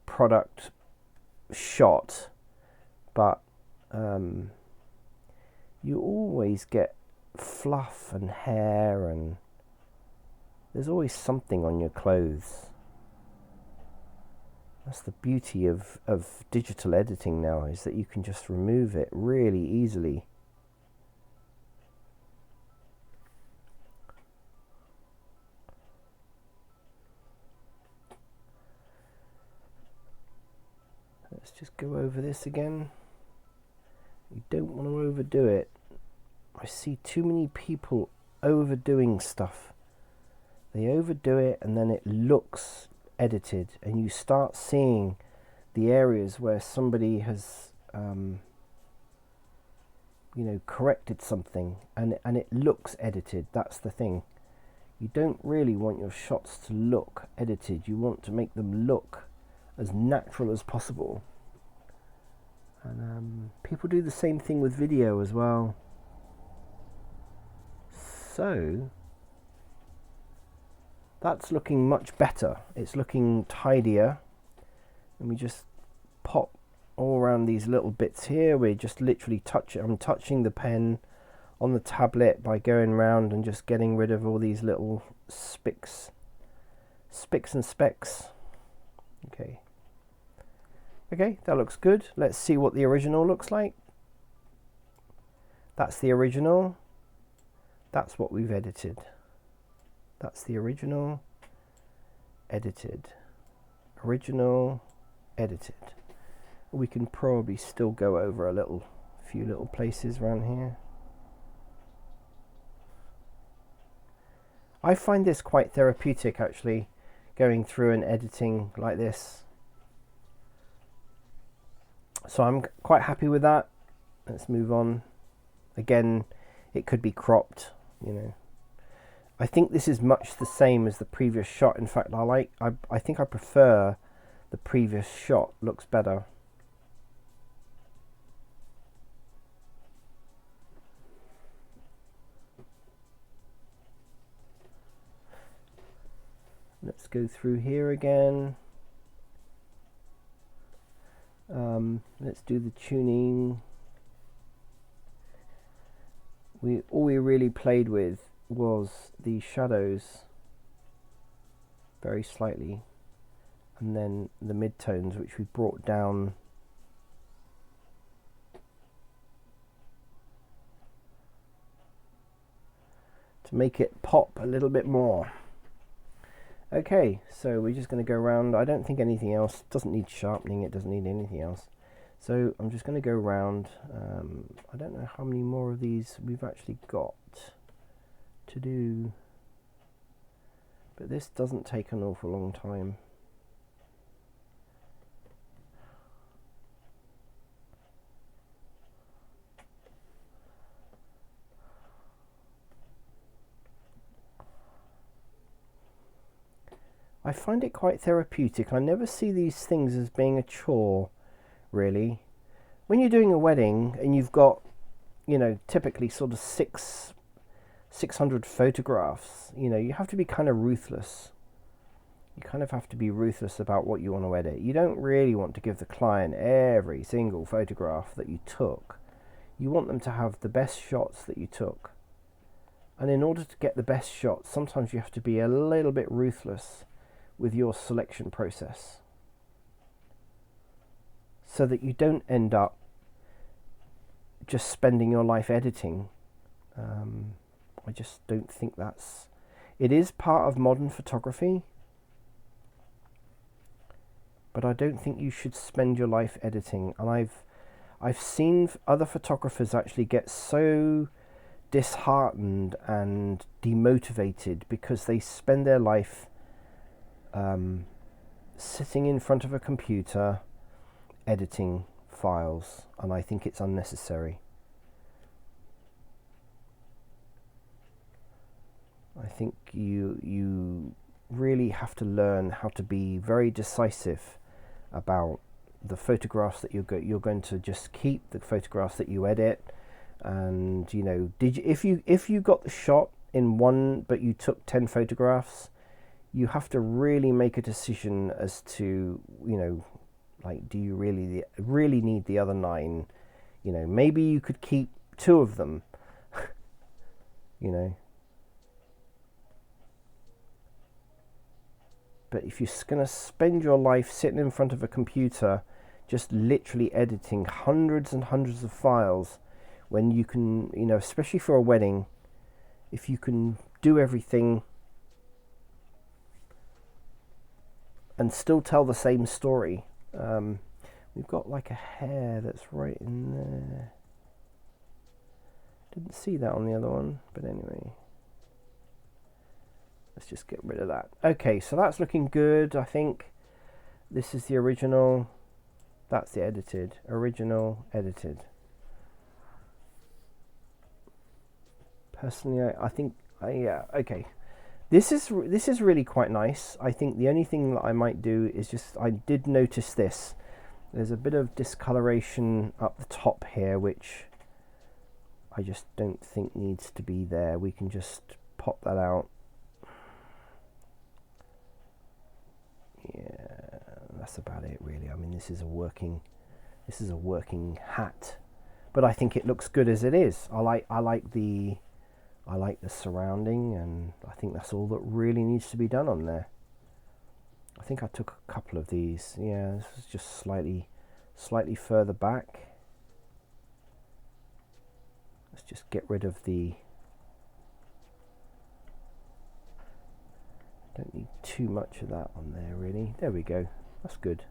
product shot. But you always get fluff and hair, and there's always something on your clothes. That's the beauty of digital editing now, is that you can just remove it really easily. Let's just go over this again. You don't want to overdo it. I see too many people overdoing stuff. They overdo it and then it looks edited, and you start seeing the areas where somebody has corrected something, and it looks edited. That's the thing. You don't really want your shots to look edited. You want to make them look as natural as possible. And people do the same thing with video as well. So that's looking much better. It's looking tidier. And we just pop all around these little bits here. We're just literally I'm touching the pen on the tablet by going around and just getting rid of all these little spicks and specks. Okay, that looks good. Let's see what the original looks like. That's the original. That's what we've edited. That's the original, edited. Original, edited. We can probably still go over a few little places around here. I find this quite therapeutic, actually, going through and editing like this. So I'm quite happy with that. Let's move on. Again, it could be cropped, I think this is much the same as the previous shot. In fact, I think I prefer the previous shot. Looks better. Let's go through here again. Let's do the tuning. All we really played with was the shadows very slightly, and then the midtones, which we brought down to make it pop a little bit more. Okay, so we're just going to go around. I don't think anything else doesn't need sharpening. It doesn't need anything else. So I'm just going to go around. I don't know how many more of these we've actually got to do, but this doesn't take an awful long time. I find it quite therapeutic. I never see these things as being a chore, really. When you're doing a wedding and you've got, typically sort of 600 photographs, you have to be kind of ruthless. You kind of have to be ruthless about what you want to edit. You don't really want to give the client every single photograph that you took. You want them to have the best shots that you took. And in order to get the best shots, sometimes you have to be a little bit ruthless with your selection process, so that you don't end up just spending your life editing. I just don't think that's... It is part of modern photography, but I don't think you should spend your life editing. And I've seen other photographers actually get so disheartened and demotivated because they spend their life sitting in front of a computer editing files, and I think it's unnecessary. I think you really have to learn how to be very decisive about the photographs that you're going to just keep, the photographs that you edit. And you know, if you got the shot in one but you took 10 photographs, you have to really make a decision as to, you know, like, do you really need the other 9? You know, maybe you could keep 2 of them. You know, but if you're going to spend your life sitting in front of a computer just literally editing hundreds and hundreds of files, when you can, you know, especially for a wedding, if you can do everything and still tell the same story. We've got like a hair that's right in there. Didn't see that on the other one, but anyway. Let's just get rid of that. Okay, so that's looking good, I think. This is the original. That's the edited. Original, edited. Personally, I think, yeah, okay. This is really quite nice. I think the only thing that I might do is just, I did notice this. There's a bit of discoloration up the top here, which I just don't think needs to be there. We can just pop that out. Yeah, that's about it really. I mean, this is a working hat, but I think it looks good as it is. I like the surrounding, and I think that's all that really needs to be done on there. I think I took a couple of these. Yeah, this is just slightly further back. Let's just get rid of the... Don't need too much of that on there really. There we go. That's good.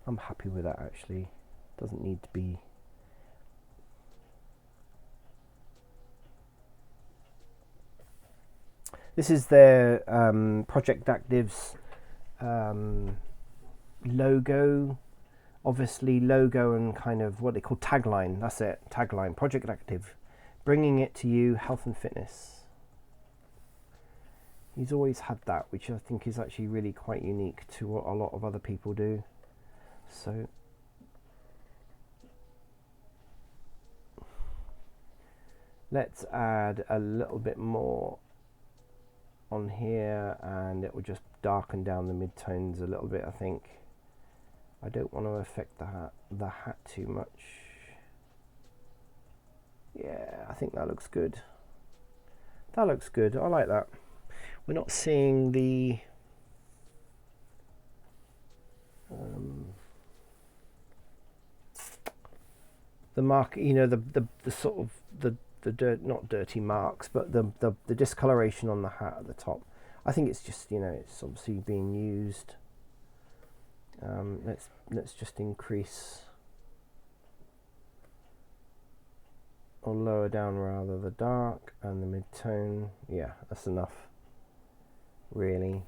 I'm happy with that actually. Doesn't need to be... This is their Project Active's logo. Obviously logo and kind of what they call tagline. That's it, tagline. Project Active, bringing it to you, health and fitness. He's always had that, which I think is actually really quite unique to what a lot of other people do. So let's add a little bit more on here, and it will just darken down the mid-tones a little bit, I think. I don't want to affect the hat too much. Yeah, I think that looks good. That looks good. I like that. We're not seeing the mark, you know, the sort of the dirt, not dirty marks, but the discoloration on the hat at the top. I think it's just, you know, it's obviously being used. Let's just increase, or lower down rather, the dark and the mid-tone. Yeah, that's enough really.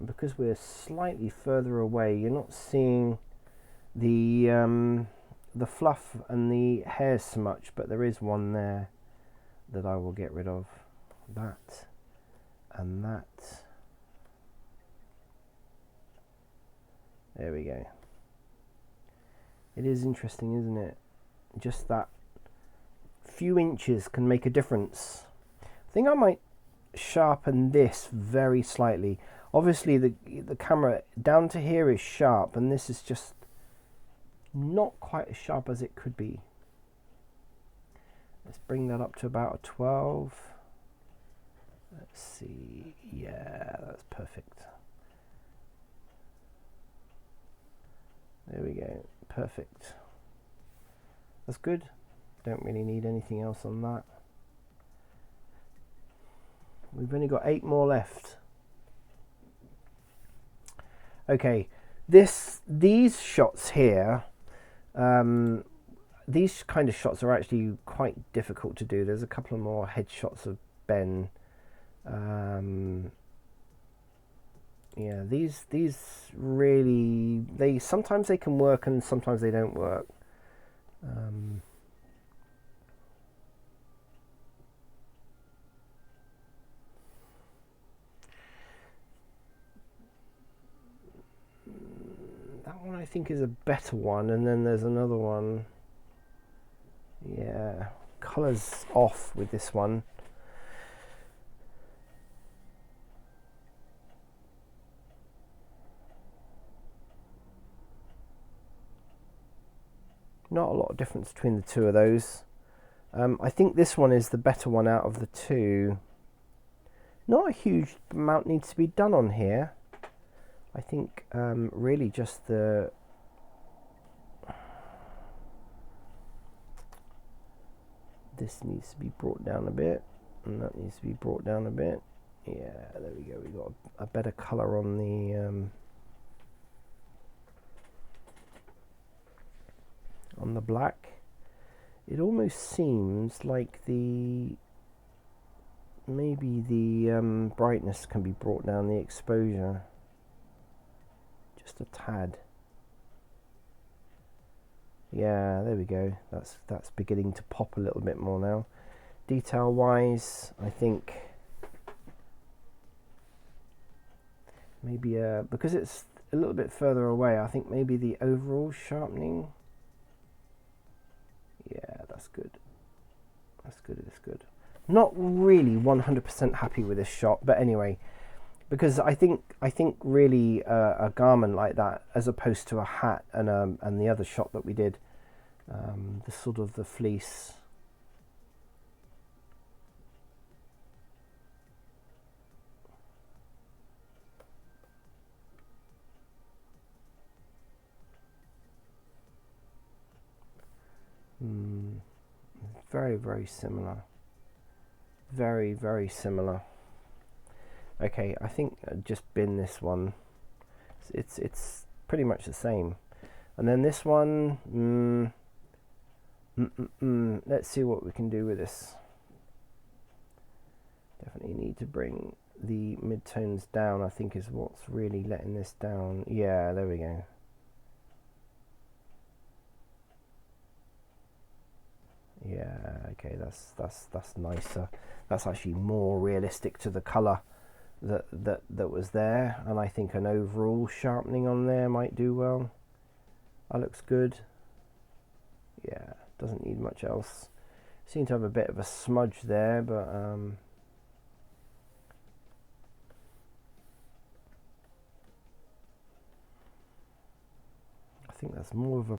Because we're slightly further away, you're not seeing the fluff and the hairs so much, but there is one there that I will get rid of. That and that. There we go. It is interesting, isn't it? Just that few inches can make a difference. I think I might sharpen this very slightly. Obviously the camera down to here is sharp, and this is just not quite as sharp as it could be. Let's bring that up to about a 12. Let's see. Yeah, that's perfect. There we go. Perfect. That's good. Don't really need anything else on that. We've only got 8 more left. Okay, these shots here, these kind of shots are actually quite difficult to do. There's a couple of more headshots of Ben. Yeah, these really, sometimes they can work and sometimes they don't work. That one I think is a better one, and then there's another one. Yeah, colour's off with this one. Not a lot of difference between the two of those. I think this one is the better one out of the two. Not a huge amount needs to be done on here. I think really just the this needs to be brought down a bit, and that needs to be brought down a bit. Yeah, there we go. We got a better colour on the black. It almost seems like maybe the brightness can be brought down, the exposure just a tad. Yeah, there we go. That's beginning to pop a little bit more now. Detail wise, I think maybe because it's a little bit further away, I think maybe the overall sharpening. Yeah, that's good. That's good. It's good. Not really 100% happy with this shot, but anyway, because I think really a garment like that, as opposed to a hat and the other shot that we did, the sort of the fleece. Very, very similar. Very, very similar. Okay, I think just bin this one. It's pretty much the same. And then this one, let's see what we can do with this. Definitely need to bring the midtones down, I think is what's really letting this down. Yeah, there we go. Yeah, okay, that's nicer. That's actually more realistic to the colour that was there, and I think an overall sharpening on there might do well. That looks good. Yeah, doesn't need much else. Seem to have a bit of a smudge there, but I think that's more of a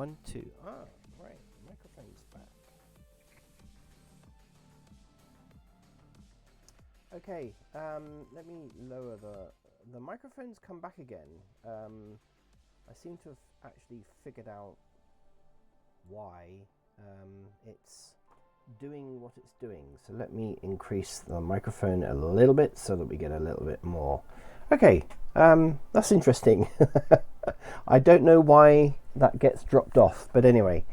1, 2. Ah, right. Microphone's back. Okay. Let me lower the microphone's come back again. I seem to have actually figured out why it's doing what it's doing. So let me increase the microphone a little bit so that we get a little bit more. Okay. That's interesting. I don't know why that gets dropped off, but anyway,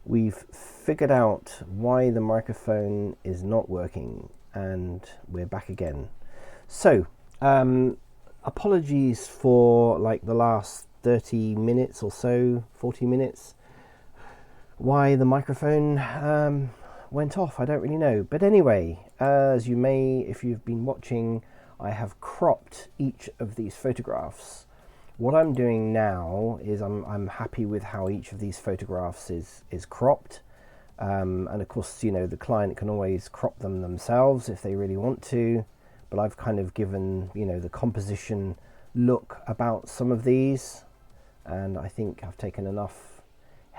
we've figured out why the microphone is not working, and we're back again. So, apologies for like the last 30 minutes or so, 40 minutes, why the microphone went off. I don't really know. But anyway, as you may, if you've been watching, I have cropped each of these photographs. What I'm doing now is I'm happy with how each of these photographs is cropped. And of course, you know, the client can always crop them themselves if they really want to. But I've kind of given, you know, the composition look about some of these. And I think I've taken enough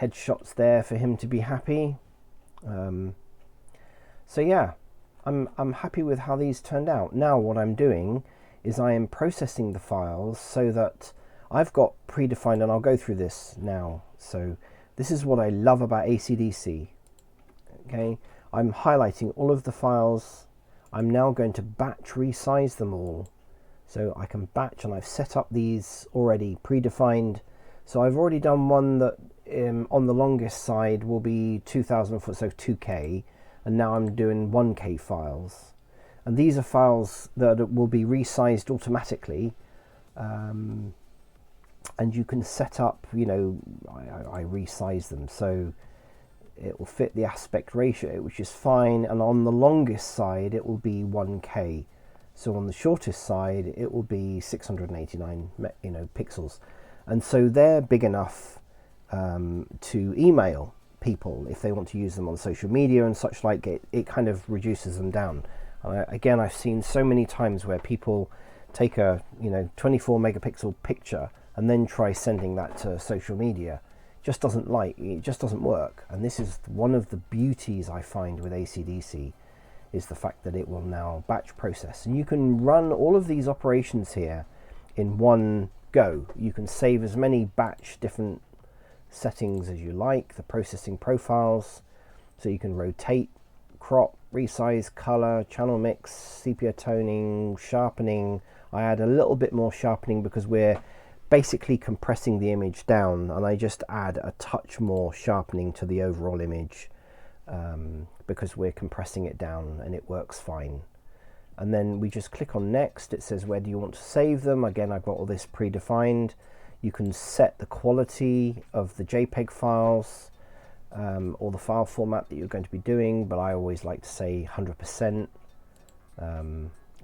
headshots there for him to be happy. So yeah, I'm happy with how these turned out. Now what I'm doing is I am processing the files so that I've got predefined, and I'll go through this now. So this is what I love about AC/DC. Okay, I'm highlighting all of the files. I'm now going to batch resize them all. So I can batch, and I've set up these already predefined. So I've already done one that on the longest side will be 2000 foot, so 2K. And now I'm doing 1K files. And these are files that will be resized automatically. And you can set up, you know, I resize them so it will fit the aspect ratio, which is fine. And on the longest side, it will be 1K. So on the shortest side, it will be 689, you know, pixels. And so they're big enough to email people if they want to use them on social media and such like. It kind of reduces them down. Again, I've seen so many times where people take a, you know, 24 megapixel picture and then try sending that to social media. It just doesn't work. And this is one of the beauties I find with AC/DC, is the fact that it will now batch process, and you can run all of these operations here in one go. You can save as many batch different settings as you like, the processing profiles, so you can rotate, crop, resize, color, channel mix, sepia toning, sharpening. I add a little bit more sharpening because we're basically compressing the image down, and I just add a touch more sharpening to the overall image because we're compressing it down, and it works fine. And then we just click on next. It says, where do you want to save them? Again, I've got all this predefined. You can set the quality of the JPEG files or the file format that you're going to be doing, but I always like to say 100%.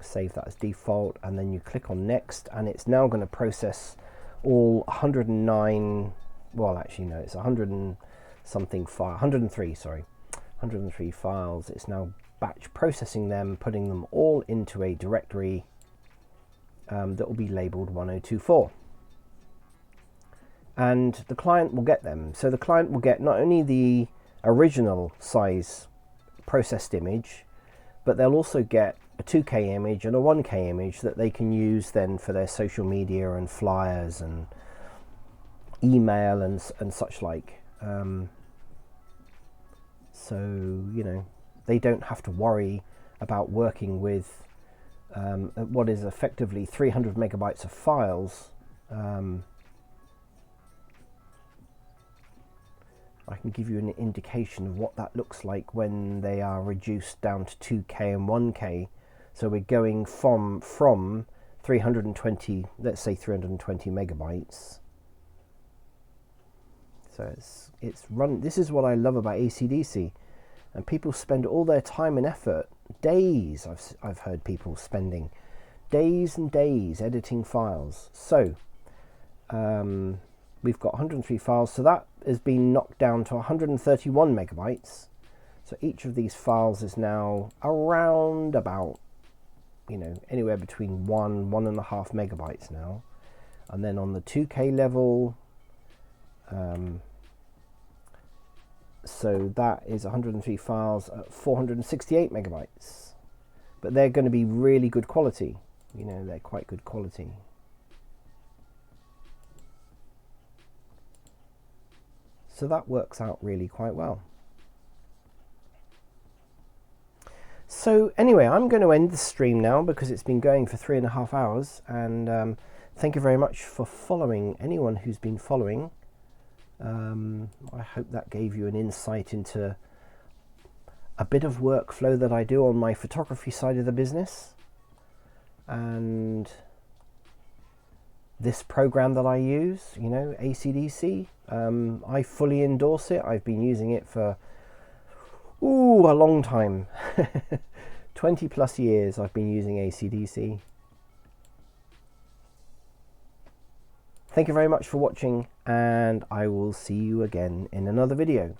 Save that as default, and then you click on next, and it's now going to process all 109, well actually no, it's 100 and something file, 103, sorry, 103 files. It's now batch processing them, putting them all into a directory that will be labeled 1024. And the client will get them. So the client will get not only the original size processed image, but they'll also get a 2K image and a 1K image that they can use then for their social media and flyers and email and such like. So, you know, they don't have to worry about working with what is effectively 300 megabytes of files. I can give you an indication of what that looks like when they are reduced down to 2K and 1K. So we're going from 320, let's say 320 megabytes. So it's run. This is what I love about AC/DC, and people spend all their time and effort, days. I've heard people spending days and days editing files. So we've got 103 files, so that has been knocked down to 131 megabytes. So each of these files is now around about, you know, anywhere between 1.5 megabytes now. And then on the 2K level, So that is 103 files at 468 megabytes. But they're going to be really good quality. You know, they're quite good quality. So that works out really quite well. So anyway, I'm going to end the stream now because it's been going for 3.5 hours. And thank you very much for following, anyone who's been following. I hope that gave you an insight into a bit of workflow that I do on my photography side of the business, and this program that I use, you know, ACDC. I fully endorse it. I've been using it for a long time. 20 plus years I've been using ACDC. Thank you very much for watching, and I will see you again in another video.